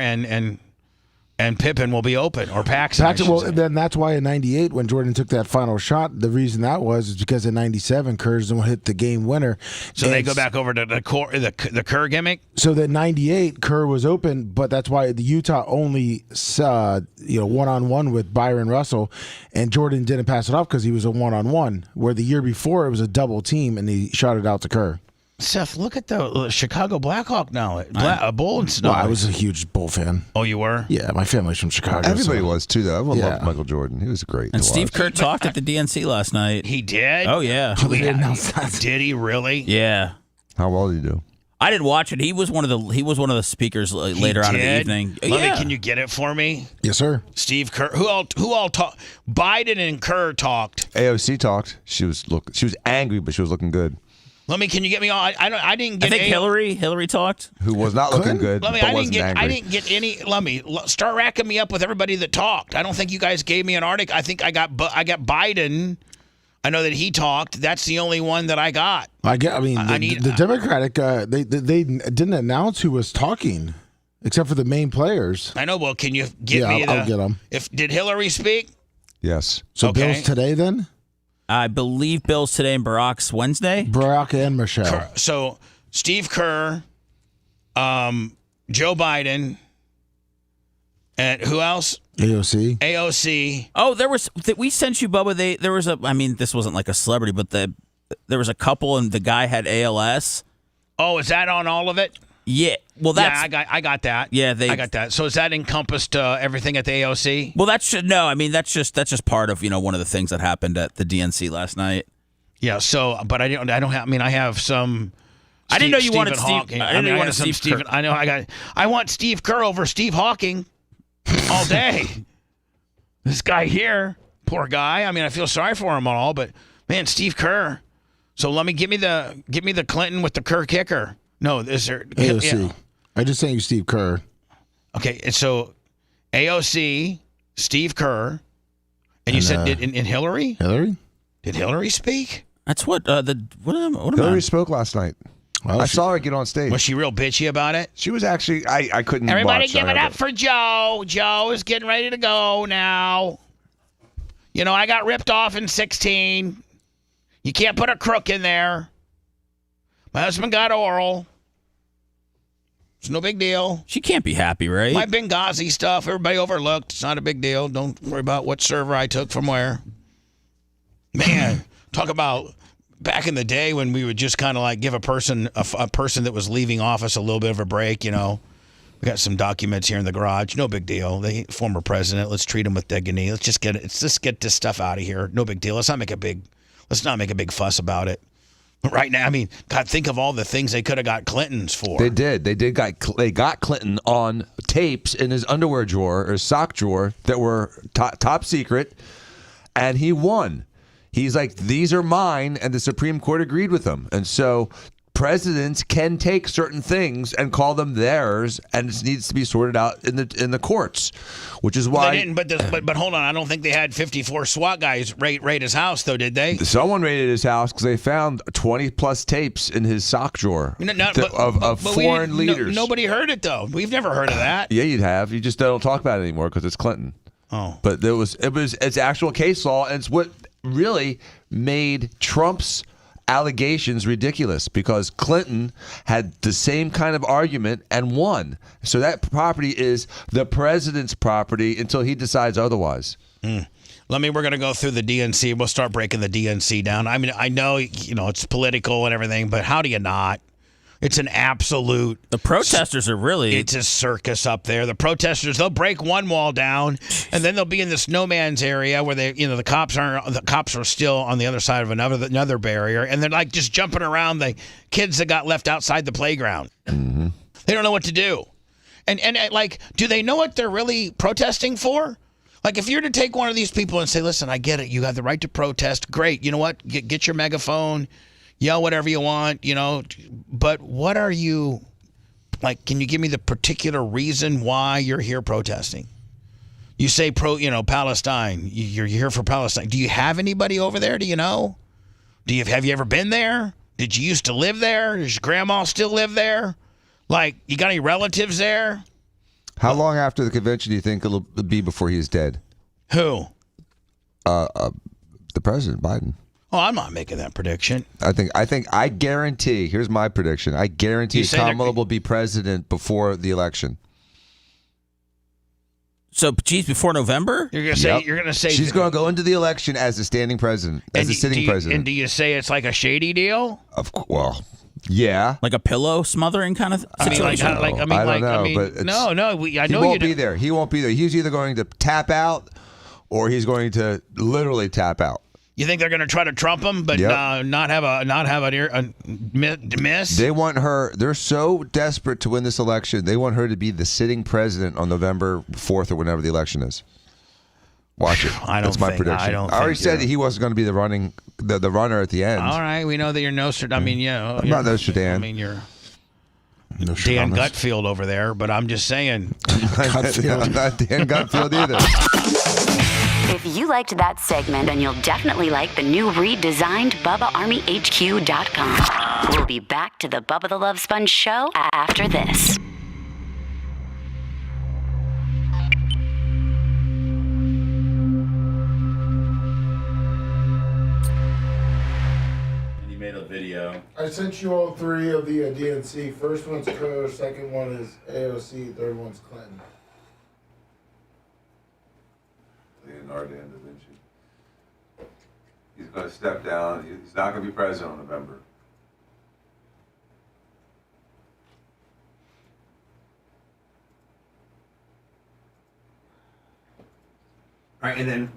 and Pippen will be open, or Paxson. Well, then that's why in '98 when Jordan took that final shot, the reason that was because in '97 Kerr's the one hit the game winner. So they go back over to the Kerr gimmick. So that '98 Kerr was open, but that's why the Utah only one-on-one with Byron Russell, and Jordan didn't pass it off because he was a one-on-one. Where the year before it was a double team and he shot it out to Kerr. Seth, look at the Chicago Blackhawk now. Bull and Well, I was a huge Bull fan. Oh, you were? Yeah, my family's from Chicago. Everybody was too, though. Everyone loved Michael Jordan. He was great. And to Steve watch. Kerr talked at the DNC last night. He did? Oh, yeah. Did he really? Yeah. How well did he do? I didn't watch it. He was one of the speakers later on in the evening. Can you get it for me? Yes, sir. Steve Kerr. Who all talked? Biden and Kerr talked. AOC talked. She was angry, but she was looking good. Can you get me on? I didn't get. I think Hillary talked. Who was not looking good. I didn't get any. Start racking me up with everybody that talked. I don't think you guys gave me an article. I think I got Biden. I know that he talked. That's the only one that I got. The Democratic they didn't announce who was talking, except for the main players. I know. Well, can you get me? I'll get them. Did Hillary speak? Yes. So Bill's today then. I believe Bill's today and Barack's Wednesday. Barack and Michelle. So Steve Kerr, Joe Biden, and who else? AOC. Oh, we sent you, Bubba. This wasn't like a celebrity, but there was a couple and the guy had ALS. Oh, is that on all of it? Yeah. Well, that's I got that. Yeah, I got that. So is that encompassed everything at the AOC? Well, that's just part of one of the things that happened at the DNC last night. Yeah. So, but I have some. I didn't know you wanted Steve. Steve. I didn't know you wanted Steve Kerr. I know. I want Steve Kerr over Steve Hawking all day. This guy here, poor guy. I feel sorry for him all, but man, Steve Kerr. So give me the Clinton with the Kerr kicker. No, is there AOC? Yeah. I just sent you Steve Kerr. Okay, and so AOC, Steve Kerr, and you said in Hillary? Hillary? Did Hillary speak? That's what Hillary spoke last night. Well, I saw her get on stage. Was she real bitchy about it? She was actually. I couldn't. Everybody give it up for Joe. Joe is getting ready to go now. I got ripped off in 16. You can't put a crook in there. My husband got oral. It's no big deal. She can't be happy, right? My Benghazi stuff, everybody overlooked. It's not a big deal. Don't worry about what server I took from where. Man, talk about back in the day when we would just kind of like give a person that was leaving office a little bit of a break, We got some documents here in the garage. No big deal. The former president. Let's treat him with dignity. Let's just get this stuff out of here. No big deal. Let's not make a big fuss about it. Right now, I mean, God, think of all the things they could have got Clintons for. They did. They got Clinton on tapes in his underwear drawer or sock drawer that were top secret, and he won. He's like, these are mine, and the Supreme Court agreed with him. And so presidents can take certain things and call them theirs, and it needs to be sorted out in the courts, which is why. They didn't, but hold on, I don't think they had 54 SWAT guys raid his house, though, did they? Someone raided his house because they found 20 plus tapes in his sock drawer of foreign leaders. Nobody heard it though. We've never heard of that. Yeah, you'd have. You just don't talk about it anymore because it's Clinton. Oh, but it's actual case law, and it's what really made Trump's allegations ridiculous, because Clinton had the same kind of argument and won. So that property is the president's property until he decides otherwise. We're going to go through the DNC. We'll start breaking the DNC down. I mean, I know, it's political and everything, but how do you not? It's an absolute. The protesters are really. It's a circus up there. The protesters, they'll break one wall down, and then they'll be in this no man's area where the cops are still on the other side of another barrier, and they're like just jumping around the kids that got left outside the playground. Mm-hmm. They don't know what to do, and like, do they know what they're really protesting for? Like, if you're to take one of these people and say, "Listen, I get it. You have the right to protest. Great. You know what? Get your megaphone." Yell whatever you want, but what are you, like, can you give me the particular reason why you're here protesting? You say Palestine, you're here for Palestine. Do you have anybody over there? Do you know? Have you ever been there? Did you used to live there? Does your grandma still live there? Like, you got any relatives there? How long after the convention do you think it'll be before he's dead? Who? The president, Biden. Oh, I'm not making that prediction. I guarantee. Here's my prediction. I guarantee Kamala will be president before the election. So, geez, before November? You're gonna say she's going to go into the election as a standing president, as a sitting president. And do you say it's like a shady deal? Well, yeah, like a pillow smothering kind of situation. I don't know, but I know he won't be there. He won't be there. He's either going to tap out, or he's going to literally tap out. You think they're going to try to trump him, but not have a miss? They want her. They're so desperate to win this election. They want her to be the sitting president on November 4th or whenever the election is. Watch it. That's my prediction. I already said that he wasn't going to be the runner at the end. All right, we know that you're Nostradamus. I mean, I'm not Nostradamus. I mean, you're Dan Gutfield over there, but I'm just saying. I'm not Dan Gutfield either. If you liked that segment, then you'll definitely like the new redesigned BubbaArmyHQ.com. We'll be back to the Bubba the Love Sponge show after this. And you made a video. I sent you all three of the DNC. First one's Kerr, second one is AOC, third one's Clinton. Leonardo da Vinci. He's going to step down. He's not going to be president in November. All right, and then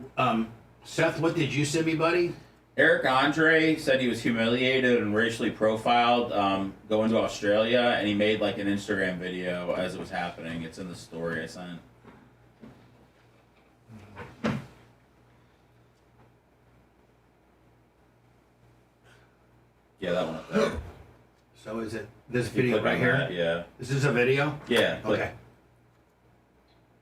Seth, what did you send me, buddy? Eric Andre said he was humiliated and racially profiled going to Australia, and he made like an Instagram video as it was happening. It's in the story I sent. Yeah, that one up there. So is it this video right here? Yeah. This is a video? Yeah. Okay.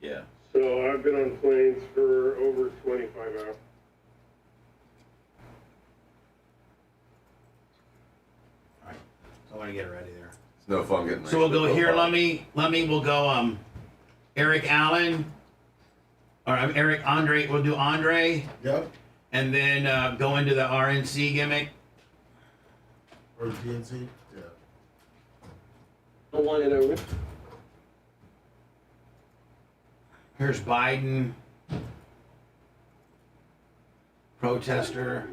Yeah. So I've been on planes for over 25 hours. All right. So I want to get it ready there. It's no fun getting ready. So we'll go here. Let me. We'll go. Eric Allen. Or Eric Andre. We'll do Andre. Yep. And then go into the RNC gimmick. Or DNC? Yeah. I want it over. Here's Biden. Protester.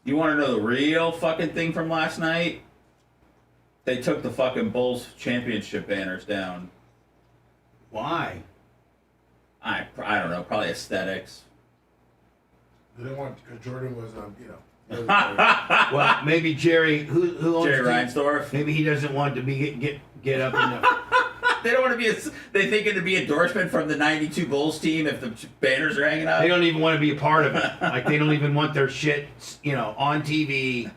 You want to know the real fucking thing from last night? They took the fucking Bulls championship banners down. Why? I don't know. Probably aesthetics. They didn't want because Jordan was Well, maybe Jerry, who owns Jerry the- Reinsdorf. Maybe he doesn't want to be get up in the. They don't want to be. They think it'd be endorsement from the '92 Bulls team if the banners are hanging up. They don't even want to be a part of it. Like they don't even want their shit, on TV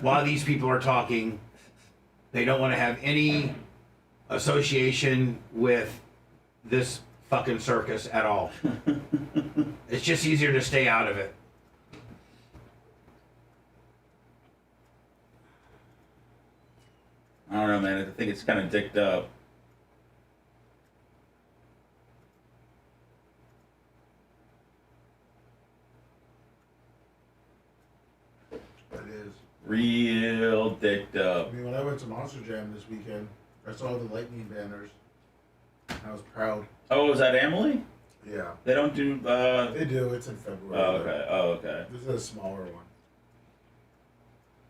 while these people are talking. They don't want to have any association with this fucking circus at all. It's just easier to stay out of it. I don't know, man. I think it's kind of dicked up. It is. Real dicked up. I mean, when I went to Monster Jam this weekend, I saw the Lightning banners. I was proud. Oh, was that Emily? Yeah. They don't do. They do. It's in February. Oh, okay. Oh, okay. This is a smaller one.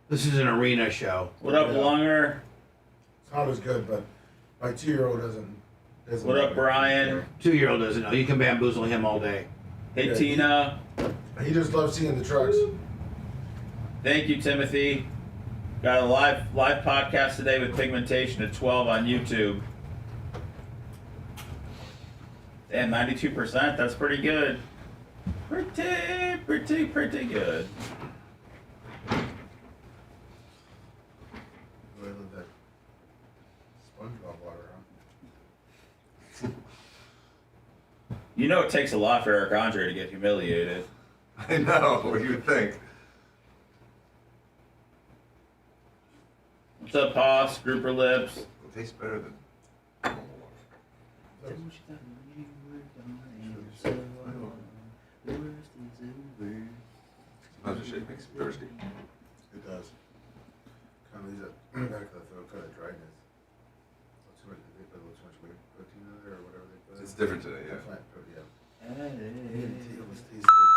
This is an arena show. What up, Lunger? It's not as good, but my 2-year-old doesn't What know up, it. Brian? 2-year-old doesn't know. You can bamboozle him all day. Hey, Yeah, Tina. He just loves seeing the trucks. Thank you, Timothy. Got a live podcast today with Pigmentation at 12 on YouTube. Damn, 92%. That's pretty good. Pretty good. Really love that SpongeBob water, huh? You know it takes a lot for Eric Andre to get humiliated. I know. What you would think. What's up, Hoss? Grouper Lips. It tastes better than. Sometimes the shit makes me thirsty. It does. Kind of leaves that back of the throat kind of dryness. Too much, they put a little too much whey protein in there or whatever they put. It's different today, yeah. Plant protein, It almost tastes like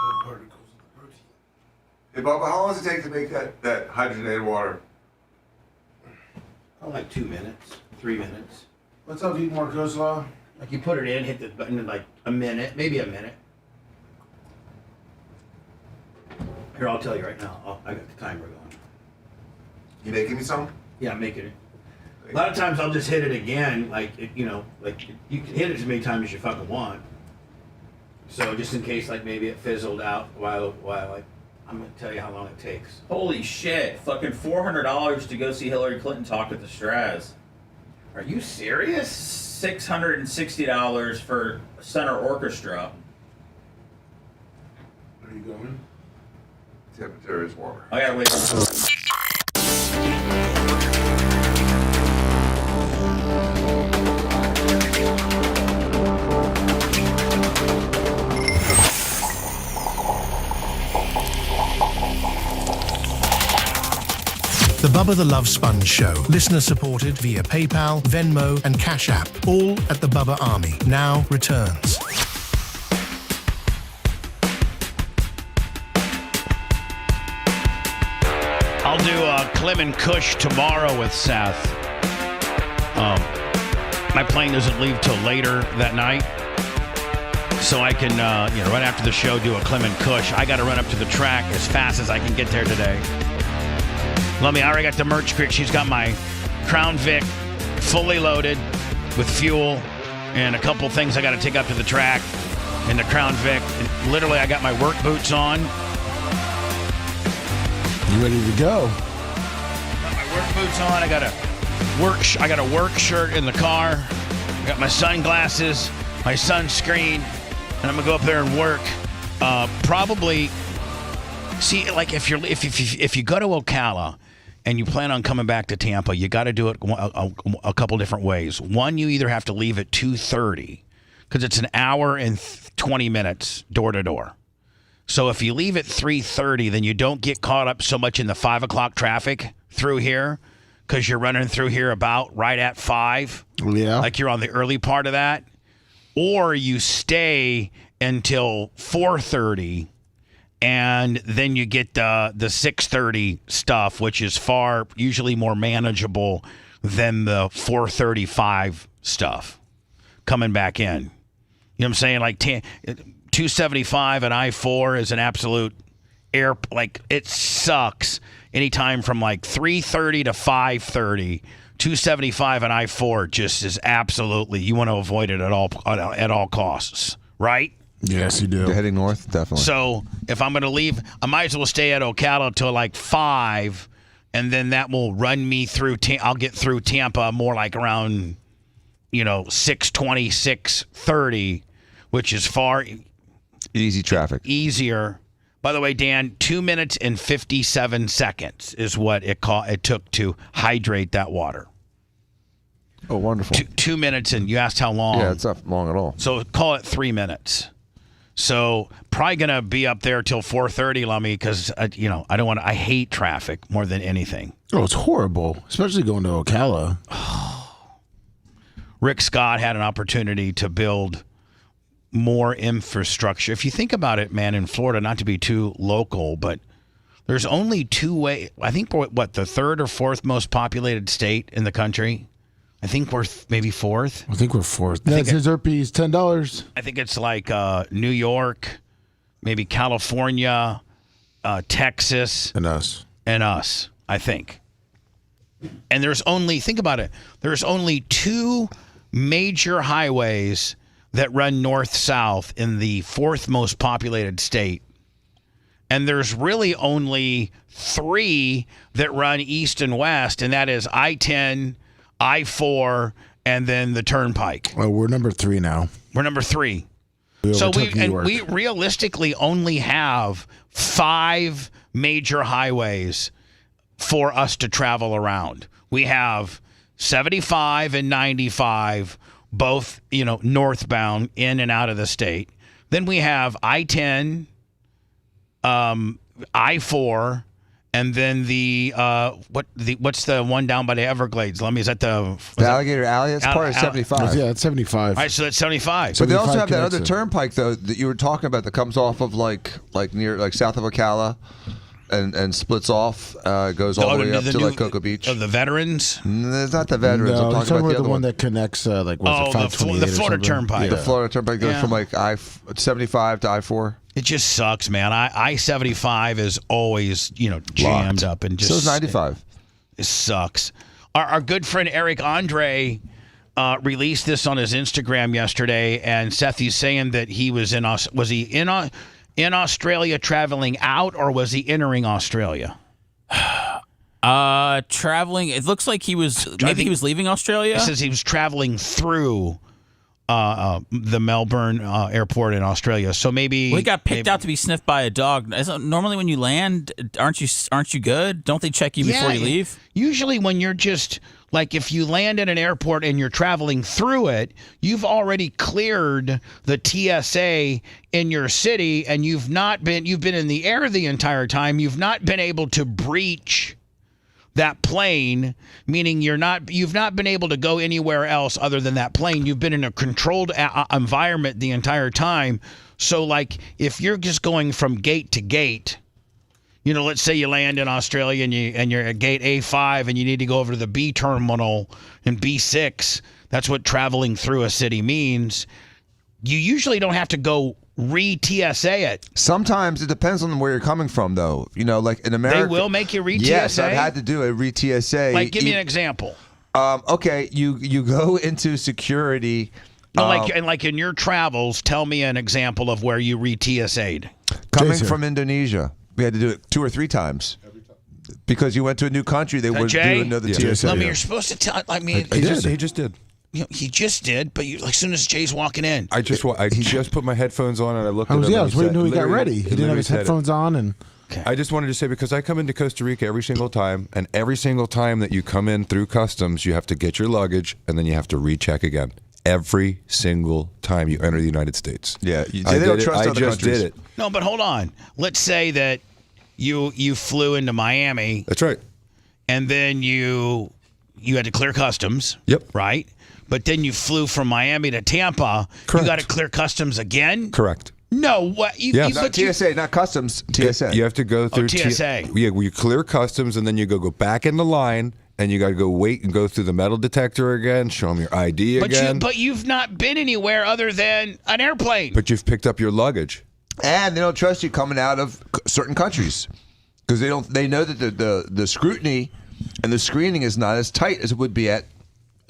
little particles of the protein. Hey, Bubba, how long does it take to make that hydrogenated water? Oh, like 2 minutes, 3 minutes. What's up, eat more coleslaw? Like you put it in, hit the button in like a minute, maybe a minute. Here, I'll tell you right now. I got the timer going. You making me some? Yeah, I'm making it. A lot of times I'll just hit it again, like you can hit it as many times as you fucking want. So just in case, like maybe it fizzled out while I'm gonna tell you how long it takes. Holy shit. Fucking $400 to go see Hillary Clinton talk at the Straz. Are you serious? $660 for center orchestra. Are you going? Temperature is warmer. I gotta wait. The Bubba the Love Sponge Show. Listener supported via PayPal, Venmo, and Cash App. All at the Bubba Army. Now returns. I'll do Clem and Kush tomorrow with Seth. My plane doesn't leave till later that night. So I can, right after the show, do a Clem and Kush. I got to run up to the track as fast as I can get there today. I already got the merch crick. She's got my Crown Vic fully loaded with fuel and a couple things I got to take up to the track in the Crown Vic. And literally, I got my work boots on. You ready to go? Got my work boots on. I got a work shirt in the car. I got my sunglasses, my sunscreen, and I'm gonna go up there and work. Probably. See, like if you go to Ocala and you plan on coming back to Tampa, you got to do it a couple different ways. One, you either have to leave at 2:30 because it's an hour and 20 minutes door to door. So if you leave at 3:30, then you don't get caught up so much in the 5 o'clock traffic through here because you're running through here about right at 5. Yeah. Like you're on the early part of that. Or you stay until 4:30 And then you get the 6:30 stuff, which is usually more manageable than the 4:35 stuff coming back in. You know what I'm saying? Like 275 and I-4 is an absolute it sucks anytime from like 3:30 to 5:30. 275 and I-4 just is absolutely, you want to avoid it at all costs, right? Yes, you do. You're heading north, definitely. So if I'm going to leave, I might as well stay at Ocala till like 5, and then that will run me through. I'll get through Tampa more like around, 6:20, 6:30, which is far easy traffic. Easier. By the way, Dan, 2 minutes and 57 seconds is what it took to hydrate that water. Oh, wonderful. 2 minutes, and you asked how long. Yeah, it's not long at all. So call it 3 minutes. So probably going to be up there till 4:30, Lummy, because, I don't want to. I hate traffic more than anything. Oh, it's horrible, especially going to Ocala. Rick Scott had an opportunity to build more infrastructure. If you think about it, man, in Florida, not to be too local, but there's only two ways. I think we're, the third or fourth most populated state in the country? I think we're maybe fourth. I think we're fourth. That's his Zerpies, $10. I think it's like New York, maybe California, Texas. And us, I think. And think about it, there's only 2 major highways that run north-south in the fourth most populated state. And there's really only 3 that run east and west, and that is I-10, I-4, and then the Turnpike. Oh, we're number 3 now. We're number 3. So we realistically only have 5 major highways for us to travel around. We have 75 and 95, both, northbound in and out of the state. Then we have I-10, I-4, and then what's the one down by the Everglades? Is that the Alligator Alley? That's part of 75. Yeah, it's 75. All right, so that's 75. But they also have that other turnpike though that you were talking about that comes off of like near south of Ocala. And splits off, goes all the way up to Cocoa Beach. Of the veterans? It's not the veterans. No, I'm talking about the other one that connects, the Florida Turnpike. Yeah. The Florida Turnpike goes from I-75 to I-4. It just sucks, man. I-75 is always, jammed up and just. So is 95. It sucks. Our good friend Eric Andre released this on his Instagram yesterday, and Seth, he's saying that he was in Australia traveling out, or was he entering Australia? Traveling. It looks like he was leaving Australia. It says he was traveling through the Melbourne airport in Australia. So maybe he got picked out to be sniffed by a dog. Normally when you land, aren't you good? Don't they check you before you leave? Usually when you're just like, if you land at an airport and you're traveling through it, you've already cleared the TSA in your city, and you've been in the air the entire time. You've not been able to breach that plane, meaning you've not been able to go anywhere else other than that plane. You've been in a controlled environment the entire time. So like, if you're just going from gate to gate, let's say you land in Australia and you're at gate A5 and you need to go over to the B terminal in B6. That's what traveling through a city means. You usually don't have to go re-TSA it. Sometimes it depends on where you're coming from, though. Like in America, they will make you re-TSA. Yes, I've had to do a re-TSA. Like, give me an example. Okay, you go into security. Like in your travels, tell me an example of where you re-TSA'd. Coming from Indonesia. We had to do it 2 or 3 times. Because you went to a new country, they wouldn't do another TSA. You're supposed to tell. He just did. He just did, but as soon as Jay's walking in, he just put my headphones on and I looked at him. I was waiting until he got ready. He didn't have his headphones on, and I just wanted to say, because I come into Costa Rica every single time, and every single time that you come in through customs, you have to get your luggage and then you have to recheck again. Every single time you enter the United States. Yeah, they don't trust other countries. Did it. No, but hold on. Let's say that you flew into Miami. That's right. And then you had to clear customs. Yep. Right? But then you flew from Miami to Tampa. Correct. You got to clear customs again? Correct. No, what? Not TSA, not customs. TSA. You have to go through TSA. Yeah, you clear customs, and then you go back in the line, and you got to go wait and go through the metal detector again, show them your ID again. But you've not been anywhere other than an airplane. But you've picked up your luggage, and they don't trust you coming out of certain countries because they know that the scrutiny and the screening is not as tight as it would be in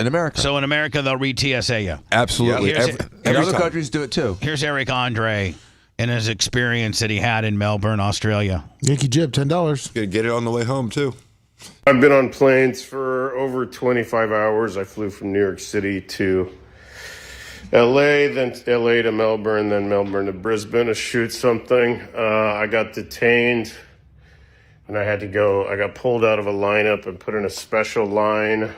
America. So in America, they'll read TSA you. Absolutely. And other countries do it too. Here's Eric Andre and his experience that he had in Melbourne, Australia. Yankee Jib, $10. Gonna get it on the way home too. I've been on planes for over 25 hours. I flew from New York City to LA, then LA to Melbourne, then Melbourne to Brisbane to shoot something. I got detained and I got pulled out of a lineup and put in a special line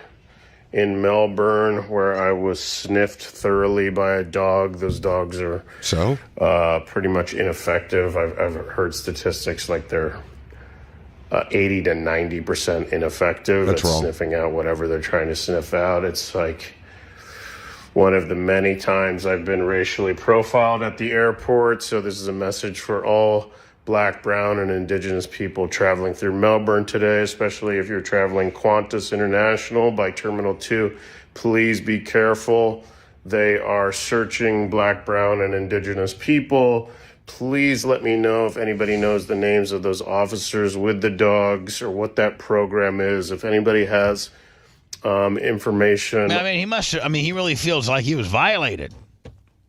in Melbourne where I was sniffed thoroughly by a dog. Those dogs are pretty much ineffective. I've heard statistics like they're 80 to 90% ineffective at sniffing out whatever they're trying to sniff out. It's like one of the many times I've been racially profiled at the airport. So this is a message for all Black, brown, and Indigenous people traveling through Melbourne today, especially if you're traveling Qantas International by Terminal 2. Please be careful. They are searching Black, brown, and Indigenous people. Please let me know if anybody knows the names of those officers with the dogs or what that program is. If anybody has information. I mean, he really feels like he was violated.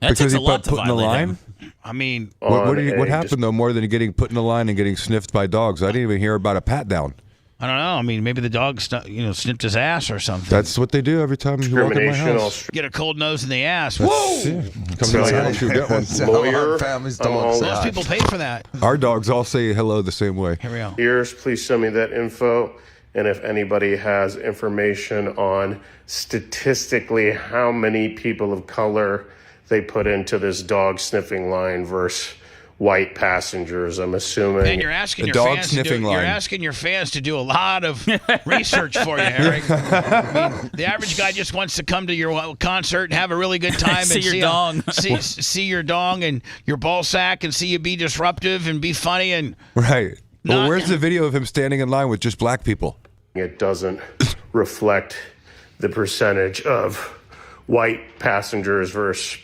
That because he put in the line? I mean, what happened though? More than getting put in the line and getting sniffed by dogs, I didn't even hear about a pat down. I don't know. I mean, maybe the dog, snipped his ass or something. That's what they do every time you walk in my house. Get a cold nose in the ass. Whoa! Come to my house, you get one. Lawyer. Most people pay for that. Our dogs all say hello the same way. Here we go. Ears, please send me that info. And if anybody has information on statistically how many people of color they put into this dog sniffing line versus white passengers, I'm assuming. And you're asking your fans to do a lot of research for you, Eric. I mean, the average guy just wants to come to your concert and have a really good time see and your dong, see your dong and your ball sack, and see you be disruptive and be funny and right. Well, where's the video of him standing in line with just black people? It doesn't reflect the percentage of white passengers versus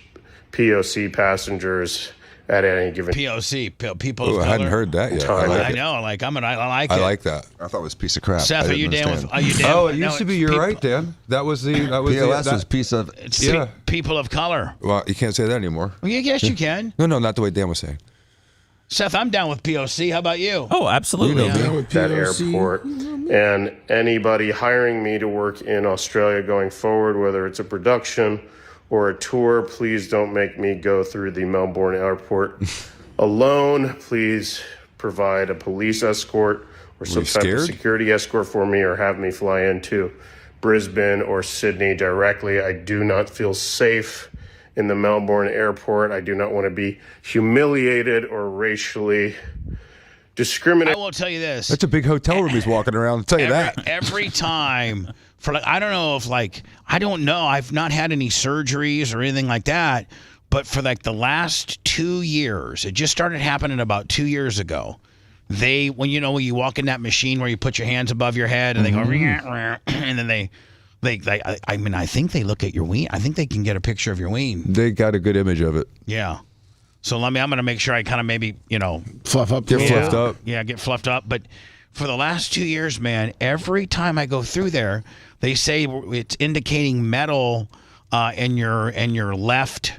POC passengers at any given POC people. Ooh, I hadn't heard that yet. I know. Like I like it. I like that. I thought it was a piece of crap. Seth, are you down with? Are you down? Oh, it used to be. You're right, Dan. That was POS was piece of. People of color. Well, you can't say that anymore. Well, yes, you can. No, not the way Dan was saying. Seth, I'm down with POC. How about you? Oh, absolutely. That airport. And anybody hiring me to work in Australia going forward, whether it's a production or a tour, please don't make me go through the Melbourne airport alone. Please provide a police escort or some type of security escort for me, or have me fly into Brisbane or Sydney directly. I do not feel safe in the Melbourne airport. I do not want to be humiliated or racially discriminated. I will tell you this. That's a big hotel room he's walking around. I'll tell you that. Every time, I don't know. I've not had any surgeries or anything like that. But for the last 2 years, it just started happening about 2 years ago. When you walk in that machine where you put your hands above your head and they go, and then I think they look at your ween. I think they can get a picture of your ween. They got a good image of it. Yeah. So I'm going to make sure I kind of maybe, fluff up. Get fluffed up. Yeah, get fluffed up. But for the last 2 years, man, every time I go through there, they say it's indicating metal in your left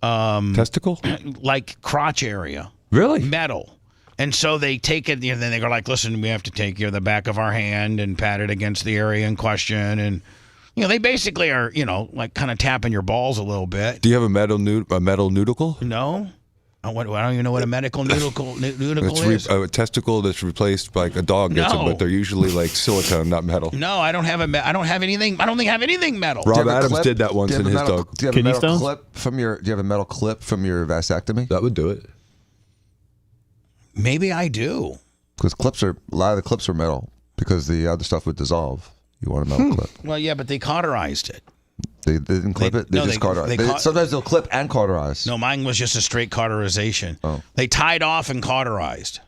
testicle, like crotch area. Really? Metal. And so they take it, and then they go like, listen, we have to take the back of our hand and pat it against the area in question. And, they basically are, like kind of tapping your balls a little bit. Do you have a metal nudicle? No. I don't even know what a medical nudicle is. A testicle that's replaced by a dog gets them, but they're usually like silicone, not metal. No, I don't have I don't have anything. I don't think I have anything metal. Rob Adams did that once in his dog. Do you have a metal clip from your vasectomy? That would do it. Maybe I do. Because a lot of the clips are metal because the other stuff would dissolve. You want a metal clip. Well, yeah, but they cauterized it. They didn't clip it. They just cauterized. Sometimes they'll clip and cauterize. No, mine was just a straight cauterization. Oh. They tied off and cauterized.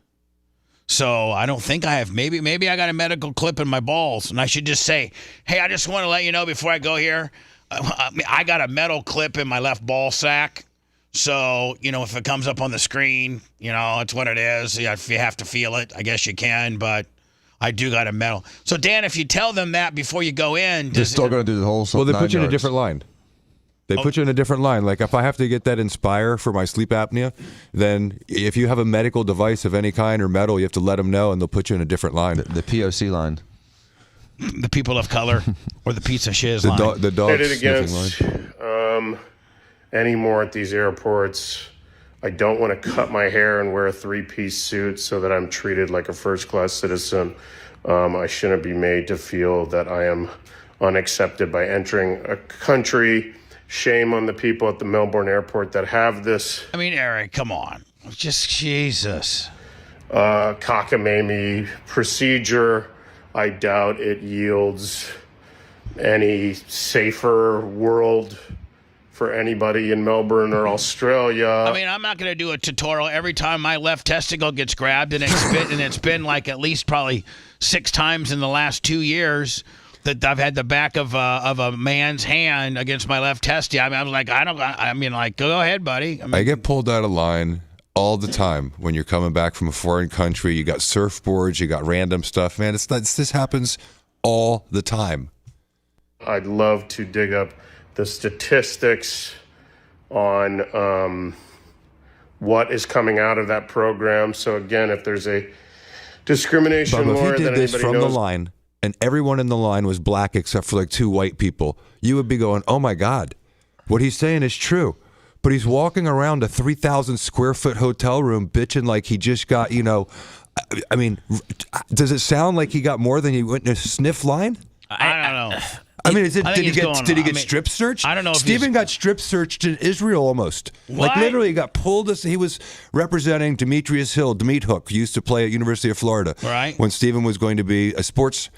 So I don't think I have. Maybe I got a medical clip in my balls, and I should just say, hey, I just want to let you know before I go here, I got a metal clip in my left ball sack. So, if it comes up on the screen, it's what it is. If you have to feel it, I guess you can, but I do got a metal. So, Dan, if you tell them that before you go in... They're still going to do the whole... Well, they put you in a different line. They put you in a different line. Like, if I have to get that Inspire for my sleep apnea, then if you have a medical device of any kind or metal, you have to let them know, and they'll put you in a different line. The POC line. The people of color or the piece of shiz line. The dog against anymore at these airports. I don't want to cut my hair and wear a three-piece suit so that I'm treated like a first-class citizen. I shouldn't be made to feel that I am unaccepted by entering a country. Shame on the people at the Melbourne airport that have this. I mean, Eric, come on. Just Jesus. Cockamamie procedure. I doubt it yields any safer world for anybody in Melbourne or Australia. I mean, I'm not going to do a tutorial every time my left testicle gets grabbed, and it's been like at least probably 6 times in the last 2 years that I've had the back of a man's hand against my left testy. I mean, I was like, go ahead, buddy. I get pulled out of line all the time when you're coming back from a foreign country. You got surfboards, you got random stuff, man. This happens all the time. I'd love to dig up the statistics on what is coming out of that program. So again, if there's a discrimination Bubba, law if you that did this anybody from knows, the line and everyone in the line was black except for like 2 white people, you would be going, oh my God, what he's saying is true. But he's walking around a 3,000 square foot hotel room bitching like he just got, I mean, does it sound like he got more than he went in a sniff line? I don't know. I mean, did he get strip searched? I don't know if Stephen got strip searched in Israel almost. What? Like literally he got pulled. He was representing Demetrius Hill, Demet Hook, who used to play at University of Florida. Right. When Stephen was going to be a sports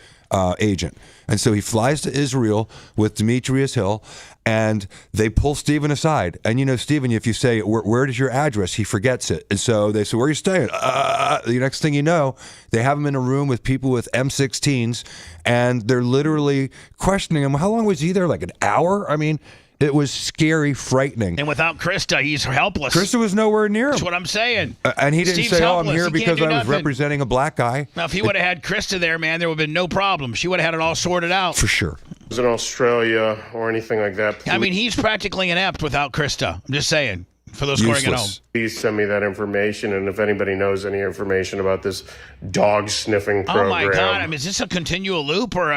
agent. And so he flies to Israel with Demetrius Hill, and they pull Stephen aside. And Stephen, if you say, where is your address? He forgets it. And so they say, where are you staying? The next thing you know, they have him in a room with people with M16s, and they're literally questioning him. How long was he there? Like an hour? I mean, it was scary, frightening. And without Krista, he's helpless. Krista was nowhere near him. That's what I'm saying. And he didn't Steve's say, I'm helpless. here He because can't do I was nothing. representing a black guy. Now, if he would have had Krista there, man, there would have been no problem. She would have had it all sorted out. For sure. in Australia or anything like that. I mean, he's practically inept without Krista. I'm just saying. For those scoring at home. Please send me that information, and if anybody knows any information about this dog sniffing program. Oh my God! I mean, is this a continual loop, or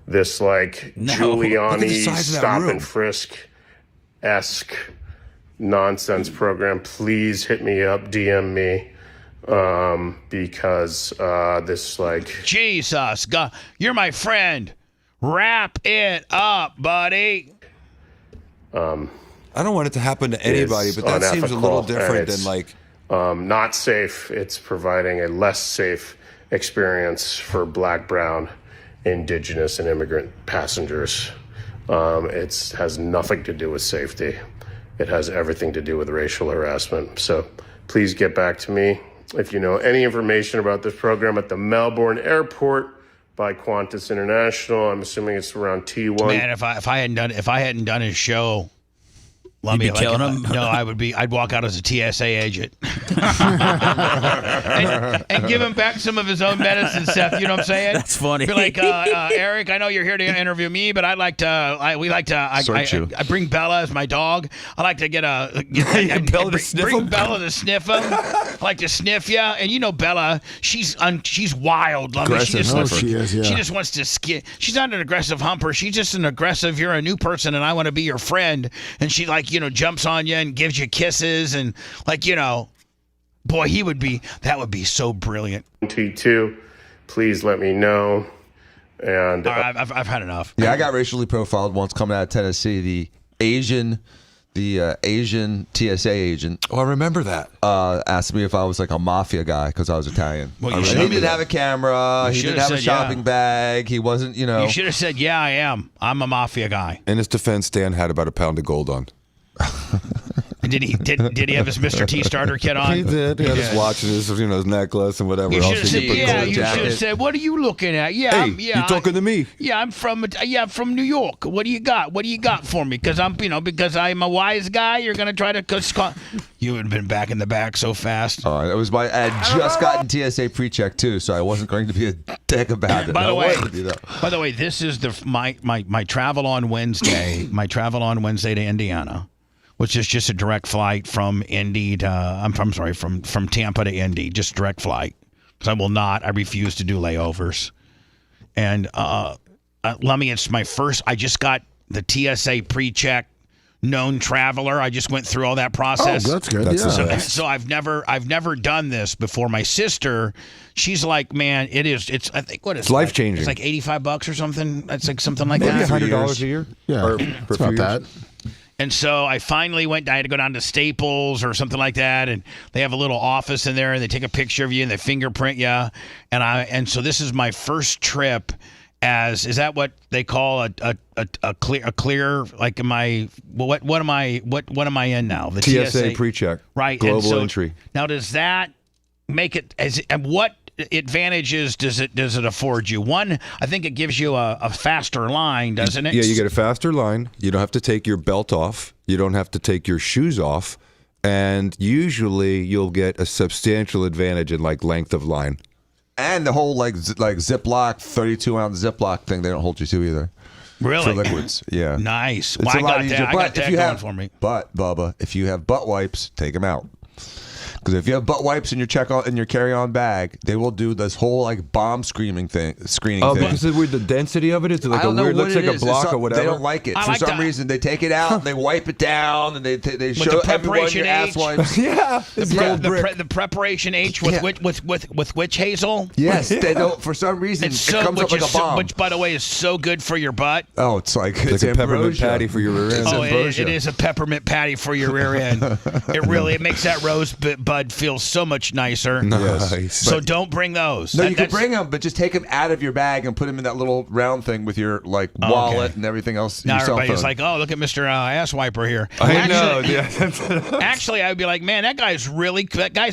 this Giuliani stop and frisk esque nonsense program? Please hit me up, DM me, because this Jesus, God, you're my friend. Wrap it up, buddy. I don't want it to happen to anybody, but that seems a little different than not safe. It's providing a less safe experience for Black, Brown, Indigenous, and immigrant passengers. It has nothing to do with safety. It has everything to do with racial harassment. So please get back to me if you know any information about this program at the Melbourne Airport by Qantas International. I'm assuming it's around T1. Man, if I hadn't done his show. You'd be killing him? No, I'd walk out as a TSA agent. and give him back some of his own medicine, Seth. You know what I'm saying? That's funny. Be like, Eric, I know you're here to interview me, but I bring Bella as my dog. I like to bring Bella to sniff him. I like to sniff you. And Bella, she's wild. I mean, she just wants to she's not an aggressive humper. She's just an aggressive, you're a new person and I want to be your friend. And she jumps on you and gives you kisses and boy, that would be so brilliant. T2, please let me know. And I've had enough. Yeah, I got racially profiled once coming out of Tennessee. The the Asian TSA agent. Oh, I remember that. Asked me if I was like a mafia guy because I was Italian. Well, He didn't have a camera. He didn't have a shopping bag. He wasn't, you know. You should have said, yeah, I am. I'm a mafia guy. In his defense, Dan had about a pound of gold on. Did he have his Mr. T starter kit on? He did. He had his watch and his necklace and whatever You else. should have said, He put yeah. gold You jacket. should have said, what are you looking at? Yeah, Hey, yeah. you talking to me? Yeah, I'm from New York. What do you got? What do you got for me? Because I'm a wise guy. You're gonna try to. You had been back in the back so fast. All right, it was I had just gotten TSA pre-check too, so I wasn't going to be a dick about it. By the way, this is my travel on Wednesday. My travel on Wednesday to Indiana, which is just a direct flight from Indy to from Tampa to Indy, just direct flight. Because I refuse to do layovers. And it's my first. I just got the TSA pre-check. Known traveler. I just went through all that process. Oh, that's good. So I've never done this before. My sister, she's like, man, it's I think what is it's life changing. It's like $85 or something. That's like something like Maybe that. $100 a year. Yeah, or it's not bad. And so I finally went. I had to go down to Staples or something like that, and they have a little office in there, and they take a picture of you and they fingerprint you. And so this is my first trip. Is that what they call a clear like am I what am I in now? The TSA pre-check. Right. Global entry. Now does that make it and what advantages does it afford you? One, I think it gives you a faster line, doesn't it? Yeah, you get a faster line. You don't have to take your belt off. You don't have to take your shoes off. And usually you'll get a substantial advantage in like length of line. And the whole like Ziploc, 32-ounce Ziploc thing, they don't hold you to either. Really? For liquids, yeah. Nice. It's Well, a lot easier. I got that going for me. But Bubba, if you have butt wipes, take them out. Because if you have butt wipes in your carry-on bag, they will do this whole like bomb screening thing. Oh, because of the density of it, it's like I don't know weird, what looks like it a is. block It's or whatever. They don't like it. For some reason, they take it out, and they wipe it down, and they show the everyone your ass wipes. Yeah, the preparation H with witch hazel. Yes, they don't. For some reason, It's it comes up like a bomb. which, by the way, is so good for your butt. Oh, it's like a peppermint patty for your rear end. Oh, it is a peppermint patty for your rear end. It makes that rosebud feel so much nicer. Nice. So don't bring those. No, you can bring them, but just take them out of your bag and put them in that little round thing with your wallet and everything else. Now your cell everybody's phone. like, "Oh, look at Mr. Ass Wiper here." I know. Yeah. Actually, I'd be like, "Man, that guy's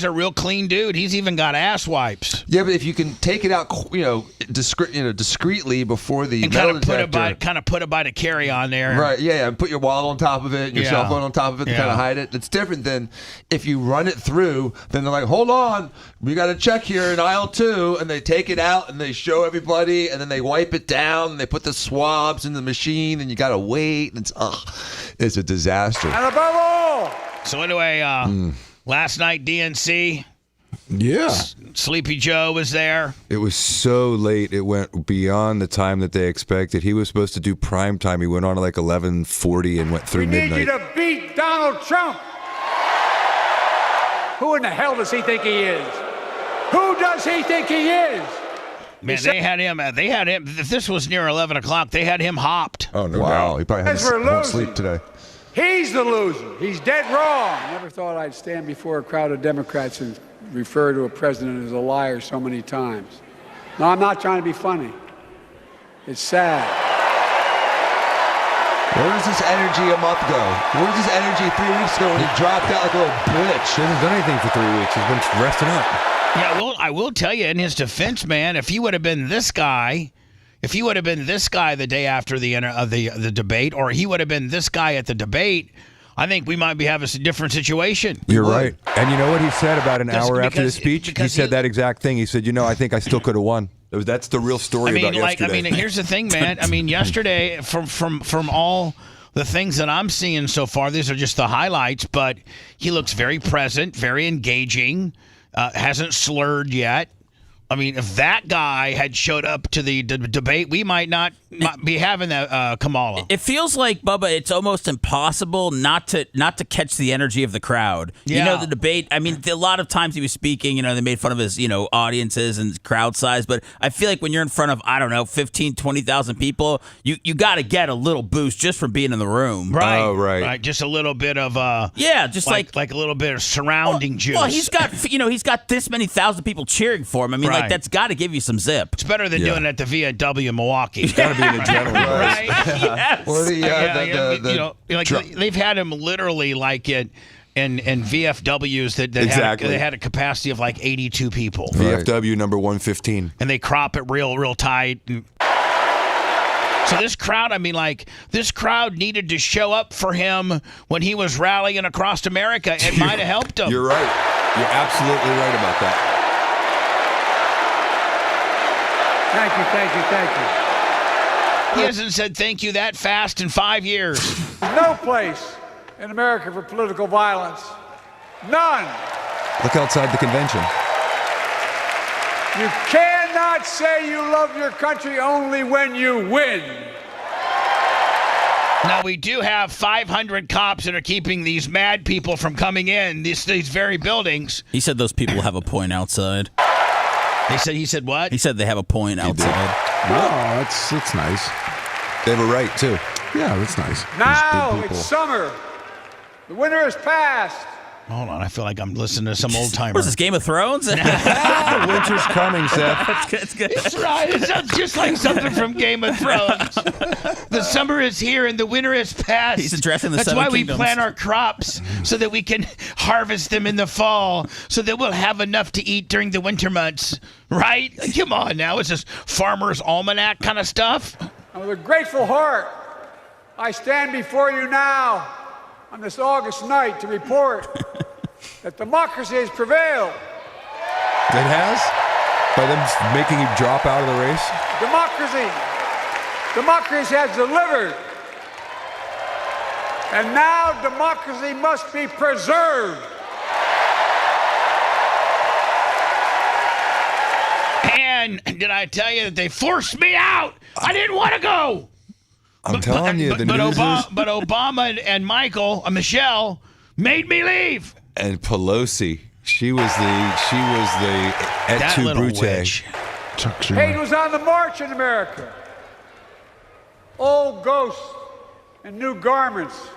a real clean dude. He's even got ass wipes." Yeah, but if you can take it out, discreetly before the And metal kind detector, of put it by the carry-on there. right? Yeah, and put your wallet on top of it, and your cell phone on top of it to Yeah. kind of hide it. It's different than if you run it through. Then they're like, "Hold on, we got to check here in aisle 2," and they take it out and they show everybody, and then they wipe it down and they put the swabs in the machine, and you got to wait. And it's a disaster. And above all. So anyway, last night DNC. Yeah. Sleepy Joe was there. It was so late. It went beyond the time that they expected. He was supposed to do prime time. He went on at like 11:40 and went through midnight. We need you to beat Donald Trump. Who in the hell does he think he is? Who does he think he is? Man, they had him. If this was near 11 o'clock, they had him hopped. Oh no! Wow, he probably As we're won't losing. sleep today. He's the loser. He's dead wrong. Never thought I'd stand before a crowd of Democrats and refer to a president as a liar so many times. No, I'm not trying to be funny. It's sad. Where does this energy a month go? Where does this energy 3 weeks ago when he dropped out like a little bitch? He hasn't done anything for 3 weeks. He's been resting up. Yeah, well, I will tell you, in his defense, man, if he would have been this guy the day after the debate, or he would have been this guy at the debate, I think we might be having a different situation. You're right. And you know what he said about an hour after the because- speech? He because said that exact thing. He said, I think I still could have won. That's the real story about yesterday. Here's the thing, man. Yesterday, from all the things that I'm seeing so far, these are just the highlights, but he looks very present, very engaging, hasn't slurred yet. I mean, if that guy had showed up to the debate, we might not be having that Kamala. It feels like, Bubba, it's almost impossible not to catch the energy of the crowd. Yeah. You know, the debate, I mean, a lot of times he was speaking, you know, they made fun of his, you know, audiences and crowd size, but I feel like when you're in front of, I don't know, 15, 20,000 people, you got to get a little boost just from being in the room. Right. Oh, right. Just a little bit of just like a little bit of surrounding juice. Well, he's got this many thousand people cheering for him. I mean, like, that's got to give you some zip. It's better than doing it at the VW in Milwaukee. It's got to be an adrenaline rush. Yes. Or they've had him literally like it in VFWs that Exactly. had a capacity of like 82 people. VFW number 115. And they crop it real tight. So this crowd, I mean, like, this crowd needed to show up for him when he was rallying across America. It might have helped him. You're right. You're absolutely right about that. Thank you. He hasn't said thank you that fast in 5 years. There's no place in America for political violence. None. Look outside the convention. You cannot say you love your country only when you win. Now, we do have 500 cops that are keeping these mad people from coming in, these very buildings. He said those people have a point outside. He said what? He said they have a point outside. Oh, that's nice. They have a right, too. Yeah, that's nice. Now it's summer. The winter has passed. Hold on, I feel like I'm listening to some old timer. What is this, Game of Thrones? Winter's coming, Seth. It's good. It's right. It sounds just like something from Game of Thrones. The summer is here and the winter has passed. He's addressing the That's Seven why Kingdoms. we plant our crops so that we can harvest them in the fall, so that we'll have enough to eat during the winter months. Right? Come on now. It's just Farmer's Almanac kind of stuff. And with a grateful heart, I stand before you now on this August night to report that democracy has prevailed. It has? By them making you drop out of the race? Democracy has delivered. And now democracy must be preserved. And did I tell you that they forced me out? I didn't want to go. I'm telling you, the news is... But Obama and Michelle made me leave. And Pelosi, she was the et tu brute. Hate was on the march in America. Old ghosts and new garments,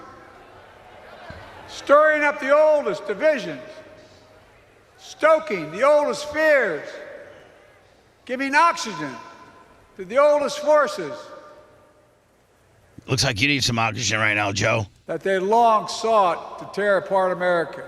stirring up the oldest divisions, stoking the oldest fears, giving oxygen to the oldest forces Looks like you need some oxygen right now, Joe. that they long sought to tear apart America.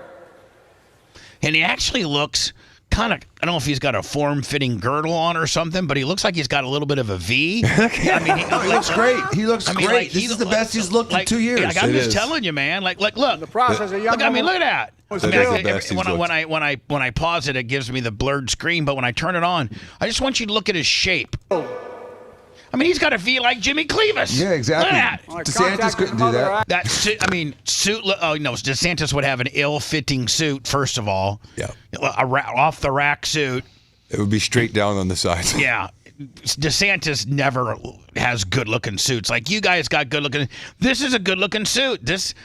And he actually looks kind of, I don't know if he's got a form-fitting girdle on or something, but he looks like he's got a little bit of a V. I mean, he looks great. He looks great. like, This is the best he's looked in 2 years. Like, I'm just telling you, man. Like, look. The process of young Look, I mean, look at that. was I mean, still- when I pause it, it gives me the blurred screen. But when I turn it on, I just want you to look at his shape. I mean, he's got a V like Jimmy Cleavis. Yeah, exactly. Look at that. DeSantis couldn't do that. That suit, I mean, suit. Oh no, DeSantis would have an ill-fitting suit. First of all, Yeah. Off the rack suit. It would be straight down on the sides. Yeah. DeSantis never has good-looking suits. Like, you guys got good-looking. This is a good-looking suit. This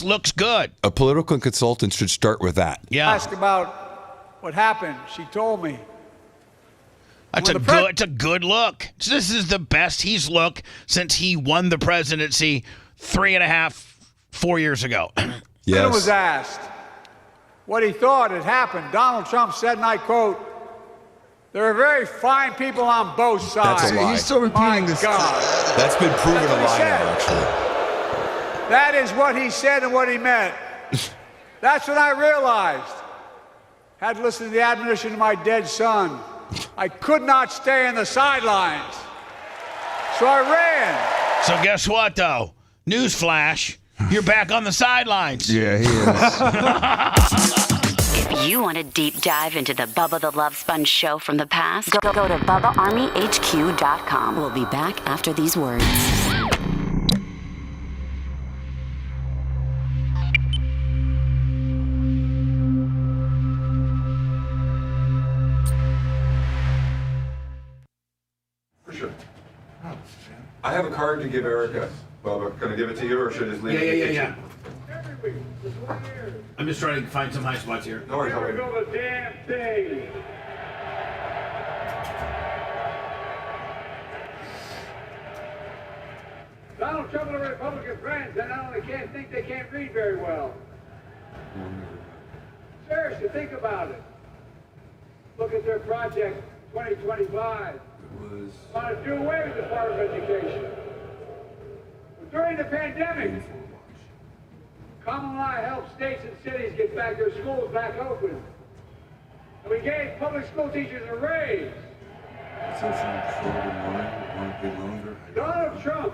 looks good. A political consultant should start with that. Yeah. Ask about what happened. She told me. It's a good look. This is the best he's looked since he won the presidency 4 years ago. When it was asked what he thought had happened, Donald Trump said, and I quote, "There are very fine people on both sides." That's a lie. He's still repeating this. God. That's been proven That's a what lie he now, said. actually. That is what he said and what he meant. That's when I realized, had listened to the admonition of my dead son, I could not stay in the sidelines. So I ran. So guess what, though? Newsflash, you're back on the sidelines. Yeah, he is. If you want a deep dive into the Bubba the Love Sponge show from the past, go to BubbaArmyHQ.com. We'll be back after these words. For sure. I have a card to give Erica. Bubba, can I give it to you, or should I just leave it? Yeah. I'm just trying to find some high spots here. No worries, Never build a damn thing. Donald Trump and the Republican friends, they not only can't think, they can't read very well. Seriously, think about it. Look at their project 2025. Want to do away with the Department of Education. But during the pandemic, Kamala helped states and cities get back their schools back open. And we gave public school teachers a raise. Donald Trump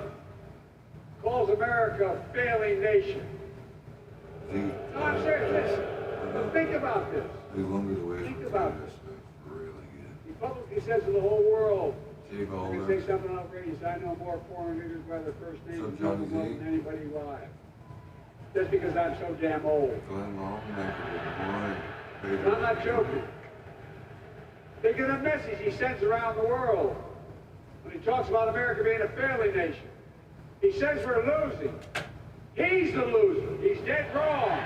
calls America a failing nation. No, I'm serious. Listen, think about this. Think about this. He publicly says to the whole world, I can say something outrageous. I know more foreign leaders by their first name than anybody alive. Just because I'm so damn old. I'm not joking. Think of the message he sends around the world when he talks about America being a failing nation. He says we're losing. He's the loser. He's dead wrong.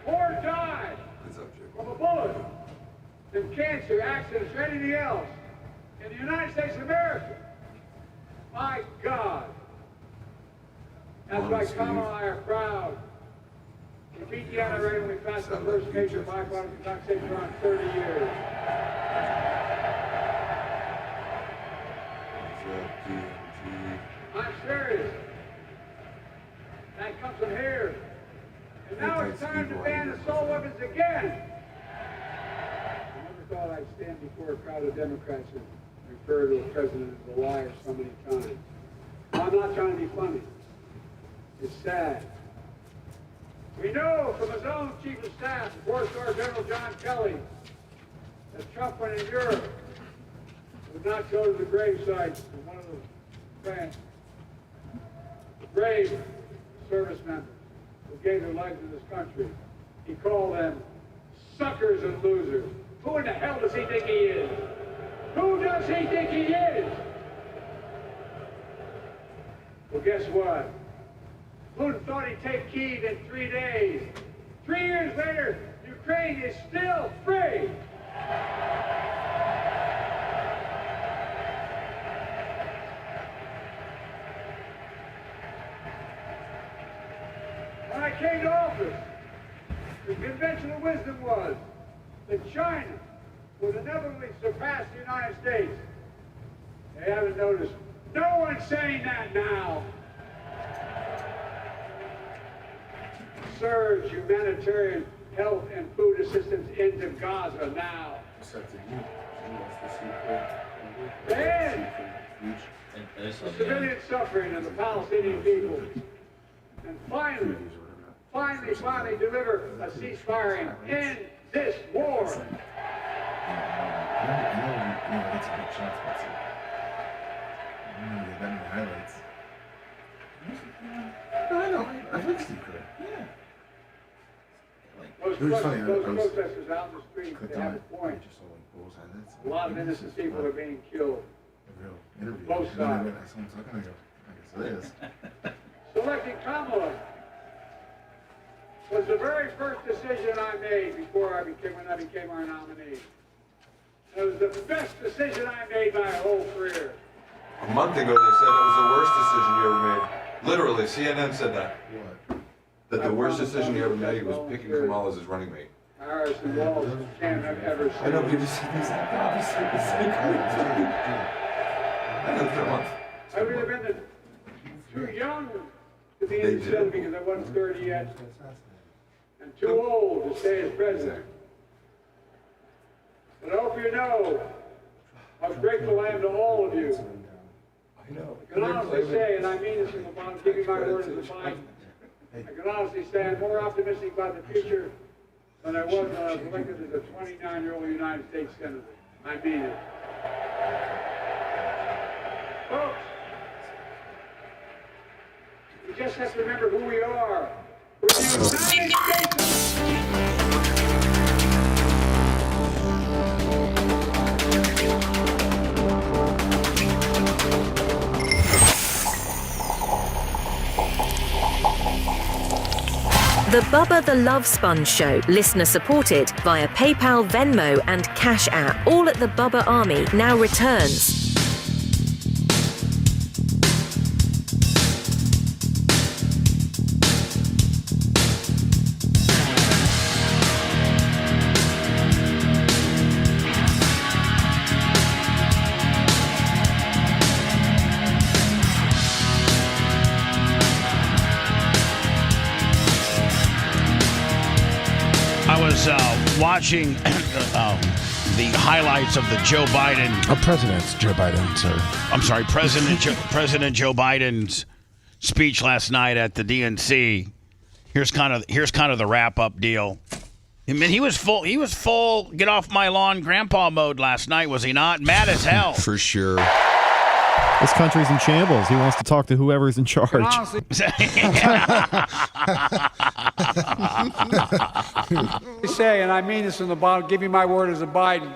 More died from a bullet than cancer, accidents, or anything else in the United States of America. My God. That's why Kamala and I are proud. We beat the NRA when we passed the first major bipartisan taxation around 30 years. I'm serious. That comes from here. And now it's time to ban assault weapons again. I never thought I'd stand before a crowd of Democrats and refer to a president as a liar so many times. I'm not trying to be funny. It's sad. We know from his own chief of staff, four-star General John Kelly, that Trump, when in Europe, would not go to the gravesite of one of the brave service members who gave their lives in this country. He called them suckers and losers. Who in the hell does he think he is? Who does he think he is? Well, guess what? Putin thought he'd take Kyiv in 3 days. 3 years later, Ukraine is still free. When I came to office, the conventional wisdom was that China would inevitably surpass the United States. They haven't noticed. No one's saying that now. Surge humanitarian health and food assistance into Gaza now. And the civilian suffering of the Palestinian people. And finally deliver a ceasefire and end this war. It's a big shot, Betsy. I don't know if that many highlights. No, I know. I like Steve Kerr. Yeah. Those protesters out in the street, they have a point. A lot of innocent people are being killed. Both sides. Selecting Kamala was the very first decision I made when I became our nominee. It was the best decision I made my whole career. A month ago, they said it was the worst decision you ever made. Literally, CNN said that. That the worst decision you ever made was picking Kamala as his running mate. Harris and Walls can't have ever seen. I know, but you just said the exact opposite. I know, for a month. I would have been too young to be in the Senate because I wasn't 30 yet, and too old to stay as president. But I hope you know how grateful I am to all of you. I know. I can honestly say, and I mean this from the bottom, give me my word as a Biden, I can honestly say I'm more optimistic about the future than I was when I was elected as a 29-year-old United States Senator. I mean it. Folks, we just have to remember who we are. We're the United States. The Bubba the Love Sponge Show, listener supported via PayPal, Venmo, and Cash App. All at the Bubba Army now returns. Watching the highlights of the Joe Biden. President Joe Biden, sir. I'm sorry, President Joe Biden's speech last night at the DNC. Here's kind of the wrap up deal. I mean, he was full get off my lawn grandpa mode last night, was he not? Mad as hell. For sure. This country's in shambles. He wants to talk to whoever's in charge. Say, and I mean this from the bottom, give me my word as a Biden.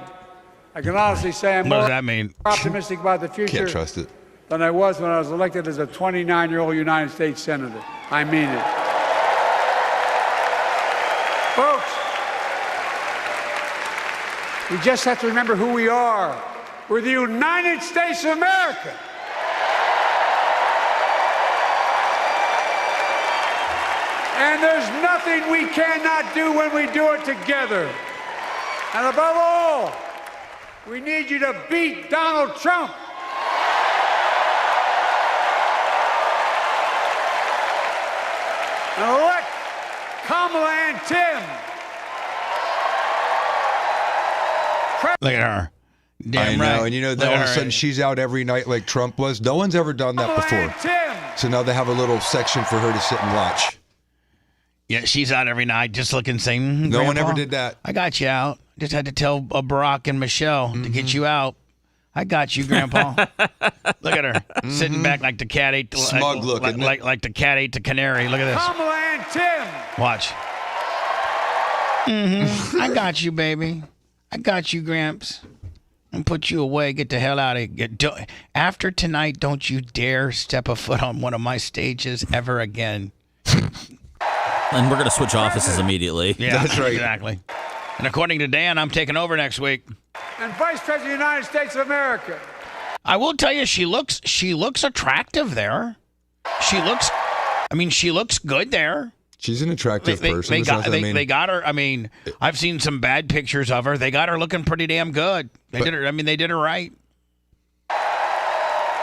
I can honestly say I'm What does more that mean? optimistic about the future Can't trust it. than I was when I was elected as a 29-year-old United States Senator. I mean it. Folks, we just have to remember who we are. We're the United States of America. And there's nothing we cannot do when we do it together. And above all, we need you to beat Donald Trump. And elect Kamala and Tim. Look at her. Damn I know, right. and you know, Look all at of a her. sudden she's out every night like Trump was. No one's ever done that before. So now they have a little section for her to sit and watch. Yeah, she's out every night just looking, saying, No one Grandpa, ever did that. I got you out. Just had to tell Barack and Michelle to get you out. I got you, Grandpa. Look at her sitting back like the cat ate the Smug look, isn't it? like the cat ate the canary. Look at this. Kamala and Tim. Watch. I got you, baby. I got you, Gramps. And put you away. Get the hell out of here. After tonight, don't you dare step a foot on one of my stages ever again. And we're going to switch offices immediately. Yeah, that's right. Exactly. And according to Dan, I'm taking over next week. And Vice President of the United States of America. I will tell you, she looks attractive there. She looks good there. She's an attractive person. They There's nothing, they got her. I mean, I've seen some bad pictures of her. They got her looking pretty damn good. They did her right.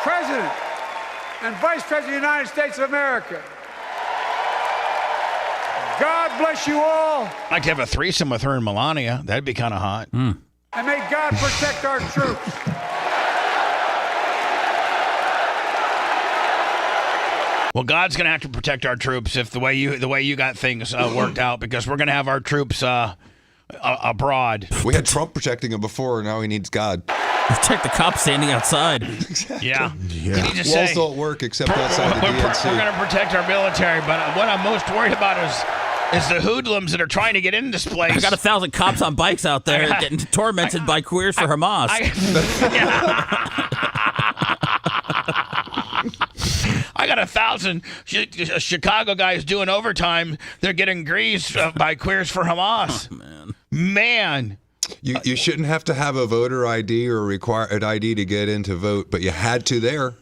President and Vice President of the United States of America. God bless you all. I'd like to have a threesome with her and Melania. That'd be kind of hot. And may God protect our troops. Well, God's going to have to protect our troops if the way you got things worked out, because we're going to have our troops abroad. We had Trump protecting him before, and now he needs God. Protect the cops standing outside. Exactly. Yeah. Yeah. Can you just Walls say, don't work except outside the DNC. We're going to protect our military, but what I'm most worried about is the hoodlums that are trying to get in this place. I got 1,000 cops on bikes out there getting tormented by queers for Hamas. I got 1,000 Chicago guys doing overtime. They're getting greased by queers for Hamas. Oh, man. You shouldn't have to have a voter ID or require an ID to get in to vote, but you had to there.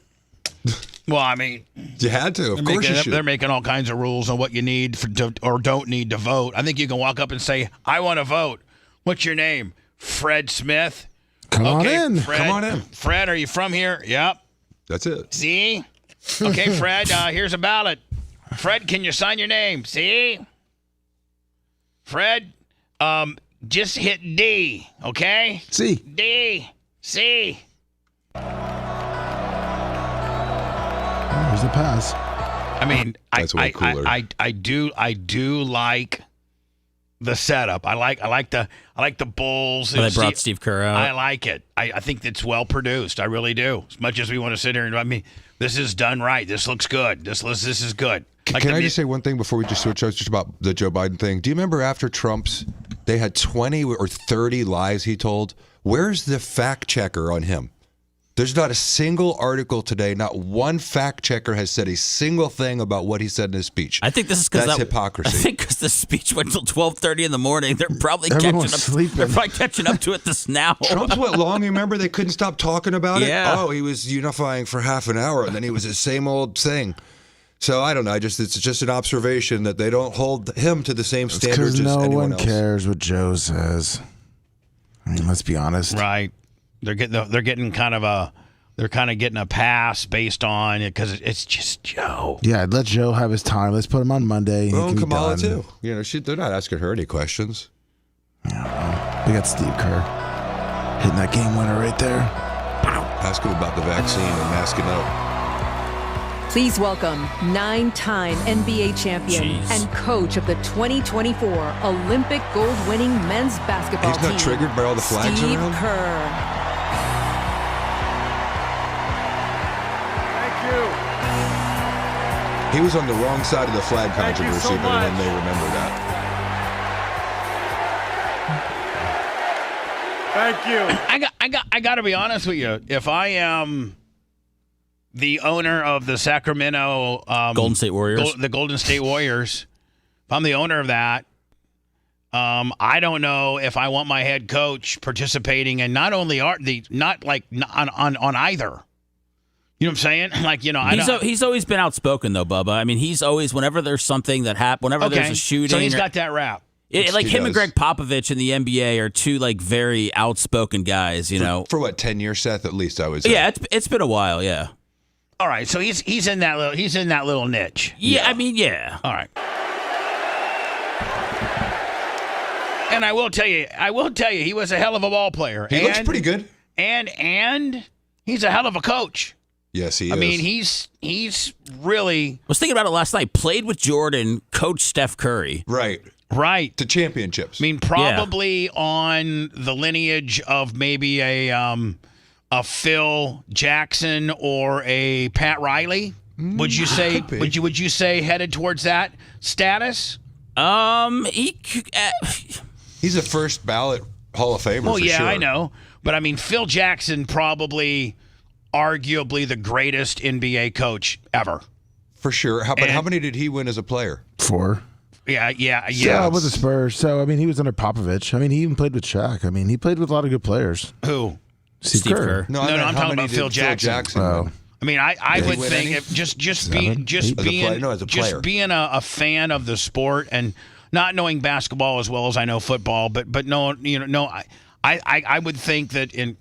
Well, I mean, you had to. Of course you should. They're making all kinds of rules on what you need or don't need to vote. I think you can walk up and say, I want to vote. What's your name? Fred Smith. Come on in. Fred, Come on in. Fred, are you from here? Yep. That's it. See? Okay, Fred, here's a ballot. Fred, can you sign your name? See? Fred, just hit D, okay? C. D. C. There's the pass. I mean, That's way cooler. I do like the setup. I like the Bulls. They brought Steve Kerr out. I like it. I think it's well produced. I really do. As much as we want to sit here and this is done right. This looks good. This is good. Can I just say one thing before we just switch? Just about the Joe Biden thing. Do you remember after Trump's, they had 20 or 30 lies he told? Where's the fact checker on him? There's not a single article today, not one fact checker has said a single thing about what he said in his speech. I think this is because that's hypocrisy. I think because the speech went till 12:30 in the morning. They're probably Everyone's catching up. sleeping. They're probably catching up to it this now. Trump's went long. You remember they couldn't stop talking about it? Yeah. Oh, he was unifying for half an hour, and then he was the same old thing. So I don't know. It's just an observation that they don't hold him to the same standards as no anyone one else. cares what Joe says. I mean, let's be honest. Right. They're getting kind of a pass based on it because it's just Joe. Yeah, let Joe have his time. Let's put him on Monday. He Oh, can be Kamala done. too. You know, they're not asking her any questions. We got Steve Kerr hitting that game winner right there. Ask him about the vaccine and masking up. Please welcome 9-time NBA champion and coach of the 2024 Olympic gold-winning men's basketball team. He's not triggered by all the flags Steve around? Kerr. He was on the wrong side of the flag Thank you controversy, so but when much. they remember that. Thank you. I got to be honest with you. If I am the owner of the Sacramento Golden State Warriors, the Golden State Warriors, if I'm the owner of that, I don't know if I want my head coach participating in not only on either. You know what I'm saying? Like, you know, he's always been outspoken though, Bubba. I mean, he's always whenever there's something that happens, whenever there's a shooting, so he's got that rap. Like him and Greg Popovich in the NBA are two like very outspoken guys. You know, for what 10 years, Seth? At least I would say. Yeah, it's been a while. Yeah. All right, so he's in that little niche. Yeah, I mean, yeah. All right. And I will tell you, he was a hell of a ball player. He looks pretty good. And he's a hell of a coach. Yes, he is. I mean, he's really. I was thinking about it last night. Played with Jordan, coached Steph Curry. Right. To championships. I mean, probably on the lineage of maybe a Phil Jackson or a Pat Riley. Would you say? Would you say headed towards that status? He's a first ballot Hall of Famer. Well, for yeah, sure. I know, but I mean, Phil Jackson probably, arguably the greatest NBA coach ever. For sure. How many did he win as a player? 4. Yeah. With the Spurs. So, I mean, he was under Popovich. I mean, he even played with Shaq. I mean, he played with a lot of good players. Who? Steve Kerr. No, I'm talking about Phil Jackson. Oh. I mean, I would think if just being a fan of the sport and not knowing basketball as well as I know football, but no, I would think that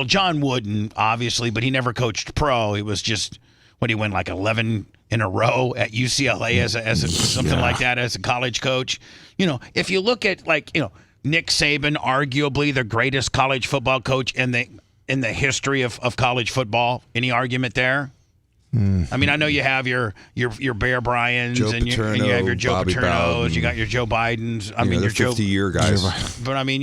John Wooden obviously, but he never coached pro. He was just he went like 11 in a row at UCLA as something like that as a college coach. You know, if you look at Nick Saban, arguably the greatest college football coach in the history of college football. Any argument there? I mean, I know you have your Bear Bryans and you have your Joe Bobby Paternos, Bowden. You got your Joe Bidens. I mean, they're your 50-year guys. But I mean,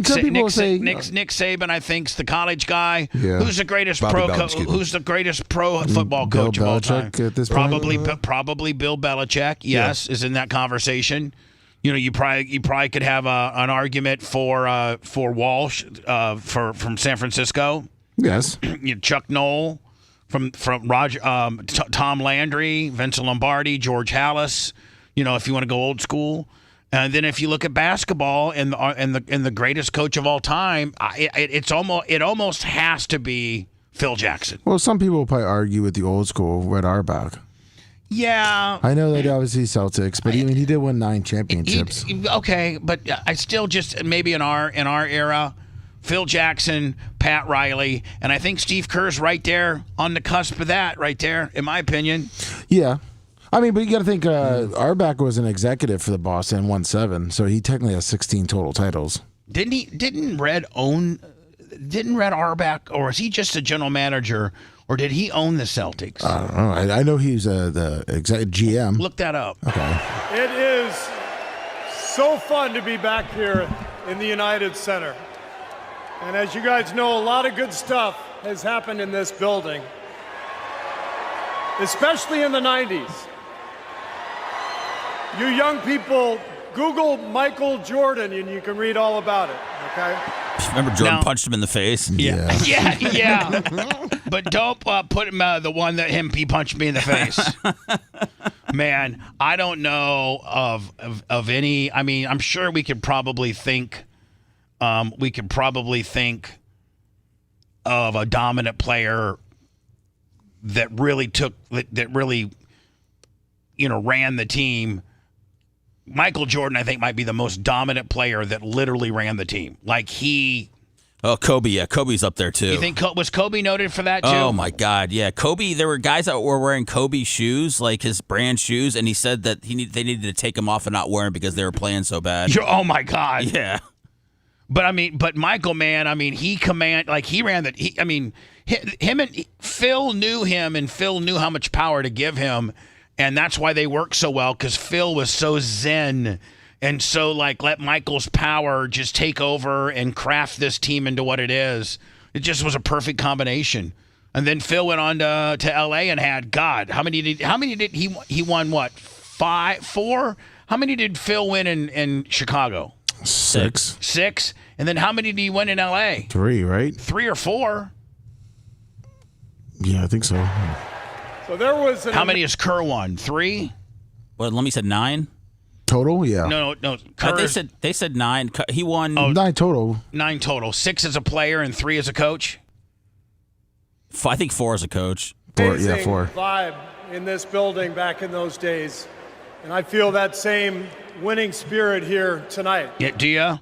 some people say Nick Saban, I think, is the college guy. Yeah. Who's the greatest Who's the greatest pro football Bill coach of all time? Belichick at this probably point? probably Bill Belichick. Yes, is in that conversation. You know, you probably could have an argument for Walsh from San Francisco. Yes. Chuck Noll from Roger, Tom Landry, Vince Lombardi, George Halas. You know, if you want to go old school. And then if you look at basketball and the greatest coach of all time, it almost has to be Phil Jackson. Well, some people will probably argue with the old school Red Auerbach. Yeah. I know that obviously Celtics, but he did win 9 championships. Okay, but I still just maybe in our era, Phil Jackson, Pat Riley, and I think Steve Kerr's right there on the cusp of that right there, in my opinion. Yeah. I mean, but you got to think Auerbach was an executive for the Boston and won 7, so he technically has 16 total titles. Didn't Red Auerbach, or is he just a general manager, or did he own the Celtics? I don't know. I know he's the GM. Look that up. Okay. It is so fun to be back here in the United Center. And as you guys know, a lot of good stuff has happened in this building, especially in the 90s. You young people, Google Michael Jordan and you can read all about it, okay? Remember Jordan punched him in the face? Yeah. But don't put him the one that he punched me in the face. Man, I don't know of any. I mean, I'm sure we could probably think. We could probably think of a dominant player that really ran the team. Michael Jordan, I think, might be the most dominant player that literally ran the team. Like Oh, Kobe. Yeah, Kobe's up there, too. You think was Kobe noted for that, too? Oh, my God. Yeah, Kobe, there were guys that were wearing Kobe shoes, like his brand shoes, and he said that they needed to take them off and not wear them because they were playing so bad. Oh, my God. Yeah. But Michael, man, I mean, he ran the. Him and Phil knew him, and Phil knew how much power to give him, and that's why they worked so well, because Phil was so zen. And so, let Michael's power just take over and craft this team into what it is. It just was a perfect combination. And then Phil went on to L.A. and had, God, how many did he won? What, 4? How many did Phil win in Chicago? 6. 6. And then how many did he win in L.A.? 3, right? 3 or 4. Yeah, I think so. So there was. How many has Kerr won? 3. Well, let me said 9. Total, yeah. No. They said 9. He won 9 total. 9 total. 6 as a player and 3 as a coach. I think 4 as a coach. 4. Vibe in this building back in those days, and I feel that same winning spirit here tonight. Yeah, do you?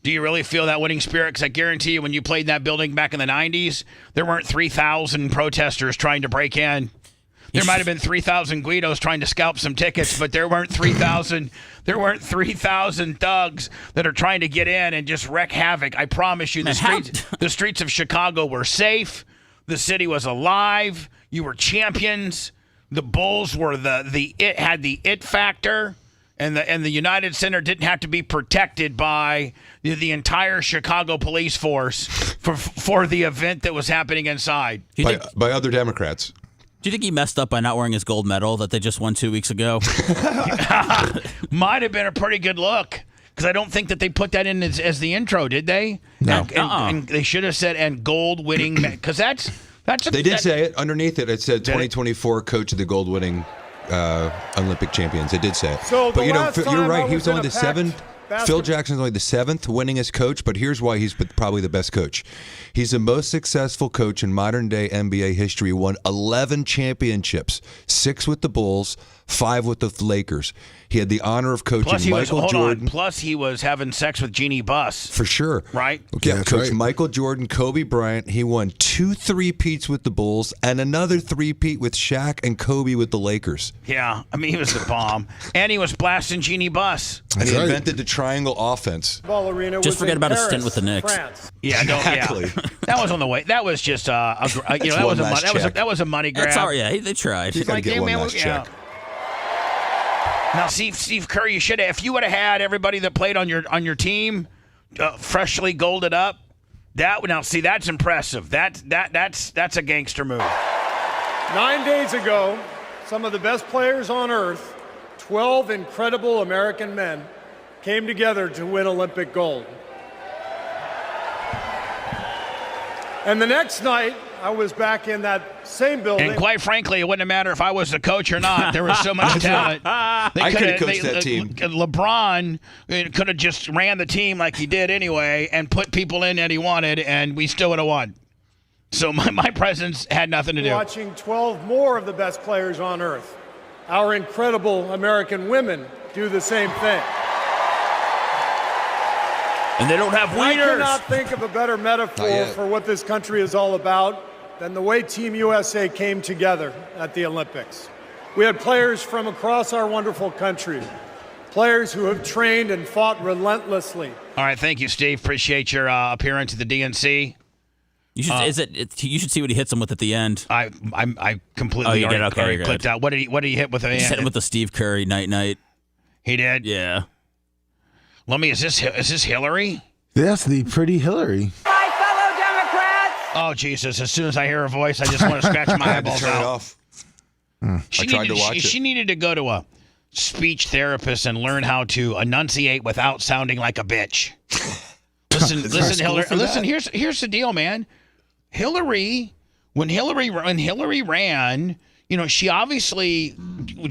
Do you really feel that winning spirit? Because I guarantee you, when you played in that building back in the 90s, there weren't 3,000 protesters trying to break in. There might have been 3,000 Guidos trying to scalp some tickets, but there weren't 3,000. There weren't 3,000 thugs that are trying to get in and just wreak havoc. I promise you, the streets of Chicago were safe. The city was alive. You were champions. The Bulls were had the it factor, and the United Center didn't have to be protected by the entire Chicago police force for the event that was happening inside. By other Democrats. Do you think he messed up by not wearing his gold medal that they just won 2 weeks ago? Might have been a pretty good look, because I don't think that they put that in as the intro, did they? No. And they should have said, and gold winning, because that's they did say it underneath it. It said 2024 coach of the gold winning Olympic champions. They did say it. So but you're right. He was in only the 7th. Phil Jackson's only the 7th winningest coach, but here's why he's probably the best coach. He's the most successful coach in modern-day NBA history. Won 11 championships, 6 with the Bulls, 5 with the Lakers. He had the honor of coaching Michael Jordan. Plus, he was having sex with Jeannie Buss. For sure. Right? Okay, yeah, Coach Michael Jordan, Kobe Bryant. He won 2 3-peats with the Bulls and another 3-peat with Shaq and Kobe with the Lakers. Yeah, I mean, he was the bomb. And he was blasting Jeannie Buss. And he invented the triangle offense. Just forget about his stint with the Knicks. Yeah, exactly. Yeah. That was on the way. That was just that was a money grab. That's all right. Yeah, they tried. You gotta get one last check. Now, Steve Kerr, you should have. If you would have had everybody that played on your team freshly golded up, that's impressive. That's a gangster move. 9 days ago, some of the best players on earth, 12 incredible American men, came together to win Olympic gold. And the next night, I was back in that same building. And quite frankly, it wouldn't matter if I was the coach or not. There was so much talent. I could have coached that team. LeBron could have just ran the team like he did anyway and put people in that he wanted, and we still would have won. So my presence had nothing to do. Watching 12 more of the best players on earth. Our incredible American women do the same thing. And they don't have wieners. I cannot think of a better metaphor for what this country is all about than the way Team USA came together at the Olympics. We had players from across our wonderful country, players who have trained and fought relentlessly. All right, thank you, Steve. Appreciate your appearance at the DNC. You should you should see what he hits him with at the end. I completely already clicked out. What did he hit with? He hit him with the Steve Curry night. He did. Yeah. Is this Hillary? That's the pretty Hillary. My fellow Democrats! Oh, Jesus. As soon as I hear her voice, I just want to scratch my eyeballs out. Off. She needed to go to a speech therapist and learn how to enunciate without sounding like a bitch. Listen, Hillary. Listen, here's the deal, man. Hillary, when Hillary ran, she obviously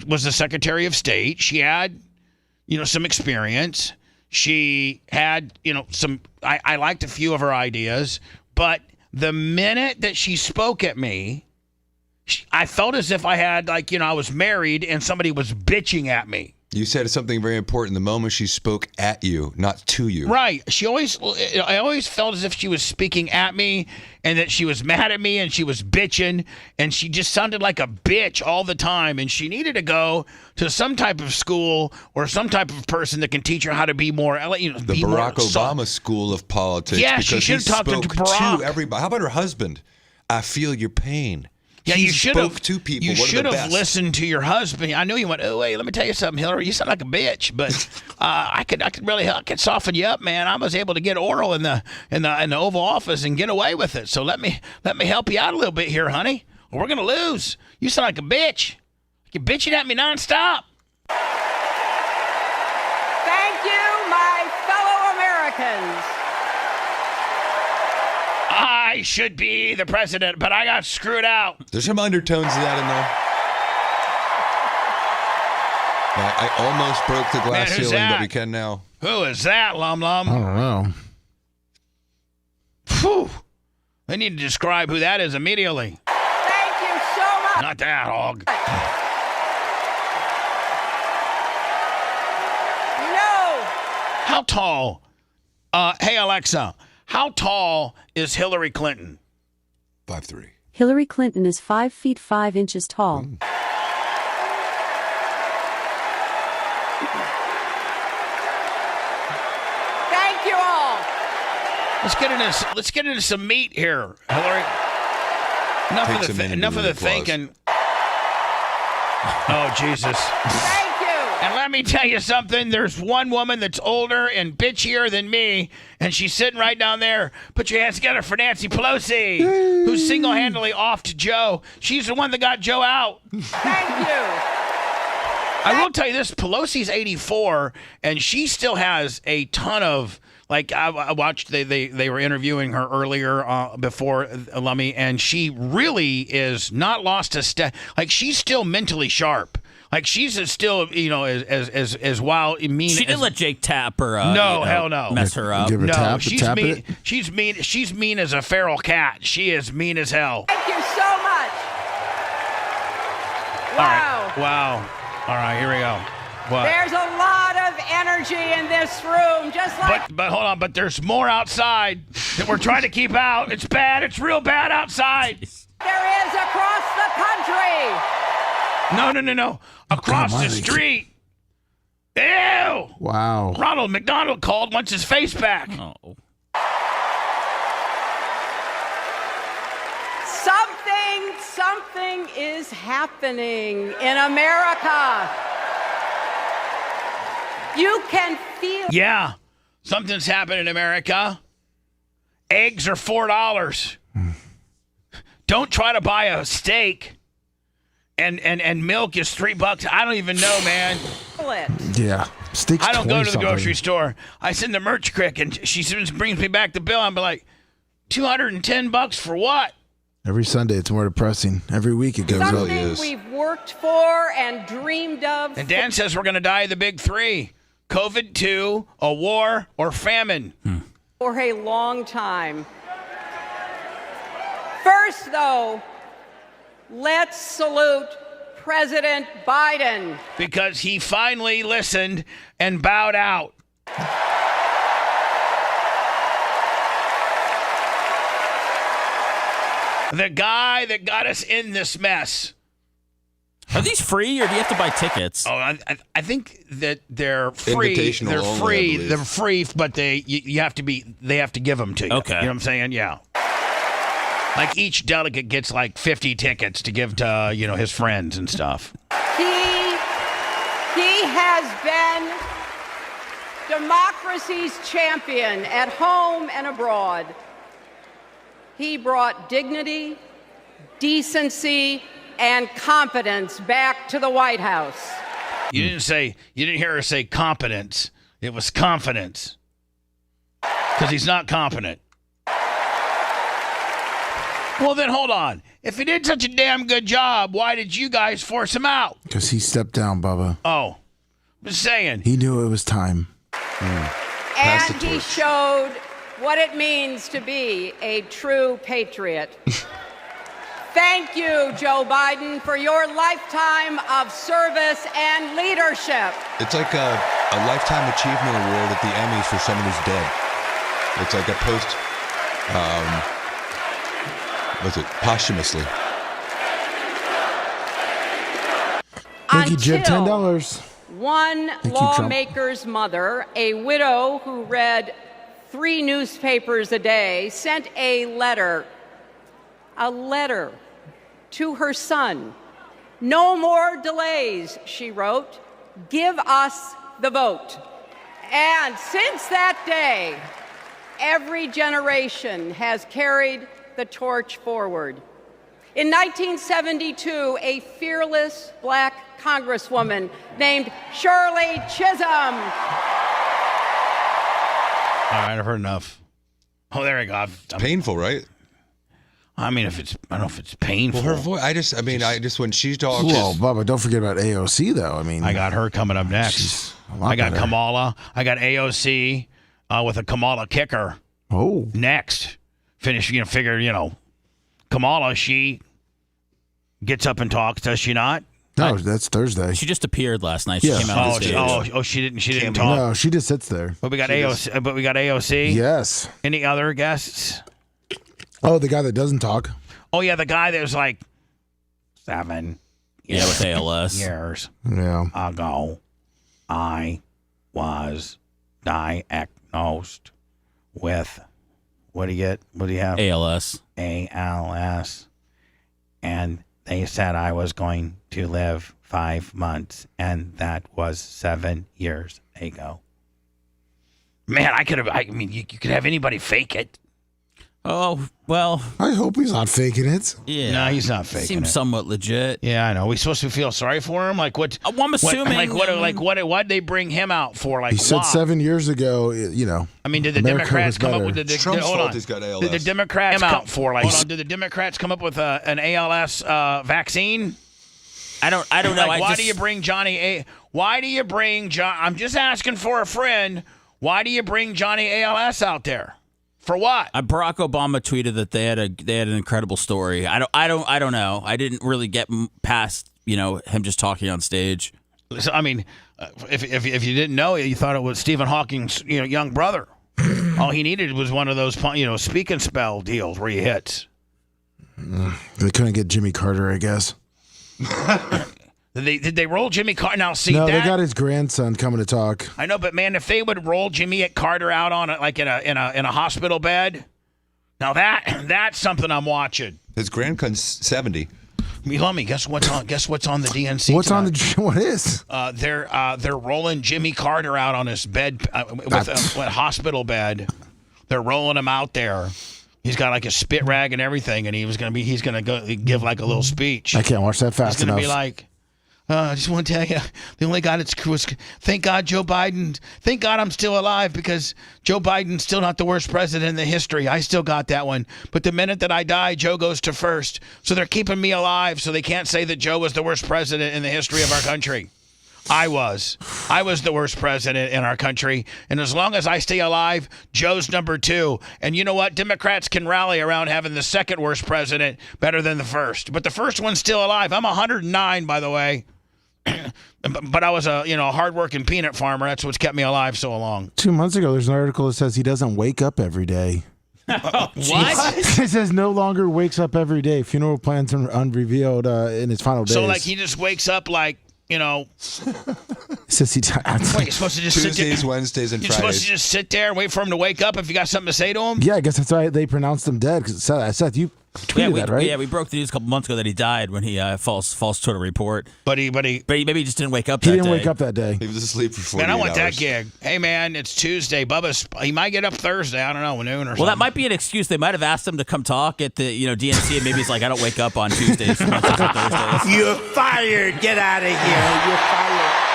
was the Secretary of State. She had, some experience. She had, some. I liked a few of her ideas, but the minute that she spoke at me, I felt as if I had, I was married and somebody was bitching at me. You said something very important the moment she spoke at you, not to you. Right. I always felt as if she was speaking at me and that she was mad at me and she was bitching and she just sounded like a bitch all the time. And she needed to go to some type of school or some type of person that can teach her how to be more, the Barack Obama school of politics. Yeah, because she should have talked to Barack. to everybody. How about her husband? I feel your pain. Yeah, he you should have. To people. You should have listened to your husband. I knew you went. Oh wait, let me tell you something, Hillary. You sound like a bitch, but I could really soften you up, man. I was able to get oral in the Oval Office and get away with it. So let me help you out a little bit here, honey. Or we're gonna lose. You sound like a bitch. You're bitching at me nonstop. Thank you, my fellow Americans. I should be the president, but I got screwed out. There's some undertones to that in there. I almost broke the glass ceiling, but we can now. Who is that, Lum Lum? I don't know. Phew. They need to describe who that is immediately. Thank you so much. Not that hog. No. How tall? Hey, Alexa. How tall is Hillary Clinton? 5'3". Hillary Clinton is 5 feet 5 inches tall. Thank you all. Let's get into some meat here, Hillary. Enough of the thinking. Oh, Jesus. Thank you. And let me tell you something. There's one woman that's older and bitchier than me, and she's sitting right down there. Put your hands together for Nancy Pelosi, who's single-handedly offed Joe. She's the one that got Joe out. Thank you. I will tell you this. Pelosi's 84, and she still has a ton of... I watched, they were interviewing her earlier before Lummy, and she really is not lost a step. She's still mentally sharp. She's still, as wild, mean. She didn't let Jake tap her. No, hell no. Mess her up. Give her tap, she's tap mean. it. She's mean. She's mean as a feral cat. She is mean as hell. Thank you so much. Wow. Wow. All right, here we go. What? There's a lot of energy in this room, just like. But hold on. But there's more outside that we're trying to keep out. It's bad. It's real bad outside. There is across the country. No. Across the street. Ew. Wow. Ronald McDonald called, wants his face back. Oh. Something is happening in America. You can feel. Yeah, something's happening in America. Eggs are $4. Don't try to buy a steak. And milk is $3. I don't even know, man. Yeah. Steak's I don't go to the 20 grocery store. I send the merch crick, and she brings me back the bill. I'm like, $210 for what? Every Sunday, it's more depressing. Every week, it goes up. Something we've worked for and dreamed of. And Dan says we're going to die of the big three: COVID, 2, a war, or famine. For a long time. First, though, let's salute President Biden. Because he finally listened and bowed out. The guy that got us in this mess. Are these free, or do you have to buy tickets? Oh, I think that they're free. Invitational They're only, free. I believe. They're free, but they have to give them to you. Okay. You know what I'm saying? Yeah. Like each delegate gets like 50 tickets to give to, his friends and stuff. He has been democracy's champion at home and abroad. He brought dignity, decency, and competence back to the White House. You didn't hear her say competence. It was confidence. because he's not competent. Well, then hold on. If he did such a damn good job, why did you guys force him out? Because he stepped down, Bubba. Oh, just saying. He knew it was time. And he showed what it means to be a true patriot. Thank you, Joe Biden, for your lifetime of service and leadership. It's like a lifetime achievement award at the Emmys for someone who's dead. It's like a post, what's it, posthumously. Thank you, Jib. $10. One you, lawmaker's mother, a widow who read 3 newspapers a day, sent a letter to her son. No more delays, she wrote. Give us the vote. And since that day, every generation has carried the torch forward. In 1972, a fearless black congresswoman named Shirley Chisholm. All right, I've heard enough. Oh, there we go. It's painful, right? I mean, I don't know if it's painful. Well, her voice. I just when she talks. Whoa, Bubba! Don't forget about AOC, though. I mean, I got her coming up next. I got better. Kamala. I got AOC with a Kamala kicker. Oh, next. Figure. Kamala, she gets up and talks, does she not? No, that's Thursday. She just appeared last night. She Yeah. came out on stage. She didn't talk. No, she just sits there. But we got AOC. Yes. Any other guests? Oh, the guy that doesn't talk. Oh yeah, the guy that was like 7 Yeah, with ALS. years Yeah. ago, I was diagnosed with what do you get? What do you have? ALS. ALS. And they said I was going to live 5 months, and that was 7 years ago. Man, you could have anybody fake it. Oh, well. I hope he's not faking it. Yeah. No, he's not faking Seems it. somewhat legit. Yeah, I know. We supposed to feel sorry for him? Like what? Well, I'm assuming. What'd they bring him out for? Like He said why? 7 years ago, I mean, did the America Democrats was come up better. with the Trump's hold fault on. he's got ALS. Did the Democrats come out for Did the Democrats come up with an ALS vaccine? I don't know. Why do you bring Johnny Why do you bring John? I'm just asking for a friend. Why do you bring Johnny ALS out there? For what? Barack Obama tweeted that they had an incredible story. I don't know. I didn't really get past him just talking on stage. So, I mean, if you didn't know, you thought it was Stephen Hawking's young brother. All he needed was one of those speak and spell deals where you hit. They couldn't get Jimmy Carter, I guess. Did they roll Jimmy Carter? Now see No, that they got his grandson coming to talk. I know, but man, if they would roll Jimmy Carter out on it like in a hospital bed, now that's something I'm watching. His grandson's 70. Lummy, guess what's on the DNC? What's on tonight? What is? They're rolling Jimmy Carter out on his bed with a hospital bed. They're rolling him out there. He's got like a spit rag and everything, and he's gonna go give like a little speech. I can't watch that fast He's gonna enough. be like, I just want to tell you, the only guy that's was thank God Joe Biden. Thank God I'm still alive because Joe Biden's still not the worst president in the history. I still got that one. But the minute that I die, Joe goes to first. So they're keeping me alive so they can't say that Joe was the worst president in the history of our country. I was the worst president in our country. And as long as I stay alive, Joe's number 2. And you know what? Democrats can rally around having the second worst president better than the first. But the first one's still alive. I'm 109, by the way. But I was a hardworking peanut farmer. That's what's kept me alive so long. 2 months ago, there's an article that says he doesn't wake up every day. What? It says no longer wakes up every day. Funeral plans are unrevealed in his final days. So like he just wakes up like, It says he. Wait, you're supposed to just sit Tuesdays, there. Wednesdays, and You're supposed Fridays. to just sit there and wait for him to wake up if you got something to say to him? Yeah, I guess that's why they pronounced him dead. Because Seth, you tweeted that, right? Yeah, we broke the news a couple months ago that he died when he false Twitter report. But he maybe just didn't wake up. He that didn't day. wake up that day. He was asleep for 48 Man, I want hours. that gig. Hey, man, it's Tuesday. He might get up Thursday. I don't know, noon or something. Well, that might be an excuse. They might have asked him to come talk at the DNC, and maybe he's like, I don't wake up on Tuesdays so much as on Thursdays. You're fired. Get out of here. You're fired.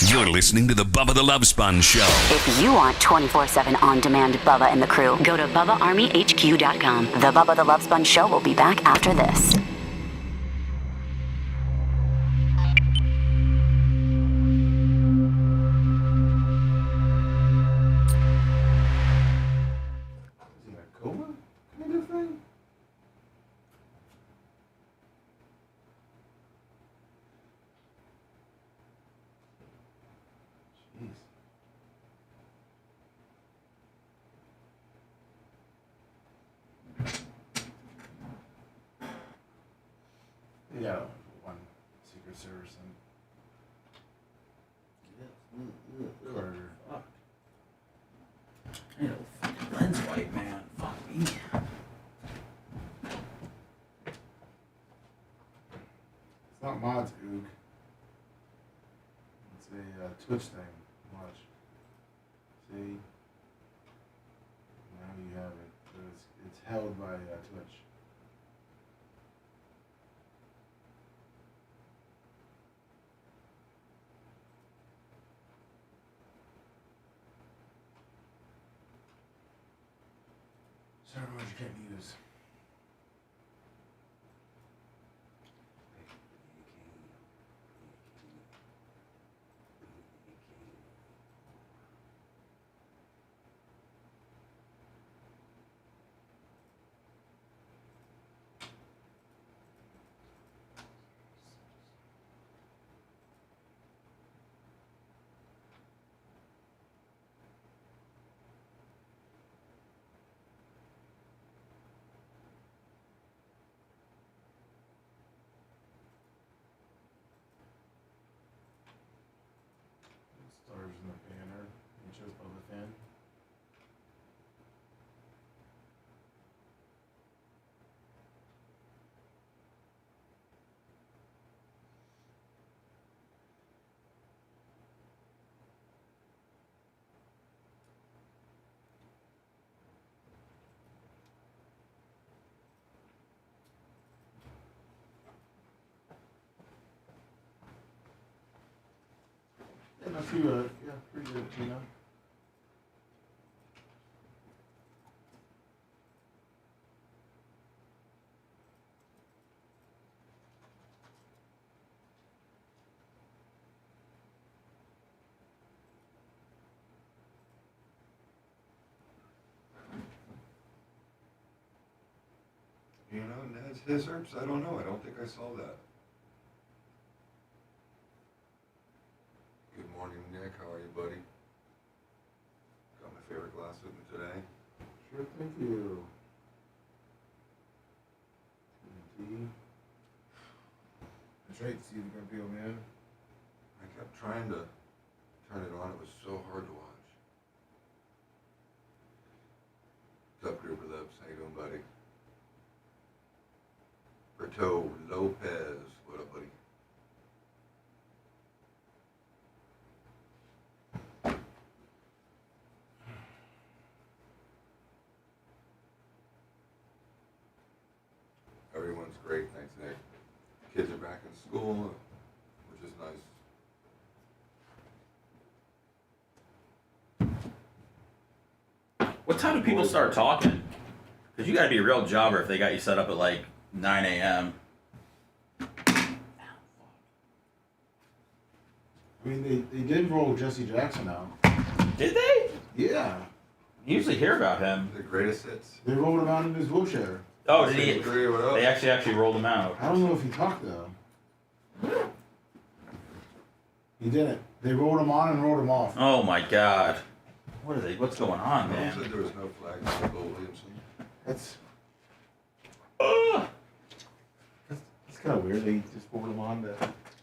You're listening to the Bubba the Love Sponge Show. If you want 24/7 on-demand Bubba and the crew, go to BubbaArmyHQ.com. The Bubba the Love Sponge Show will be back after this. Coma kind of thing? Jeez. Yeah, one Secret Service and Carter. Fuck. I need a fucking lens wipe, man. Fuck me. It's not mods, Ook. It's a Twitch thing. Watch. See? Now you have it. But it's held by Twitch. Certain words you can't use. Stars in the banner. You chose Bubba fan. Yeah, not too, yeah, pretty good, you know. You know, Ned's Hizzards? I don't know. I don't think I saw that. Good morning, Nick. How are you, buddy? Got my favorite glass with me today. Sure, thank you. TNT. That's right, see the Garfield, man. I kept trying to turn it on. It was so hard to watch. What's up, Group of Lips? How you doing, buddy? Berto Lopez. What up, buddy? Everyone's great, thanks, Nick. Kids are back in school, which is nice. What time do people start talking? Because you got to be a real jobber if they got you set up at like 9 a.m. I mean, they did roll Jesse Jackson out. Did they? Yeah. You usually hear about him. The greatest hits. They rolled him out in his wheelchair. Oh, did he? They actually rolled him out. I don't know if he talked, though. He didn't. They rolled him on and rolled him off. Oh my God. What's going on, man? Said there was no flag for Bo Williamson. That's kind of weird. They just rolled him on.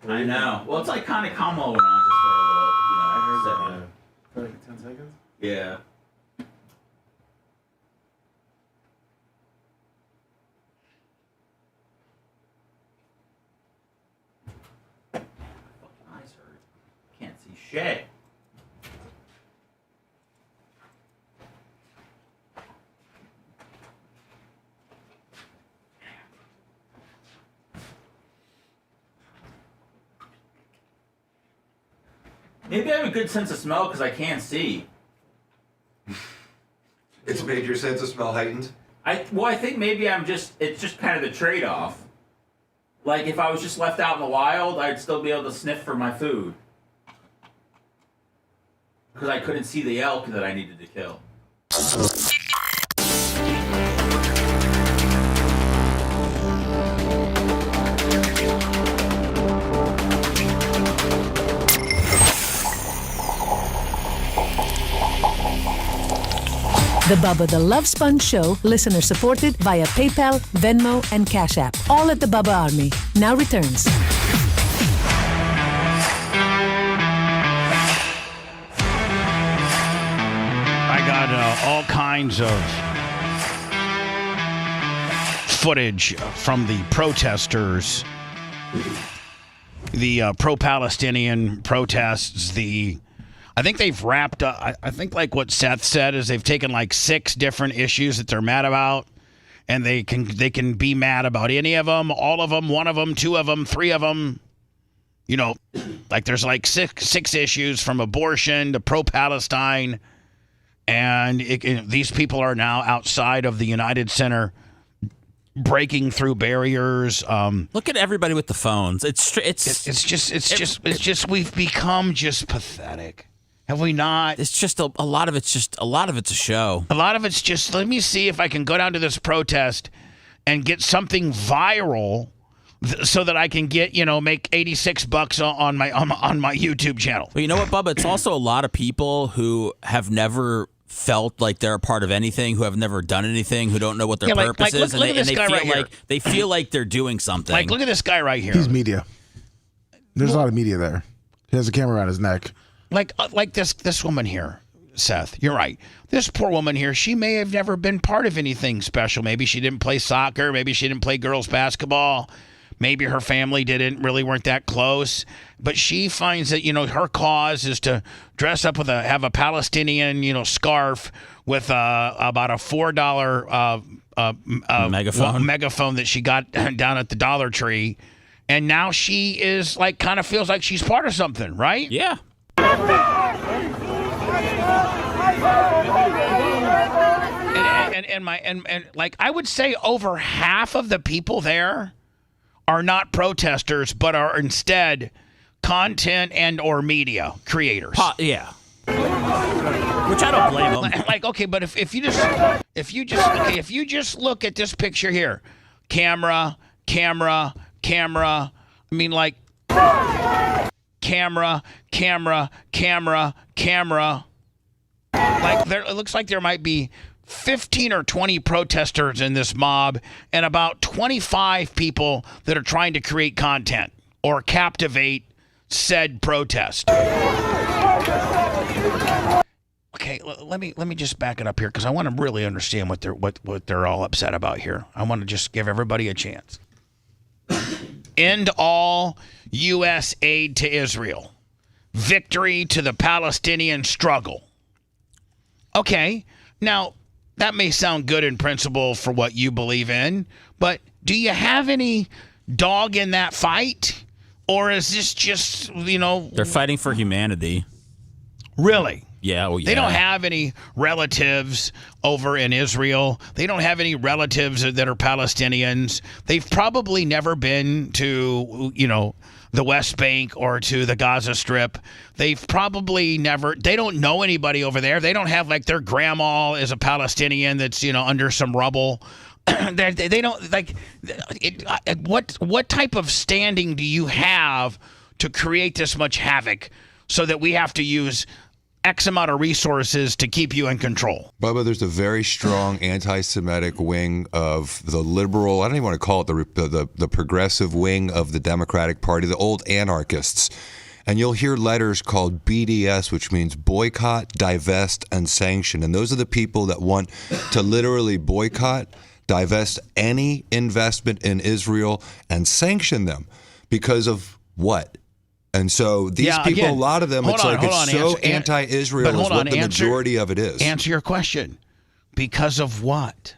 I know. Well, it's like kind of Kamala went on just for a little, I heard second. that. For like 10 seconds? Yeah. Fucking eyes hurt. Can't see shit. Maybe I have a good sense of smell because I can't see. It's made your sense of smell heightened? I think maybe it's just kind of the trade-off. Like, if I was just left out in the wild, I'd still be able to sniff for my food. Because I couldn't see the elk that I needed to kill. The Bubba the Love Sponge Show, listener supported via PayPal, Venmo, and Cash App. All at the Bubba Army. Now returns. I got all kinds of footage from the protesters, the pro-Palestinian protests, I think they've wrapped up. I think like what Seth said is they've taken like 6 different issues that they're mad about, and they can be mad about any of them, all of them, one of them, 2 of them, 3 of them. You know, like there's like six issues from abortion to pro-Palestine, and these people are now outside of the United Center, breaking through barriers. Look at everybody with the phones. It's just we've become just pathetic. Have we not? It's just a lot of it's a show. A lot of it's just, let me see if I can go down to this protest and get something viral so that I can get, make $86 on my YouTube channel. Well, you know what, Bubba? It's also a lot of people who have never felt like they're a part of anything, who have never done anything, who don't know what their purpose is, they feel like they're doing something. Like, look at this guy right here. He's media. There's a lot of media there. He has a camera around his neck. Like this woman here, Seth. You're right. This poor woman here, she may have never been part of anything special. Maybe she didn't play soccer. Maybe she didn't play girls basketball. Maybe her family weren't that close. But she finds that, her cause is to dress up have a Palestinian, scarf with about a $4 megaphone that she got down at the Dollar Tree. And now she is kind of feels like she's part of something, right? Yeah. And I would say over half of the people there are not protesters, but are instead content and or media creators. Yeah. Which I don't blame them. Okay, but if you just look at this picture here, camera. I mean, camera. It looks like there might be 15 or 20 protesters in this mob and about 25 people that are trying to create content or captivate said protest. Okay, let me just back it up here because I want to really understand what they're all upset about here. I want to just give everybody a chance. End all U.S. aid to Israel. Victory to the Palestinian struggle. Okay, now that may sound good in principle for what you believe in, but do you have any dog in that fight? Or is this just, They're fighting for humanity. Really? Yeah, well, yeah. They don't have any relatives over in Israel. They don't have any relatives that are Palestinians. They've probably never been to, the West Bank or to the Gaza Strip. They've probably never, they don't know anybody over there. They don't have their grandma is a Palestinian that's, under some rubble. They don't what type of standing do you have to create this much havoc so that we have to use X amount of resources to keep you in control? Bubba, there's a very strong anti-Semitic wing of the liberal, I don't even want to call it the progressive wing of the Democratic Party, the old anarchists. And you'll hear letters called BDS, which means boycott, divest, and sanction. And those are the people that want to literally boycott, divest any investment in Israel, and sanction them because of what? And so these people, a lot of them, it's so anti-Israel is what the majority of it is. Answer your question. Because of what?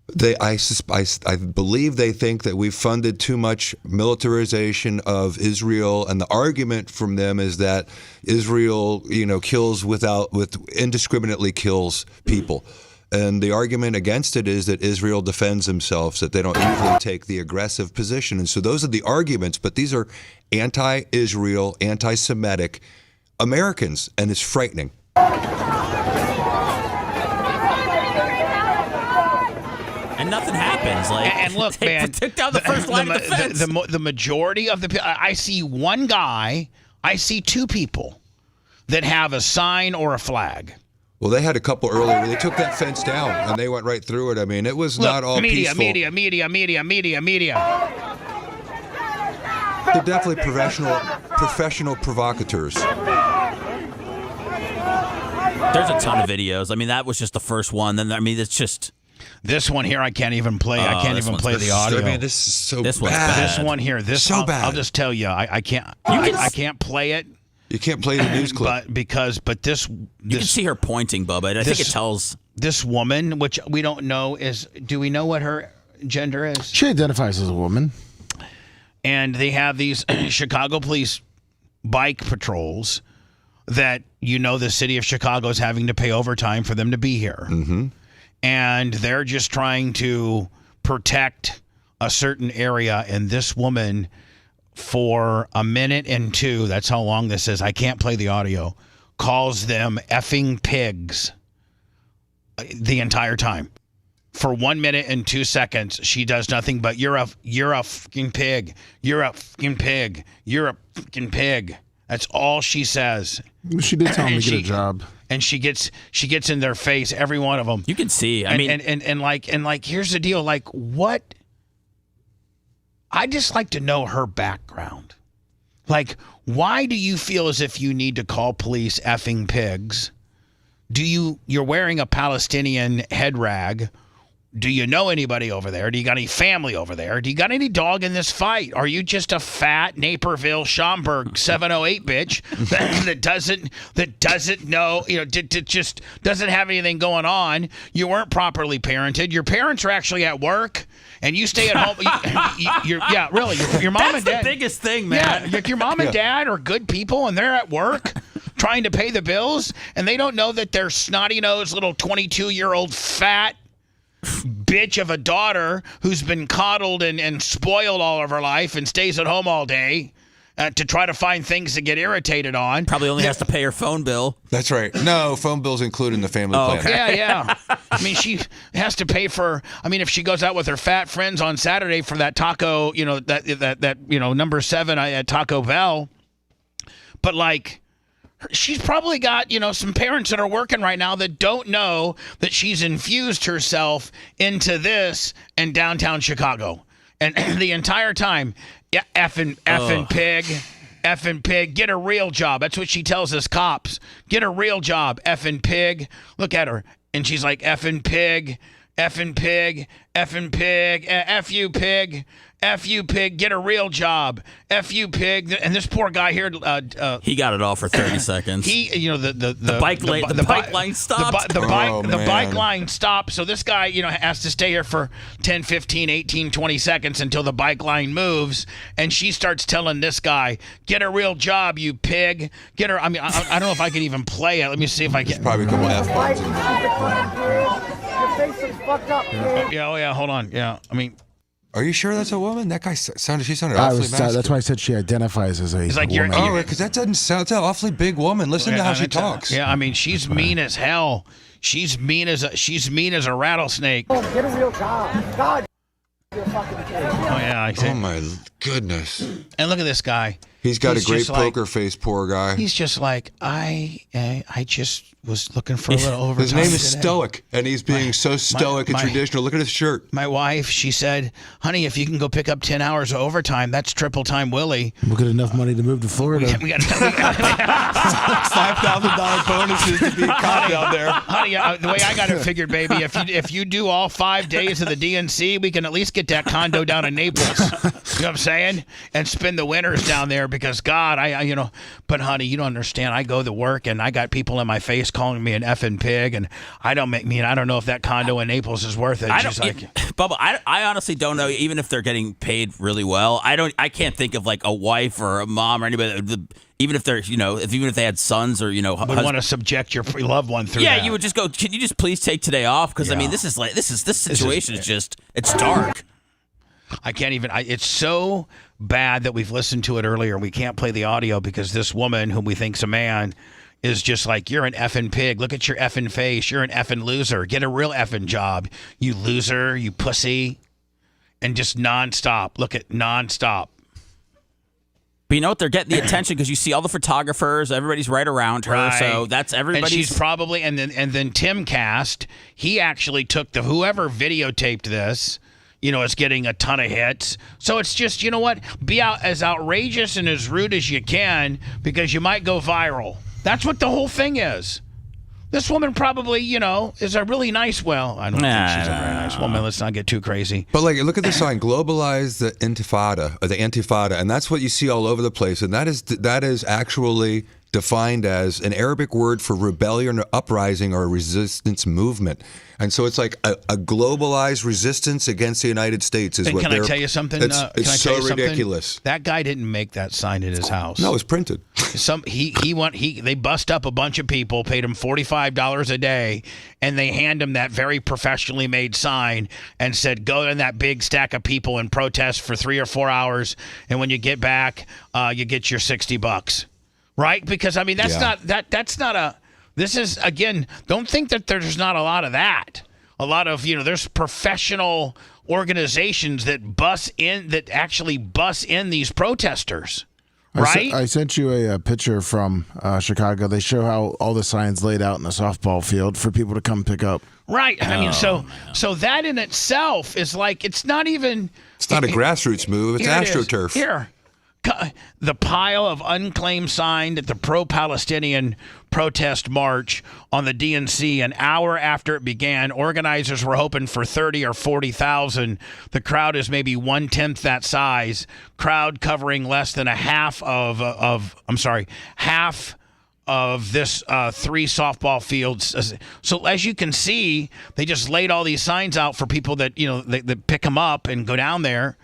I believe they think that we've funded too much militarization of Israel, and the argument from them is that Israel, kills indiscriminately kills people. And the argument against it is that Israel defends themselves, that they don't usually take the aggressive position. And so those are the arguments, but these are anti-Israel, anti-Semitic Americans, and it's frightening. And nothing happens. And look, man, took down the first line of defense. The majority of the I see one guy, I see two people that have a sign or a flag. Well, they had a couple earlier where they took that fence down and they went right through it. I mean, it was not all peaceful. Media. They're definitely professional provocateurs. There's a ton of videos. I mean, that was just the first one. Then, I mean, it's just... This one here, I can't even play. I can't even play the audio. I mean, this is so bad. This one here, bad. I'll just tell you, I can't. I can't play it. You can't play the news clip. But this you can see her pointing, Bubba. I think it tells this woman, which we don't know is. Do we know what her gender is? She identifies as a woman. And they have these Chicago police bike patrols that the city of Chicago is having to pay overtime for them to be here. Mm-hmm. And they're just trying to protect a certain area. And this woman, for a minute and two, that's how long this is, I can't play the audio, calls them effing pigs the entire time. For 1 minute and 2 seconds, she does nothing but, you're a fucking pig. You're a fucking pig. You're a fucking pig. That's all she says. She did tell him to get a job. And she gets in their face, every one of them. You can see. I mean, here's the deal. Like, what? I just like to know her background. Like, why do you feel as if you need to call police effing pigs? You're wearing a Palestinian head rag. Do you know anybody over there? Do you got any family over there? Do you got any dog in this fight? Are you just a fat Naperville Schaumburg 708 bitch that doesn't know, just doesn't have anything going on? You weren't properly parented. Your parents are actually at work, and you stay at home. Your mom and dad. That's the biggest thing, man. Yeah, your mom and dad are good people, and they're at work trying to pay the bills, and they don't know that their snotty-nosed little 22-year-old fat bitch of a daughter who's been coddled and spoiled all of her life and stays at home all day to try to find things to get irritated on. Probably only has to pay her phone bill. That's right. No, phone bill's included in the family plan. Okay. Yeah. I mean, she has to pay for, if she goes out with her fat friends on Saturday for that taco, that number 7 at Taco Bell. But like, she's probably got, some parents that are working right now that don't know that she's infused herself into this in downtown Chicago. And the entire time, effing pig, get a real job. That's what she tells us cops. Get a real job, effing pig. Look at her. And she's like, effing pig, F you pig. F you pig, get a real job. F you pig. And this poor guy here, he got it all for 30 seconds. The bike line stopped. The bike line stopped. So this guy, has to stay here for 10, 15, 18, 20 seconds until the bike line moves. And she starts telling this guy, get a real job, you pig. Get her. I don't know if I can even play it. Let me see if I can. Probably a couple F-bombs. Your face is fucked up, kid. Yeah, hold on. Yeah, Are you sure that's a woman? That guy sounded awfully masculine. That's why I said she identifies as a woman. Oh, because that doesn't sound. That's an awfully big woman. Listen to how she talks. She's mean as hell. She's mean as a rattlesnake. Oh, get a real job. God, you're fucking kid. Oh yeah. Oh my goodness. And look at this guy. He's got a great poker face. Poor guy. He's just like I just was looking for a little overtime. His name is Stoic, and he's being so stoic and traditional. Look at his shirt. My wife, she said, "Honey, if you can go pick up 10 hours of overtime, that's triple time Willie." We'll get enough money to move to Florida. We got $5,000 bonuses to be a cop down there. Honey, the way I got it figured, baby, if you do all 5 days of the DNC, we can at least get that condo down in Naples. You know what I'm saying? And spend the winters down there. because God, but honey, you don't understand. I go to work and I got people in my face calling me an effing pig, and I don't know if that condo in Naples is worth it. Bubba, I honestly don't know. Even if they're getting paid really well, I can't think of like a wife or a mom or anybody. Even if they're, even if they had sons or, would want to subject your loved one through. Yeah, that. you would just go. Can you just please take today off? Because I mean, this situation is just it's dark. I can't even. It's so bad that we've listened to it earlier. We can't play the audio because this woman, whom we think's a man, is just like, you're an effing pig. Look at your effing face. You're an effing loser. Get a real effing job, you loser, you pussy, and just nonstop. Look at nonstop. But you know what? They're getting the attention because you see all the photographers. Everybody's right around her, right. So that's everybody's. And she's probably and then Tim Cast. He actually took whoever videotaped this. Is getting a ton of hits. So it's just, you know what? Be as outrageous and as rude as you can because you might go viral. That's what the whole thing is. This woman probably, is a really nice. Well, I don't think she's a very nice woman. Let's not get too crazy. But look at the sign: globalize the intifada or the Antifada, and that's what you see all over the place. And that is actually defined as an Arabic word for rebellion or uprising or a resistance movement. And so it's like a globalized resistance against the United States is and what can they're... I tell you something? It's so ridiculous. That guy didn't make that sign at his house. No, it's printed. They bust up a bunch of people, paid him $45 a day, and they hand him that very professionally made sign and said, go in that big stack of people and protest for 3 or 4 hours, and when you get back, you get your $60. Right? Because I mean that's not a this is again, don't think that there's not a lot of that. A lot of, there's professional organizations that actually bus in these protesters. Right? I sent you a picture from Chicago. They show how all the signs laid out in a softball field for people to come pick up. Right. I mean, so that in itself is like, it's not a grassroots move. It's AstroTurf. Here. The pile of unclaimed signs at the pro-Palestinian protest march on the DNC an hour after it began. Organizers were hoping for 30 or 40,000. The crowd is maybe 1/10 that size. Crowd covering less than half of this 3 softball fields. So as you can see, they just laid all these signs out for people that that pick them up and go down there.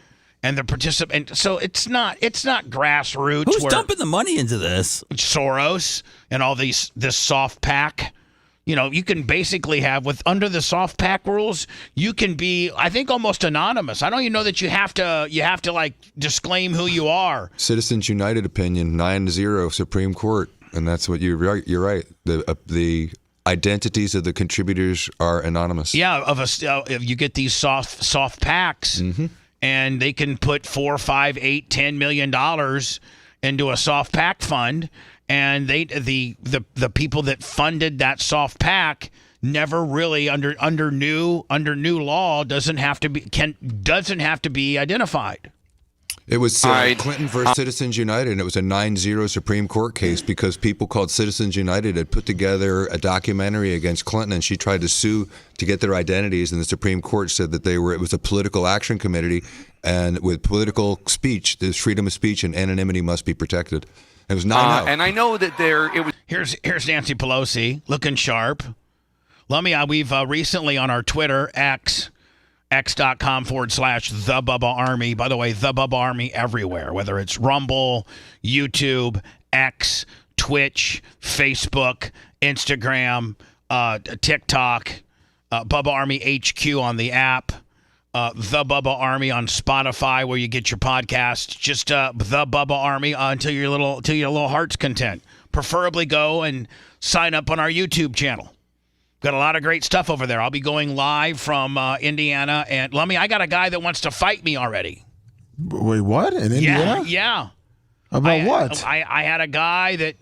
And the participant, so it's not grassroots. Who's dumping the money into this? Soros and all this soft pack. You can basically have under the soft pack rules, you can be, I think, almost anonymous. I don't even know that you have to like disclaim who you are. Citizens United opinion 9-0 Supreme Court, and that's what you're right. The identities of the contributors are anonymous. Yeah, if you get these soft packs. Mm-hmm. And they can put $4, $5, $8, $10 million into a soft pack fund, and the people that funded that soft pack never really under new law doesn't have to be identified. It was Clinton versus Citizens United, and it was a 9-0 Supreme Court case because people called Citizens United had put together a documentary against Clinton, and she tried to sue to get their identities, and the Supreme Court said that it was a political action committee, and with political speech, there's freedom of speech and anonymity must be protected. It was 9-0. And I know that it was. Here's Nancy Pelosi looking sharp. We've recently on our Twitter, x.com/The Bubba Army. By the way, The Bubba Army everywhere, whether it's Rumble, YouTube, X, Twitch, Facebook, Instagram, TikTok, Bubba Army HQ on the app, The Bubba Army on Spotify where you get your podcast. Just The Bubba Army until your little heart's content. Preferably go and sign up on our YouTube channel. Got a lot of great stuff over there. I'll be going live from Indiana. And Lummy, I got a guy that wants to fight me already. Wait, what? In Indiana? Yeah. About what? I had a guy that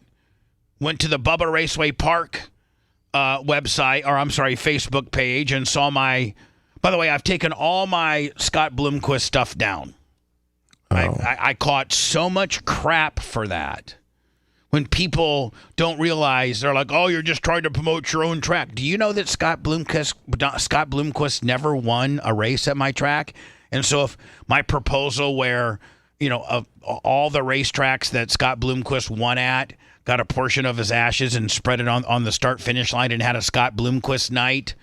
went to the Bubba Raceway Park Facebook page and saw my... By the way, I've taken all my Scott Bloomquist stuff down. Oh. I caught so much crap for that. When people don't realize, they're like, oh, you're just trying to promote your own track. Do you know that Scott Bloomquist never won a race at my track? And so if my proposal where of all the racetracks that Scott Bloomquist won at, got a portion of his ashes and spread it on the start-finish line and had a Scott Bloomquist night,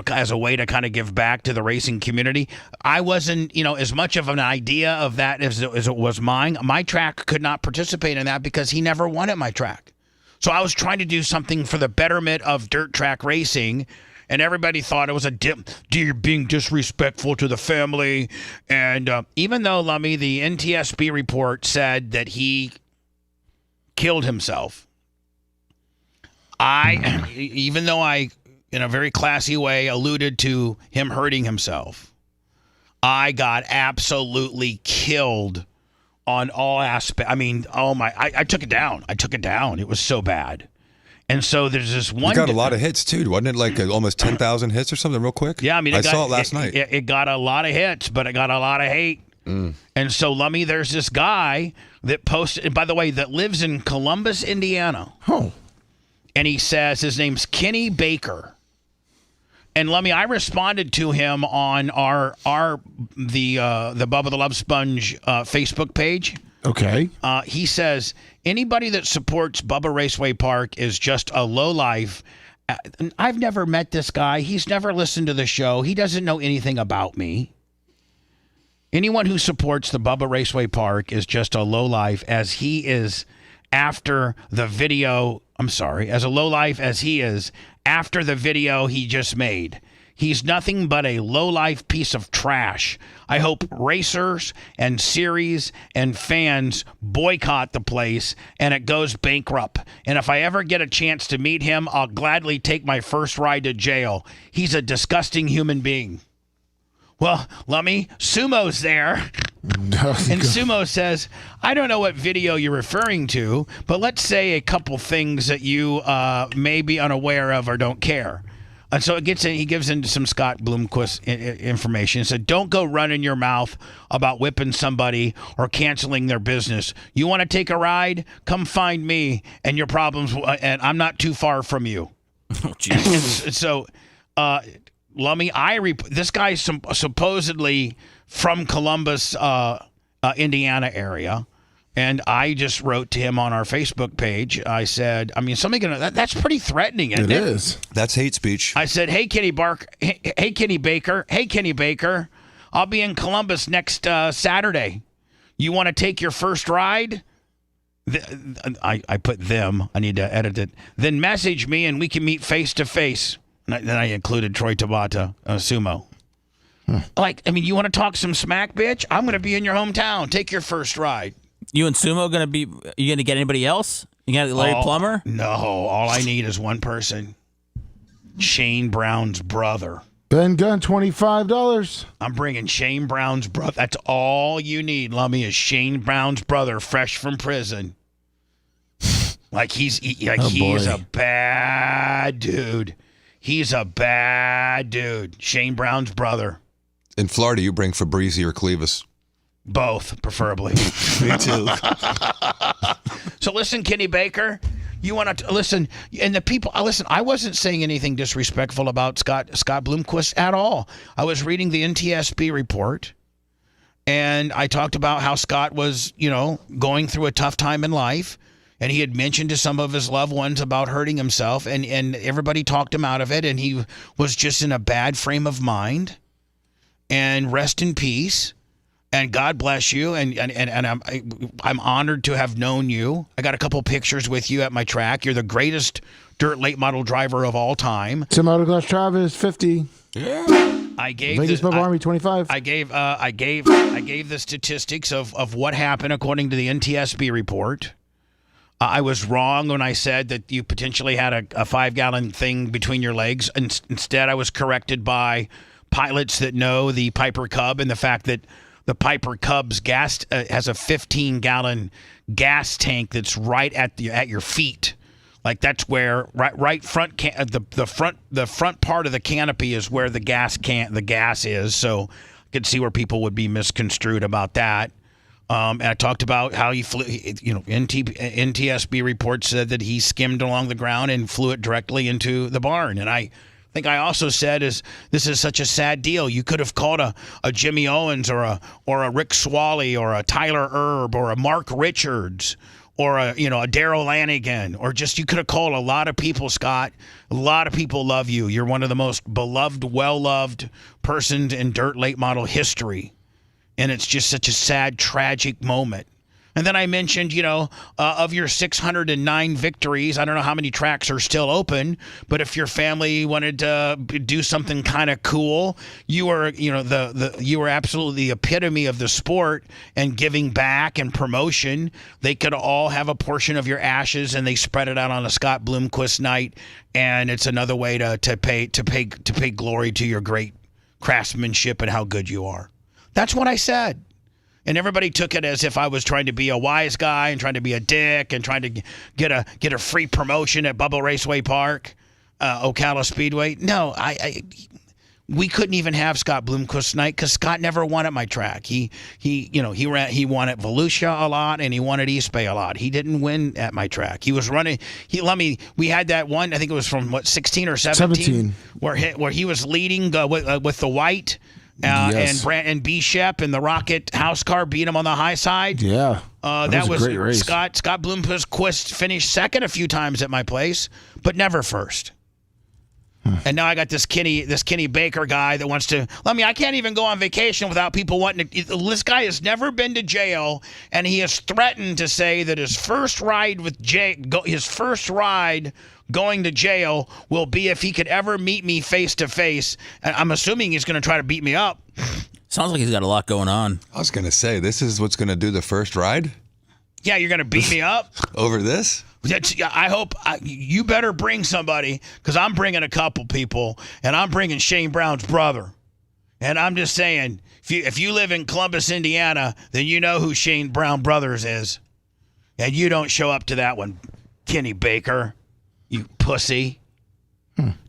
as a way to kind of give back to the racing community. I wasn't, as much of an idea of that as it was mine. My track could not participate in that because he never won at my track. So I was trying to do something for the betterment of dirt track racing, and everybody thought it was you're being disrespectful to the family. And even though, Lummy, the NTSB report said that he killed himself, even though I, in a very classy way, alluded to him hurting himself, I got absolutely killed on all aspects. I mean, I took it down. It was so bad. And so there's this one. You got a lot of hits too, wasn't it? Like almost 10,000 hits or something, real quick. Yeah, I mean, I saw it last night. It got a lot of hits, but it got a lot of hate. And so, Lummy, there's this guy that posted, and by the way, that lives in Columbus, Indiana. Oh. And he says his name's Kenny Baker. And Lummy, I responded to him on the Bubba the Love Sponge Facebook page. Okay. He says anybody that supports Bubba Raceway Park is just a lowlife. I've never met this guy. He's never listened to the show. He doesn't know anything about me. Anyone who supports the Bubba Raceway Park is just a lowlife, as he is after the video. I'm sorry, as a lowlife as he is after the video he just made. He's nothing but a lowlife piece of trash. I hope racers and series and fans boycott the place and it goes bankrupt. And if I ever get a chance to meet him, I'll gladly take my first ride to jail. He's a disgusting human being. Well, Lummy, Sumo's there. And Sumo says, I don't know what video you're referring to, but let's say a couple things that you may be unaware of or don't care. And so he gives into some Scott Bloomquist information. He said, don't go running your mouth about whipping somebody or canceling their business. You want to take a ride? Come find me and your problems, and I'm not too far from you. Oh, jeez. So, Lummy, this guy's supposedly from Columbus, Indiana area. And I just wrote to him on our Facebook page. I said, that's pretty threatening, isn't it? It is. That's hate speech. I said, hey, Kenny Baker, I'll be in Columbus next Saturday. You want to take your first ride? I put them. I need to edit it. Then message me and we can meet face to face. Then I included Troy Tabata, Sumo. You want to talk some smack, bitch? I'm going to be in your hometown. Take your first ride. You and Sumo you going to get anybody else? You got Larry Plummer? No, all I need is one person. Shane Brown's brother. Ben Gunn, $25. I'm bringing Shane Brown's brother. That's all you need, Lummy, is Shane Brown's brother, fresh from prison. He's a bad dude. He's a bad dude. Shane Brown's brother. In Florida, you bring Fabrizi or Clevis. Both, preferably. Me too. So listen, Kenny Baker, you want to listen, and the people, listen, I wasn't saying anything disrespectful about Scott Bloomquist at all. I was reading the NTSB report, and I talked about how Scott was, going through a tough time in life, and he had mentioned to some of his loved ones about hurting himself, and everybody talked him out of it, and he was just in a bad frame of mind, and rest in peace. And God bless you, and I'm honored to have known you. I got a couple pictures with you at my track. You're the greatest dirt late model driver of all time. Tim Autoglass Travis, 50. Yeah. I gave Vegas Bubba Army, 25. I gave the statistics of what happened according to the NTSB report. I was wrong when I said that you potentially had a 5-gallon thing between your legs. Instead, I was corrected by pilots that know the Piper Cub and the fact that the Piper Cub's gas has a 15-gallon gas tank that's right at your feet. Like that's where right front the front part of the canopy is where the gas is. So I could see where people would be misconstrued about that. And I talked about how he flew. NTSB report said that he skimmed along the ground and flew it directly into the barn. And I think I also said is this is such a sad deal. You could have called a Jimmy Owens or a Rick Swally or a Tyler Erb or a Mark Richards or a Darryl Lanigan, or just you could have called a lot of people, Scott. A lot of people love you. You're one of the most beloved, well-loved persons in dirt late model history. And it's just such a sad, tragic moment. And then I mentioned, of your 609 victories, I don't know how many tracks are still open, but if your family wanted to do something kind of cool, you were, you were absolutely the epitome of the sport and giving back and promotion. They could all have a portion of your ashes and they spread it out on a Scott Bloomquist night, and it's another way to pay glory to your great craftsmanship and how good you are. That's what I said. And everybody took it as if I was trying to be a wise guy and trying to be a dick and trying to get a free promotion at Bubba Raceway Park, Ocala Speedway. No, we couldn't even have Scott Bloomquist night because Scott never won at my track. He won at Volusia a lot and he won at East Bay a lot. He didn't win at my track. He was running. We had that one. I think it was from 16 or 17 where he was leading with the white. Yes. And B Shep and the Rocket house car beat him on the high side. Yeah, that was a great race. Scott Bloomquist finished second a few times at my place, but never first. And now I got this Kenny Baker guy that wants to. I can't even go on vacation without people wanting to. This guy has never been to jail, and he has threatened to say that his first ride going to jail will be if he could ever meet me face to face. I'm assuming he's going to try to beat me up. Sounds like he's got a lot going on. I was going to say, this is what's going to do the first ride? Yeah, you're going to beat me up? Over this? I hope you better bring somebody, because I'm bringing a couple people, and I'm bringing Shane Brown's brother. And I'm just saying, if you live in Columbus, Indiana, then you know who Shane Brown Brothers is. And you don't show up to that one, Kenny Baker. You pussy.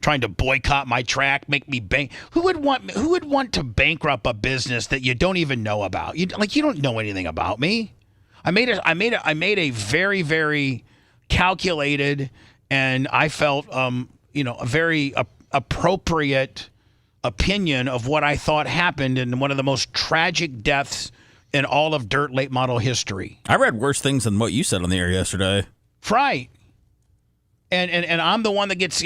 Trying to boycott my track, make me Who would want to bankrupt a business that you don't even know about? You don't know anything about me. I made a very, very calculated and I felt a very appropriate opinion of what I thought happened in one of the most tragic deaths in all of dirt late model history. I read worse things than what you said on the air yesterday. Right. And I'm the one that gets,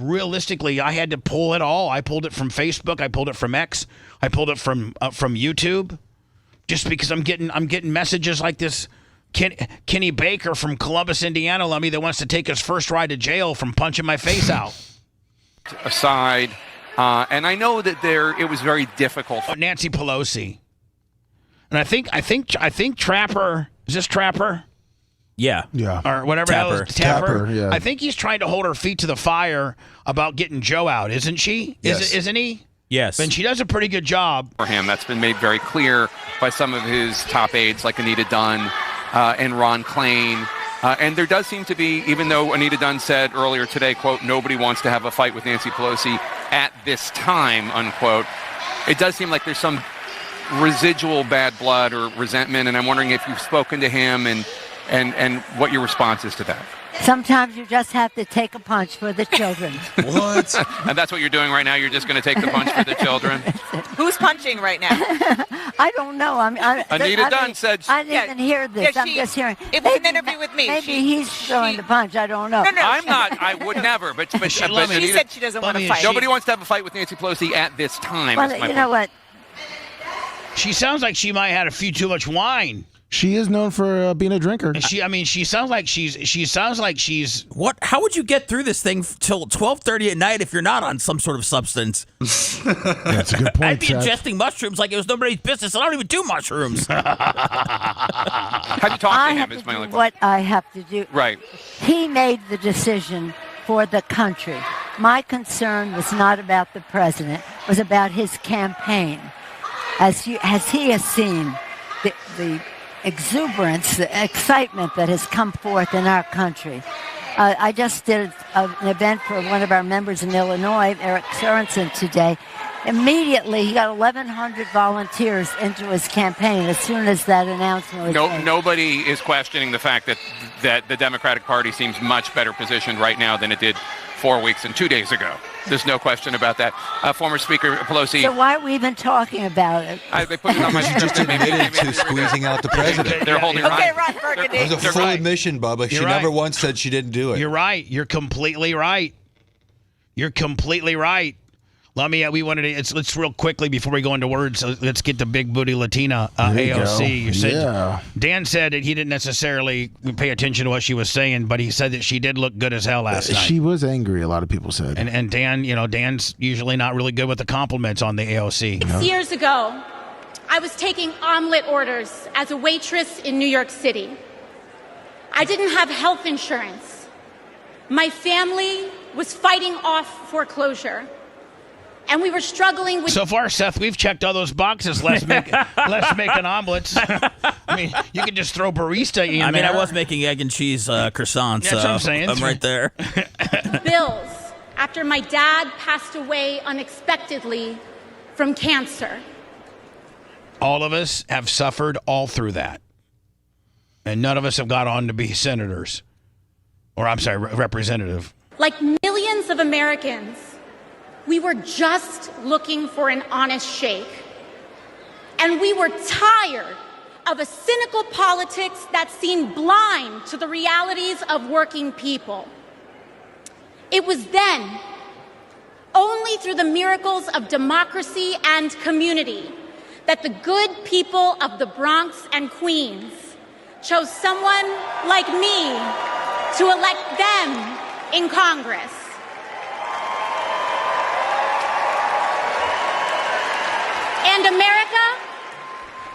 realistically, I had to pull it all. I pulled it from Facebook. I pulled it from X. I pulled it from YouTube, just because I'm getting messages like this. Kenny Baker from Columbus, Indiana, that wants to take his first ride to jail from punching my face out. Aside, and I know that it was very difficult. Nancy Pelosi, and I think Trapper, is this Trapper? Yeah. Or whatever. Tapper. Yeah. I think he's trying to hold her feet to the fire about getting Joe out, isn't she? Yes. Isn't he? Yes. And she does a pretty good job. For him, that's been made very clear by some of his top aides like Anita Dunn and Ron Klain. And there does seem to be, even though Anita Dunn said earlier today, quote, nobody wants to have a fight with Nancy Pelosi at this time, unquote, it does seem like there's some residual bad blood or resentment. And I'm wondering if you've spoken to him and what your response is to that. Sometimes you just have to take a punch for the children. What? And that's what you're doing right now? You're just going to take the punch for the children? Who's punching right now? I don't know. Anita Dunn said... I didn't even hear this. I'm just hearing... It was an interview with me. Maybe he's throwing the punch. I don't know. No, I'm not. I would never. But she said she doesn't want to fight. Nobody wants to have a fight with Nancy Pelosi at this time. Well, you know what? She sounds like she might have had a few too much wine. She is known for being a drinker. She sounds like she's. What? How would you get through this thing till 12:30 at night if you're not on some sort of substance? That's a good point. I'd be ingesting mushrooms like it was nobody's business. I don't even do mushrooms. Have you talked to him? Is my only question. What I have to do. Right. He made the decision for the country. My concern was not about the president. It was about his campaign. As he has seen the exuberance, the excitement that has come forth in our country. I just did an event for one of our members in Illinois, Eric Sorensen, today. Immediately, he got 1,100 volunteers into his campaign as soon as that announcement was made. Nobody is questioning the fact that the Democratic Party seems much better positioned right now than it did 4 weeks and 2 days ago. There's no question about that. Former Speaker Pelosi. So why are we even talking about it? They put it on my She just admitted to squeezing out the president. They're holding Okay, Ron Burgundy. It was a full admission, Bubba. She never once said she didn't do it. You're right. You're completely right. You're completely right. We wanted to. Let's real quickly before we go into words. Let's get the big booty Latina AOC. You said Dan said that he didn't necessarily pay attention to what she was saying, but he said that she did look good as hell last night. She was angry. A lot of people said. And Dan, Dan's usually not really good with the compliments on the AOC. 6 years ago, I was taking omelet orders as a waitress in New York City. I didn't have health insurance. My family was fighting off foreclosure. And we were struggling with. So far, Seth, we've checked all those boxes. Less making omelets. I mean, you could just throw barista in there. I mean, I was making egg and cheese croissants. That's what I'm saying. I'm right there. bills after my dad passed away unexpectedly from cancer. All of us have suffered all through that. And none of us have got on to be senators. Or, I'm sorry, representative. Like millions of Americans, we were just looking for an honest shake. And we were tired of a cynical politics that seemed blind to the realities of working people. It was then, only through the miracles of democracy and community, that the good people of the Bronx and Queens chose someone like me to elect them in Congress. And America?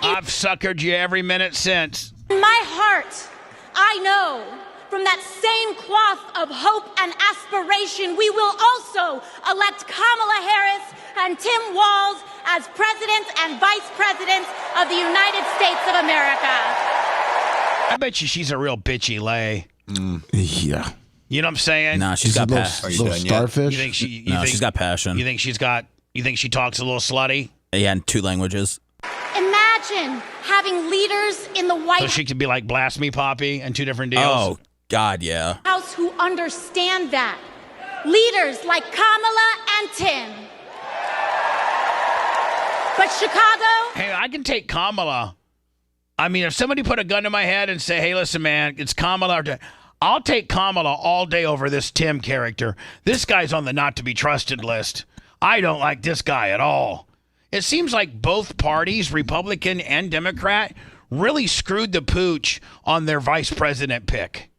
I've suckered you every minute since. In my heart, I know from that same cloth of hope and aspiration, we will also elect Kamala Harris and Tim Walz as presidents and vice presidents of the United States of America. I bet you she's a real bitchy lay. Yeah. You know what I'm saying? Nah, she's got passion. Little starfish. She's got passion. You think she talks a little slutty? Yeah, in 2 languages. Imagine having leaders in the White So she could be like Blast Me Poppy and 2 different deals? Oh, God, yeah. House who understand that. Leaders like Kamala and Tim. But Chicago? Hey, I can take Kamala. I mean, if somebody put a gun to my head and say, hey, listen, man, it's Kamala. I'll take Kamala all day over this Tim character. This guy's on the not to be trusted list. I don't like this guy at all. It seems like both parties, Republican and Democrat, really screwed the pooch on their vice president pick.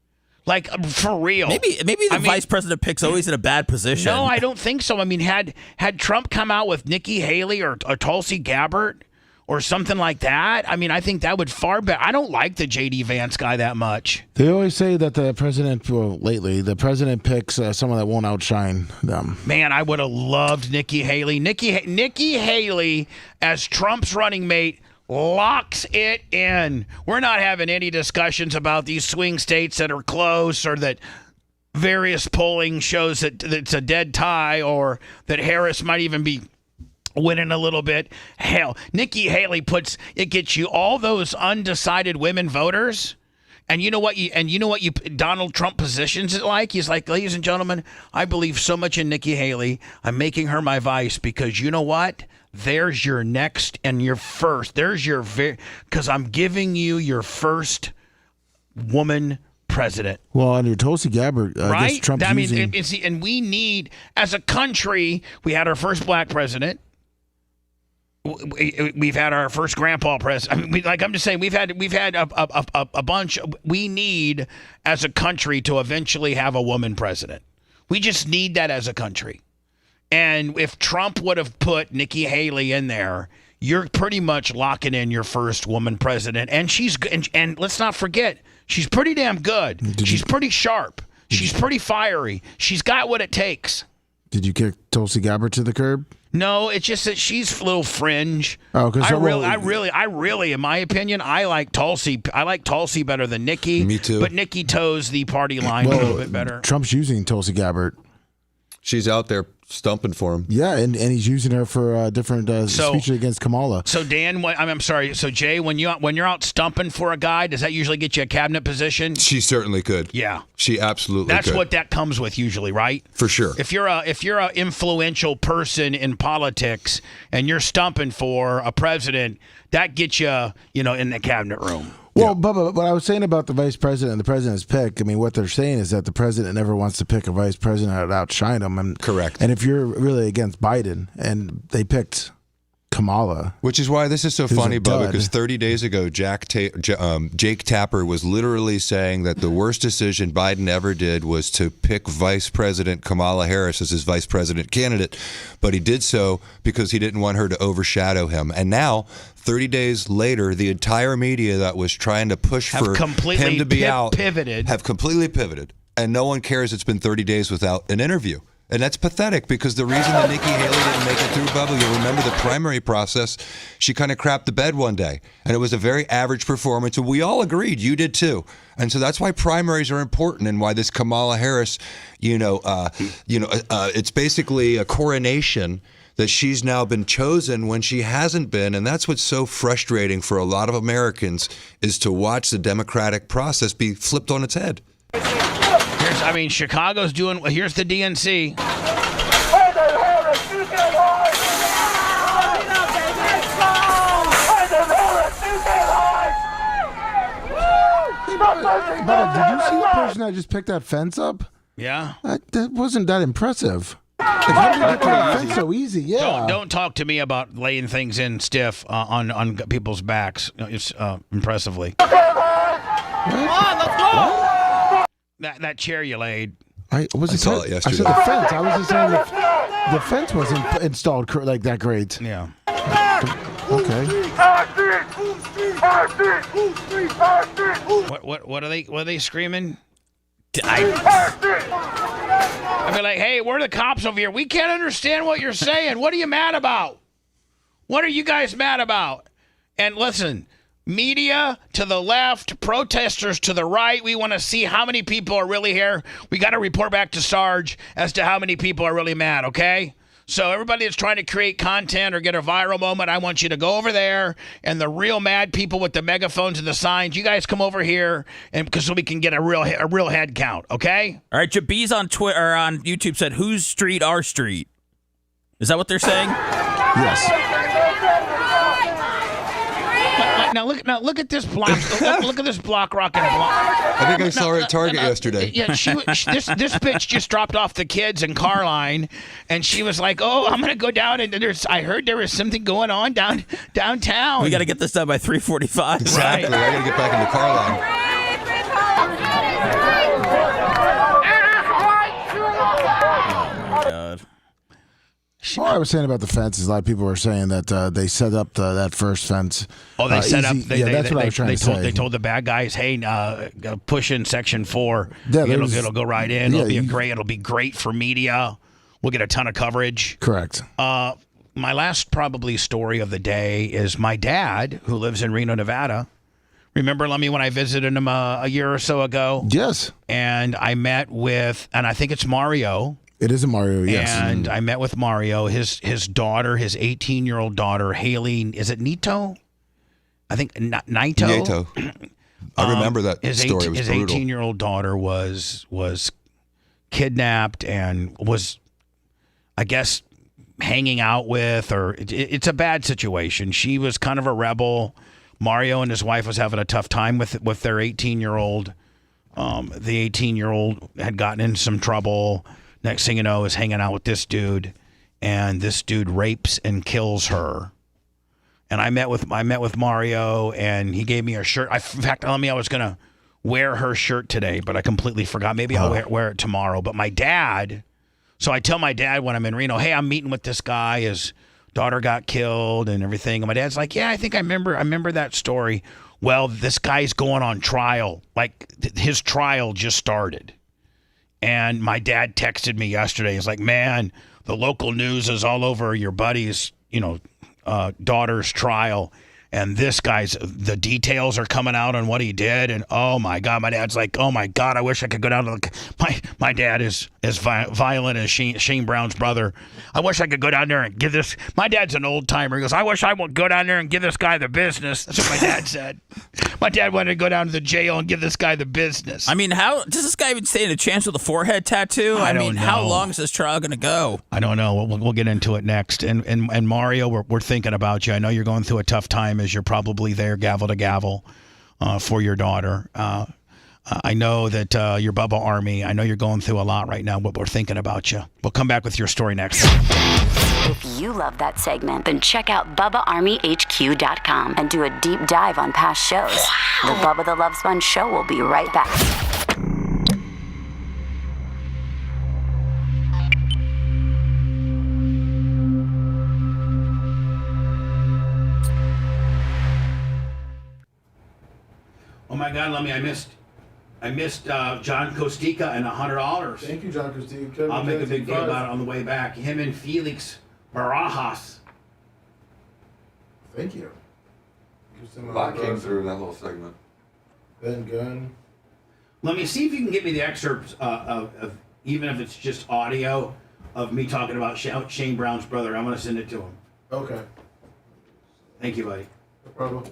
Like, for real. Maybe the vice president pick's always in a bad position. No, I don't think so. I mean, had Trump come out with Nikki Haley or Tulsi Gabbard or something like that, I mean, I think that would far better. I don't like the J.D. Vance guy that much. They always say that the president, lately, the president picks someone that won't outshine them. Man, I would have loved Nikki Haley. Nikki Haley as Trump's running mate locks it in. We're not having any discussions about these swing states that are close or that various polling shows that it's a dead tie or that Harris might even be winning a little bit. Hell, Nikki Haley gets you all those undecided women voters. And you know what Donald Trump positions it like? He's like, ladies and gentlemen, I believe so much in Nikki Haley. I'm making her my vice because you know what? There's your next and your first. Because I'm giving you your first woman president. Well, under Tulsi Gabbard, right? Trump's And we need, as a country, we had our first black president. We've had our first grandpa president. I mean, I'm just saying, we've had a bunch. We need, as a country, to eventually have a woman president. We just need that as a country. And if Trump would have put Nikki Haley in there, you're pretty much locking in your first woman president. And and let's not forget, she's pretty damn good. She's pretty sharp. She's pretty fiery. She's got what it takes. Did you kick Tulsi Gabbard to the curb? No, it's just that she's a little fringe. Oh, because I really, in my opinion, I like Tulsi. I like Tulsi better than Nikki. Me too. But Nikki toes the party line a little bit better. Trump's using Tulsi Gabbard. She's out there stumping for him. Yeah, and he's using her for different speeches against Kamala. So Dan, I'm sorry. So Jay, when you're out stumping for a guy, does that usually get you a cabinet position? She certainly could. Yeah, she absolutely. That's could. what that comes with usually, right? For sure. If you're a influential person in politics and you're stumping for a president, that gets you, in the cabinet room. Well, Bubba, what I was saying about the vice president and the president's pick, I mean, what they're saying is that the president never wants to pick a vice president that would outshine him. And, correct. And if you're really against Biden and they picked Kamala. Which is why this is so funny, Bubba, because 30 days ago, Jake Tapper was literally saying that the worst decision Biden ever did was to pick Vice President Kamala Harris as his vice president candidate. But he did so because he didn't want her to overshadow him. And now, 30 days later, the entire media that was trying to push for him to be out have completely pivoted. And no one cares it's been 30 days without an interview. And that's pathetic because the reason that Nikki Haley didn't make it through, Bubba, you'll remember the primary process, she kind of crapped the bed one day. And it was a very average performance. And we all agreed. You did too. And so that's why primaries are important and why this Kamala Harris, it's basically a coronation that she's now been chosen when she hasn't been. And that's what's so frustrating for a lot of Americans is to watch the democratic process be flipped on its head. Chicago's doing. Here's the DNC. But did you see the person that just picked that fence up? Yeah. That wasn't that impressive. How did you get to that fence so easy? Yeah. Don't talk to me about laying things in stiff on people's backs. It's impressively. Come on, let's go. That chair you laid. I saw it yesterday. I said the fence. I was just saying the fence wasn't installed like that great. Yeah. Okay. What are they screaming? I'd be like, hey, where are the cops over here? We can't understand what you're saying. What are you mad about? What are you guys mad about? And listen, media to the left, protesters to the right. We want to see how many people are really here. We got to report back to Sarge as to how many people are really mad, okay? So everybody that's trying to create content or get a viral moment, I want you to go over there, and the real mad people with the megaphones and the signs, you guys come over here, and because so we can get a real head count, okay? All right, Jabeez on Twitter or on YouTube said, "Whose street? Our street." Is that what they're saying? Yes. Now look at this block. look at this block rocking block. I think I saw her at Target yesterday. Yeah, this bitch just dropped off the kids in Carline, and she was like, "Oh, I'm gonna go down and I heard there was something going on downtown. We got to get this done by 3:45." Exactly. Right. I got to get back into Carline. Oh my God. All I was saying about the fence is a lot of people were saying that they set up that first fence. Oh, they set up. That's what I was trying to say. They told the bad guys, "Hey, push in Section 4. Yeah, it'll go right in. It'll be great for media. We'll get a ton of coverage." Correct. My last probably story of the day is my dad, who lives in Reno, Nevada. Remember, Lummy, when I visited him a year or so ago? Yes. And I met with, and I think it's Mario. It is a Mario, yes. And I met with Mario, his daughter, his 18-year-old daughter, Haley. Is it Nito? I think Nito. Nieto. I remember that story. It was his brutal. 18-year-old daughter was kidnapped and was, I guess, hanging out with, or it's a bad situation. She was kind of a rebel. Mario and his wife was having a tough time with their 18-year-old. The 18-year-old had gotten in some trouble. Next thing you know, is hanging out with this dude, and this dude rapes and kills her. And I met with Mario, and he gave me a shirt. In fact, I was gonna wear her shirt today, but I completely forgot. Maybe I'll wear it tomorrow. But my dad, so I tell my dad when I'm in Reno, hey, I'm meeting with this guy. His daughter got killed and everything. And my dad's like, yeah, I think I remember that story. Well, this guy's going on trial. Like his trial just started. And my dad texted me yesterday. He's like, man, the local news is all over your buddy's, daughter's trial. And this guy's, the details are coming out on what he did. And oh my God, my dad's like, oh my God, I wish I could go down to the, my dad is as violent as Shane Brown's brother. I wish I could go down there and give this, my dad's an old timer. He goes, I wish I would go down there and give this guy the business. That's what my dad said. My dad wanted to go down to the jail and give this guy the business. I mean, how does this guy even stand a chance with a forehead tattoo? I mean, don't how know. long is this trial going to go? I don't know. We'll get into it next. And Mario, we're thinking about you. I know you're going through a tough time as you're probably there gavel to gavel for your daughter. I know that you're Bubba Army. I know you're going through a lot right now, but we're thinking about you. We'll come back with your story next. If you love that segment, then check out BubbaArmyHQ.com and do a deep dive on past shows. The Bubba the Love Sponge Show will be right back. Oh my God, Lummy, I missed John Costica and $100. Thank you, John Costica. I'll make a big deal about it on the way back. Him and Felix Barajas. Thank you. A lot came through in that little segment. Ben Gunn. Let me see if you can get me the excerpts of even if it's just audio of me talking about Shane Brown's brother. I'm going to send it to him. Okay. Thank you, buddy. No problem.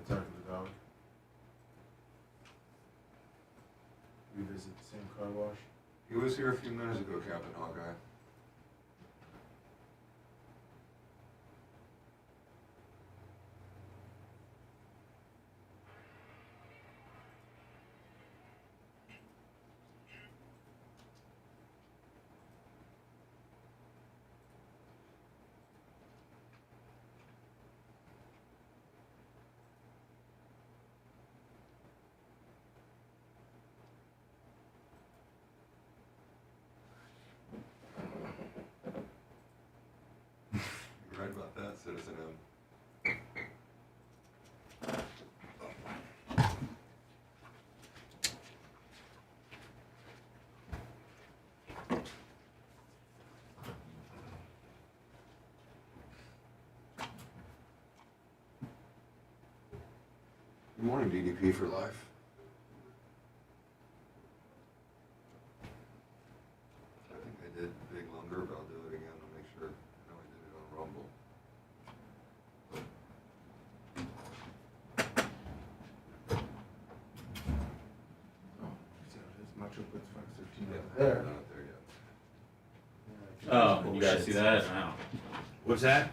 Talk to the dog. Revisit the same car wash. He was here a few minutes ago, Captain Hawkeye. You're right about that, Citizen M. Good morning, DDP for life. I think I did Big Longer, but I'll do it again to make sure. I know I did it on Rumble. Macho puts Fox 13 up there. Not there yet. Oh, you guys see that? Wow. What's that?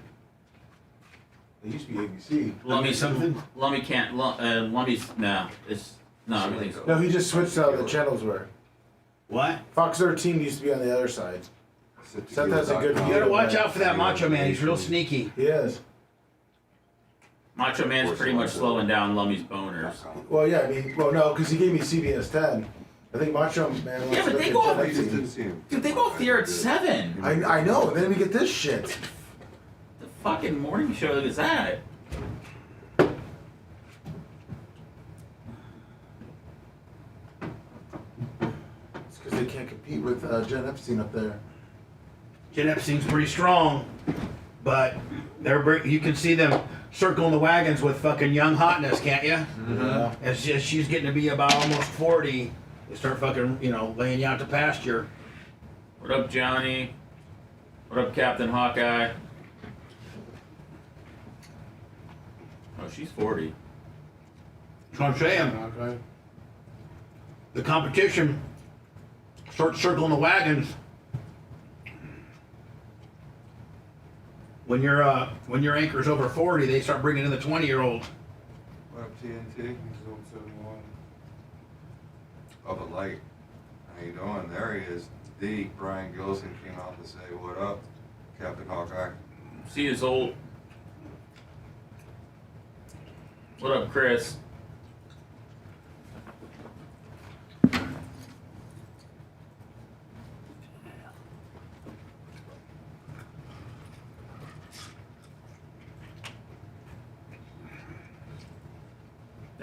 They used to be ABC. Lummy can't. Lummy's no. It's no. Everything's. No, he just switched how the channels were. What? Fox 13 used to be on the other side. Seth has a good You view. gotta watch out for that Macho Man. He's real sneaky. He is. Macho Man's pretty much slowing down Lummy's boners. Well, yeah, I mean, well, no, because he gave me CBS 10. I think Macho Man. Yeah, but they go off. Dude, they go off the air at 7. I know. And then we get this shit. The fucking morning show is that? It's because they can't compete with Jen Epstein up there. Jen Epstein's pretty strong, but you can see them circling the wagons with fucking young hotness, can't you? Yeah. As she's getting to be about almost 40, they start fucking, laying you out to pasture. What up, Johnny? What up, Captain Hawkeye? Oh, she's 40. That's what I'm saying. Okay. The competition starts circling the wagons. When your anchor's over 40, they start bringing in the 20-year-olds. What up, TNT? He's old 71. Up a light. How you doing? There he is. D. Brian Gilson came out to say, what up, Captain Hawkeye? See his old. What up, Chris?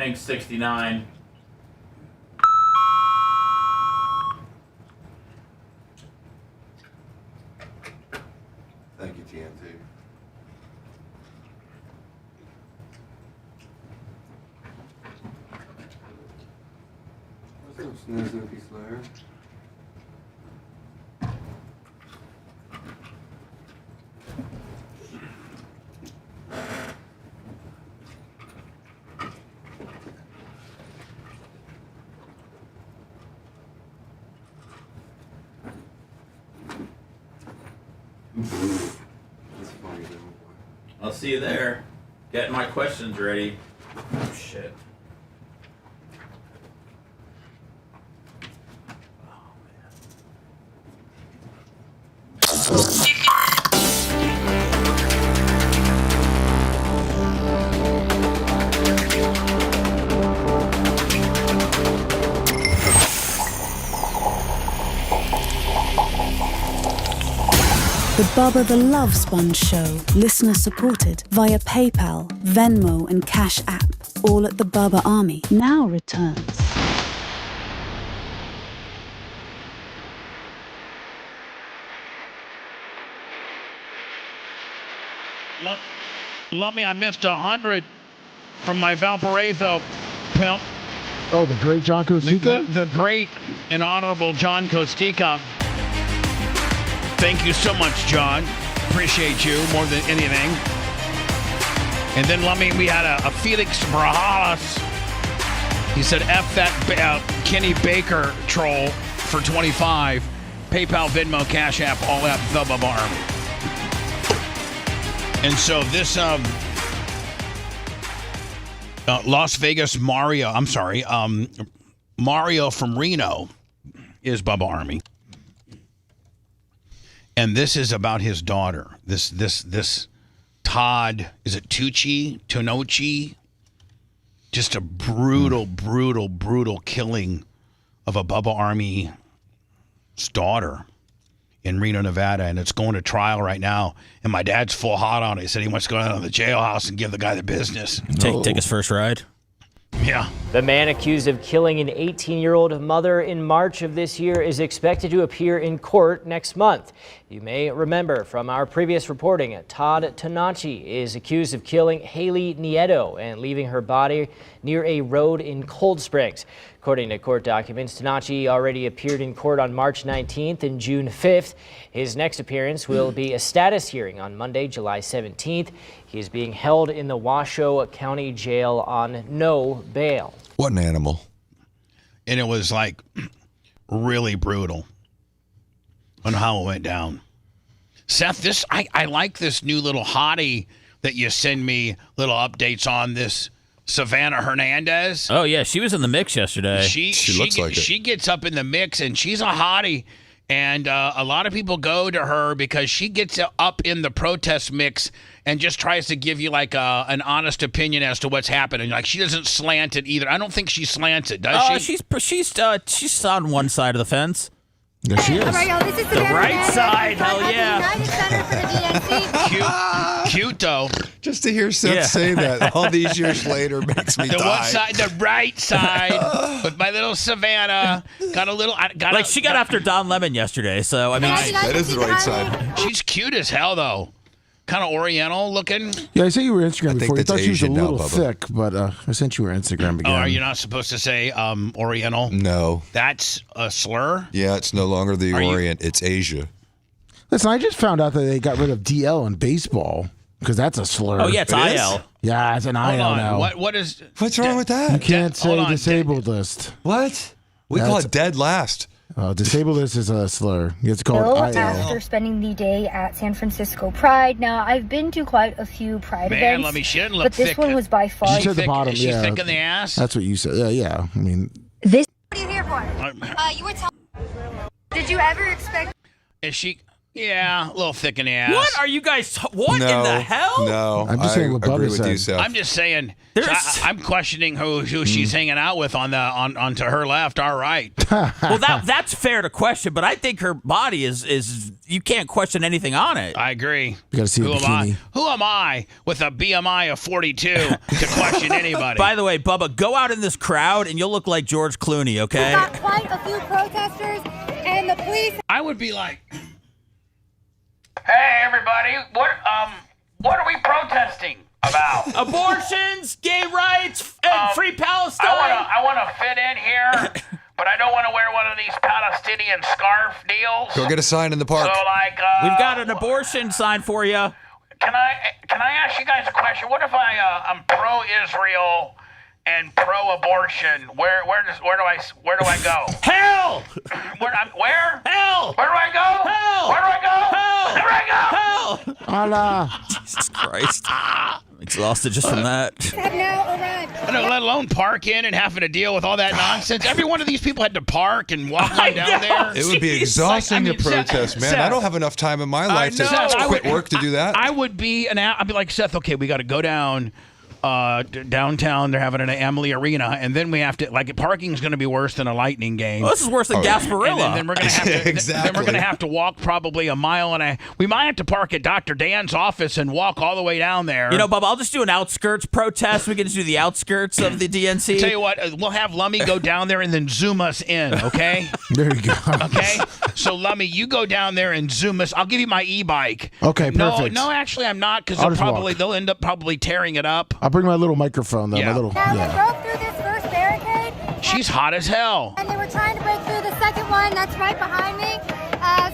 Thanks, 69. Thank you, TNT. What's up, Snoozy Slayer? That's funny, though. I'll see you there. Getting my questions ready. Oh, shit. The Bubba the Love Sponge Show, listener supported via PayPal, Venmo, and Cash App. All at the Bubba Army now returns. Lummy, I missed 100 from my Valparaiso pimp. Oh, the great John Costica? The great and honorable John Costica. Thank you so much, John. Appreciate you more than anything. And then, Lummy, we had a Felix Brahalas. He said, F that Kenny Baker troll for 25. PayPal, Venmo, Cash App, all at the Bubba Army. And so this Las Vegas Mario from Reno is Bubba Army. And this is about his daughter. This Todd, is it Tonochi? Just a brutal killing of a Bubba Army's daughter in Reno, Nevada, and it's going to trial right now. And my dad's full hot on it. He said he wants to go down to the jailhouse and give the guy the business. Take his first ride. Yeah. The man accused of killing an 18-year-old mother in March of this year is expected to appear in court next month. You may remember from our previous reporting, Todd Tonachi is accused of killing Haley Nieto and leaving her body near a road in Cold Springs. According to court documents, Tonachi already appeared in court on March 19th and June 5th. His next appearance will be a status hearing on Monday, July 17th. He is being held in the Washoe County Jail on no bail. What an animal. And it was like really brutal on how it went down. Seth, I like this new little hottie that you send me little updates on, this Savannah Hernandez. Oh, yeah, she was in the mix yesterday. She looks like it. She gets up in the mix, and she's a hottie. And a lot of people go to her because she gets up in the protest mix and just tries to give you like an honest opinion as to what's happening. Like, she doesn't slant it either. I don't think she slants it, does she? She's on one side of the fence. There she is. This is the right side, hell yeah. Cute though. Just to hear Seth say that all these years later makes me the die. What side? The right side with my little Savannah. She got after Don Lemon yesterday, so I mean, that is the right side. She's cute as hell though. Kind of Oriental looking. Yeah, I sent you her Instagram before. I thought she was a Asian now, little Bubba. thick, but I sent you her Instagram again. Oh, are you not supposed to say Oriental? No. That's a slur? Yeah, it's no longer the Orient. It's Asia. Listen, I just found out that they got rid of DL in baseball because that's a slur. Oh, yeah, it's IL. Yeah, it's an IL now. What's wrong with that? You can't say disabled list. What? We call it dead last. Disabled list is a slur. It's called IL. After spending the day at San Francisco Pride. Now, I've been to quite a few Pride events, she didn't look but this thick. one was by far. She said the bottom, Is she yeah. thick in the ass? That's what you said. Yeah. I mean, This. What are you here for? You were telling. Did you ever expect? Is she? Yeah, a little thick in the ass. What are you guys? What No, in the hell? No, I'm just saying what agree Bubba with you, said. Seth. I'm just saying. I'm questioning who she's hanging out with on to her left, our right. Well, that's fair to question, but I think her body is you can't question anything on it. I agree. You got to see Who the bikini. Who am I with a BMI of 42 to question anybody? By the way, Bubba, go out in this crowd and you'll look like George Clooney, okay? We've got quite a few protesters, and the police. I would be like, hey, everybody, what are we protesting about? Abortions, gay rights, and free Palestine. I want to fit in here, but I don't want to wear one of these Palestinian scarf deals. Go get a sign in the park. So, like, we've got an abortion sign for you. Can I ask you guys a question? What if I'm pro-Israel and pro-abortion? Where do I go? Hell! Where? Hell! Where do I go? Hell! Where do I go? Hell! Where do I go? Hell! Allah. Jesus Christ. I'm exhausted just from that. Have now arrived. I don't, let alone park in and having to deal with all that nonsense. Every one of these people had to park and walk on down there. It would be exhausting to protest, man. I don't have enough time in my life to quit work to do that. I'd be like, Seth, okay, we got to go down downtown. They're having an Amalie Arena, and then we have to, like, parking's going to be worse than a Lightning game. Well, this is worse than Gasparilla. And then we're going to have to then we're going to have to walk probably a mile and we might have to park at Dr. Dan's office and walk all the way down there. You know, Bubba, I'll just do an outskirts protest. We can just do the outskirts of the DNC. Tell you what, we'll have Lummy go down there and then zoom us in, okay? There you go. Okay? So, Lummy, you go down there and zoom us. I'll give you my e-bike. Okay, perfect. No, actually, I'm not, because they'll end up probably tearing it up. I'll bring my little microphone, though. Yeah. My little, Now, they broke through this first barricade. She's hot as hell. And they were trying to break through the second one that's right behind me.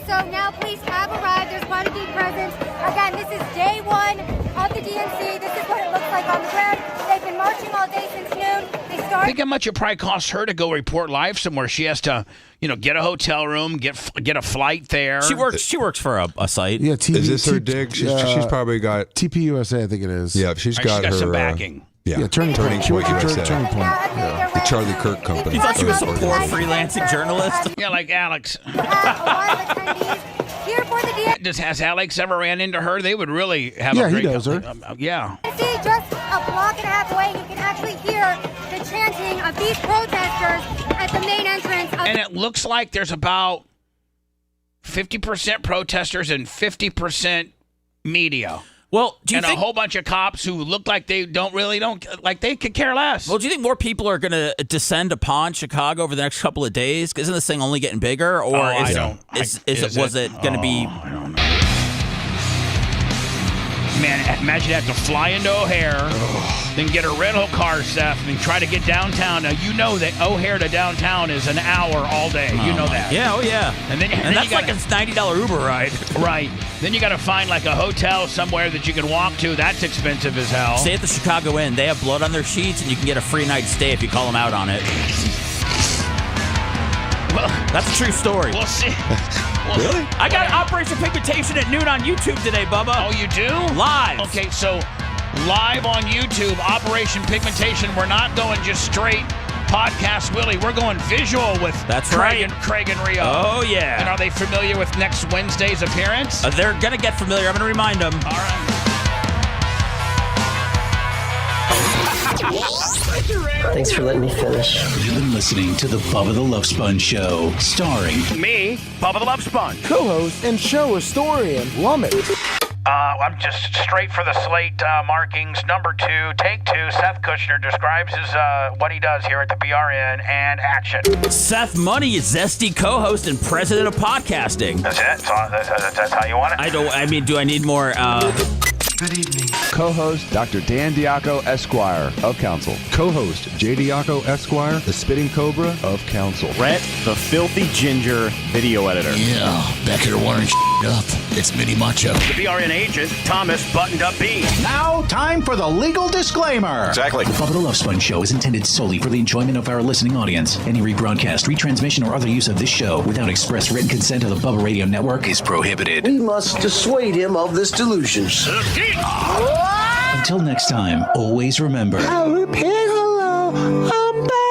So now police have arrived. There's quite a few presence. Again, this is day one of the DNC. This is what it looks like on the ground. They've been marching all day since noon. They started. Think how much it probably costs her to go report live somewhere. She has to, get a hotel room, get a flight there. She works for a site. Yeah, TV. Is this her dig? She's probably got TPUSA, I think it is. Yeah, she's got her some backing. Yeah, Turning Point. She works for USA. Turning Point. Yeah. The Charlie Kirk company. You thought she was a poor freelancing journalist? Yeah, like Alex. A lot of attendees here for the DNC. Has Alex ever ran into her? They would really have a great... he knows her. Yeah. Just a block and a half away, you can actually hear the chanting of these protesters at the main entrance. And it looks like there's about 50% protesters and 50% media. Well, do you think a whole bunch of cops who look like they don't like they could care less. Well, do you think more people are going to descend upon Chicago over the next couple of days? Isn't this thing only getting bigger, or was it going to be? I don't know. Man, imagine having to fly into O'Hare, then get a rental car, Seth, and try to get downtown. Now, you know that O'Hare to downtown is an hour all day. You know that. Yeah, oh yeah. And then that's like a $90 Uber ride. Right. Then you got to find like a hotel somewhere that you can walk to. That's expensive as hell. Stay at the Chicago Inn. They have blood on their sheets, and you can get a free night stay if you call them out on it. Well, that's a true story. We'll see. Really? I got Operation Pigmentation at noon on YouTube today, Bubba. Oh, you do? Live. Okay, so live on YouTube, Operation Pigmentation. We're not going just straight podcast Willie. We're going visual with Craig and Rio. Oh, yeah. And are they familiar with next Wednesday's appearance? They're going to get familiar. I'm going to remind them. All right. Thanks for letting me finish. You've been listening to the Bubba the Love Sponge Show, starring me, Bubba the Love Sponge, co-host and show historian Lumet. I'm just straight for the slate markings. Number 2, take 2. Seth Kushner describes his what he does here at the BRN, and action. Seth Money is zesty co-host and president of podcasting. That's it? That's how you want it? Do I need more? Good evening. Co-host Dr. Dan Diaco, Esquire of Council. Co-host J. Diaco, Esquire, the Spitting Cobra of Council. Brett, the Filthy Ginger video editor. Yeah, back here wiring up. It's Mini Macho. The BRN agent, Thomas Buttoned Up B. Now, time for the legal disclaimer. Exactly. The Bubba the Love Sponge Show is intended solely for the enjoyment of our listening audience. Any rebroadcast, retransmission, or other use of this show without express written consent of the Bubba Radio Network is prohibited. We must dissuade him of this delusion. Until next time, always remember. I'll repeat hello. I'm back.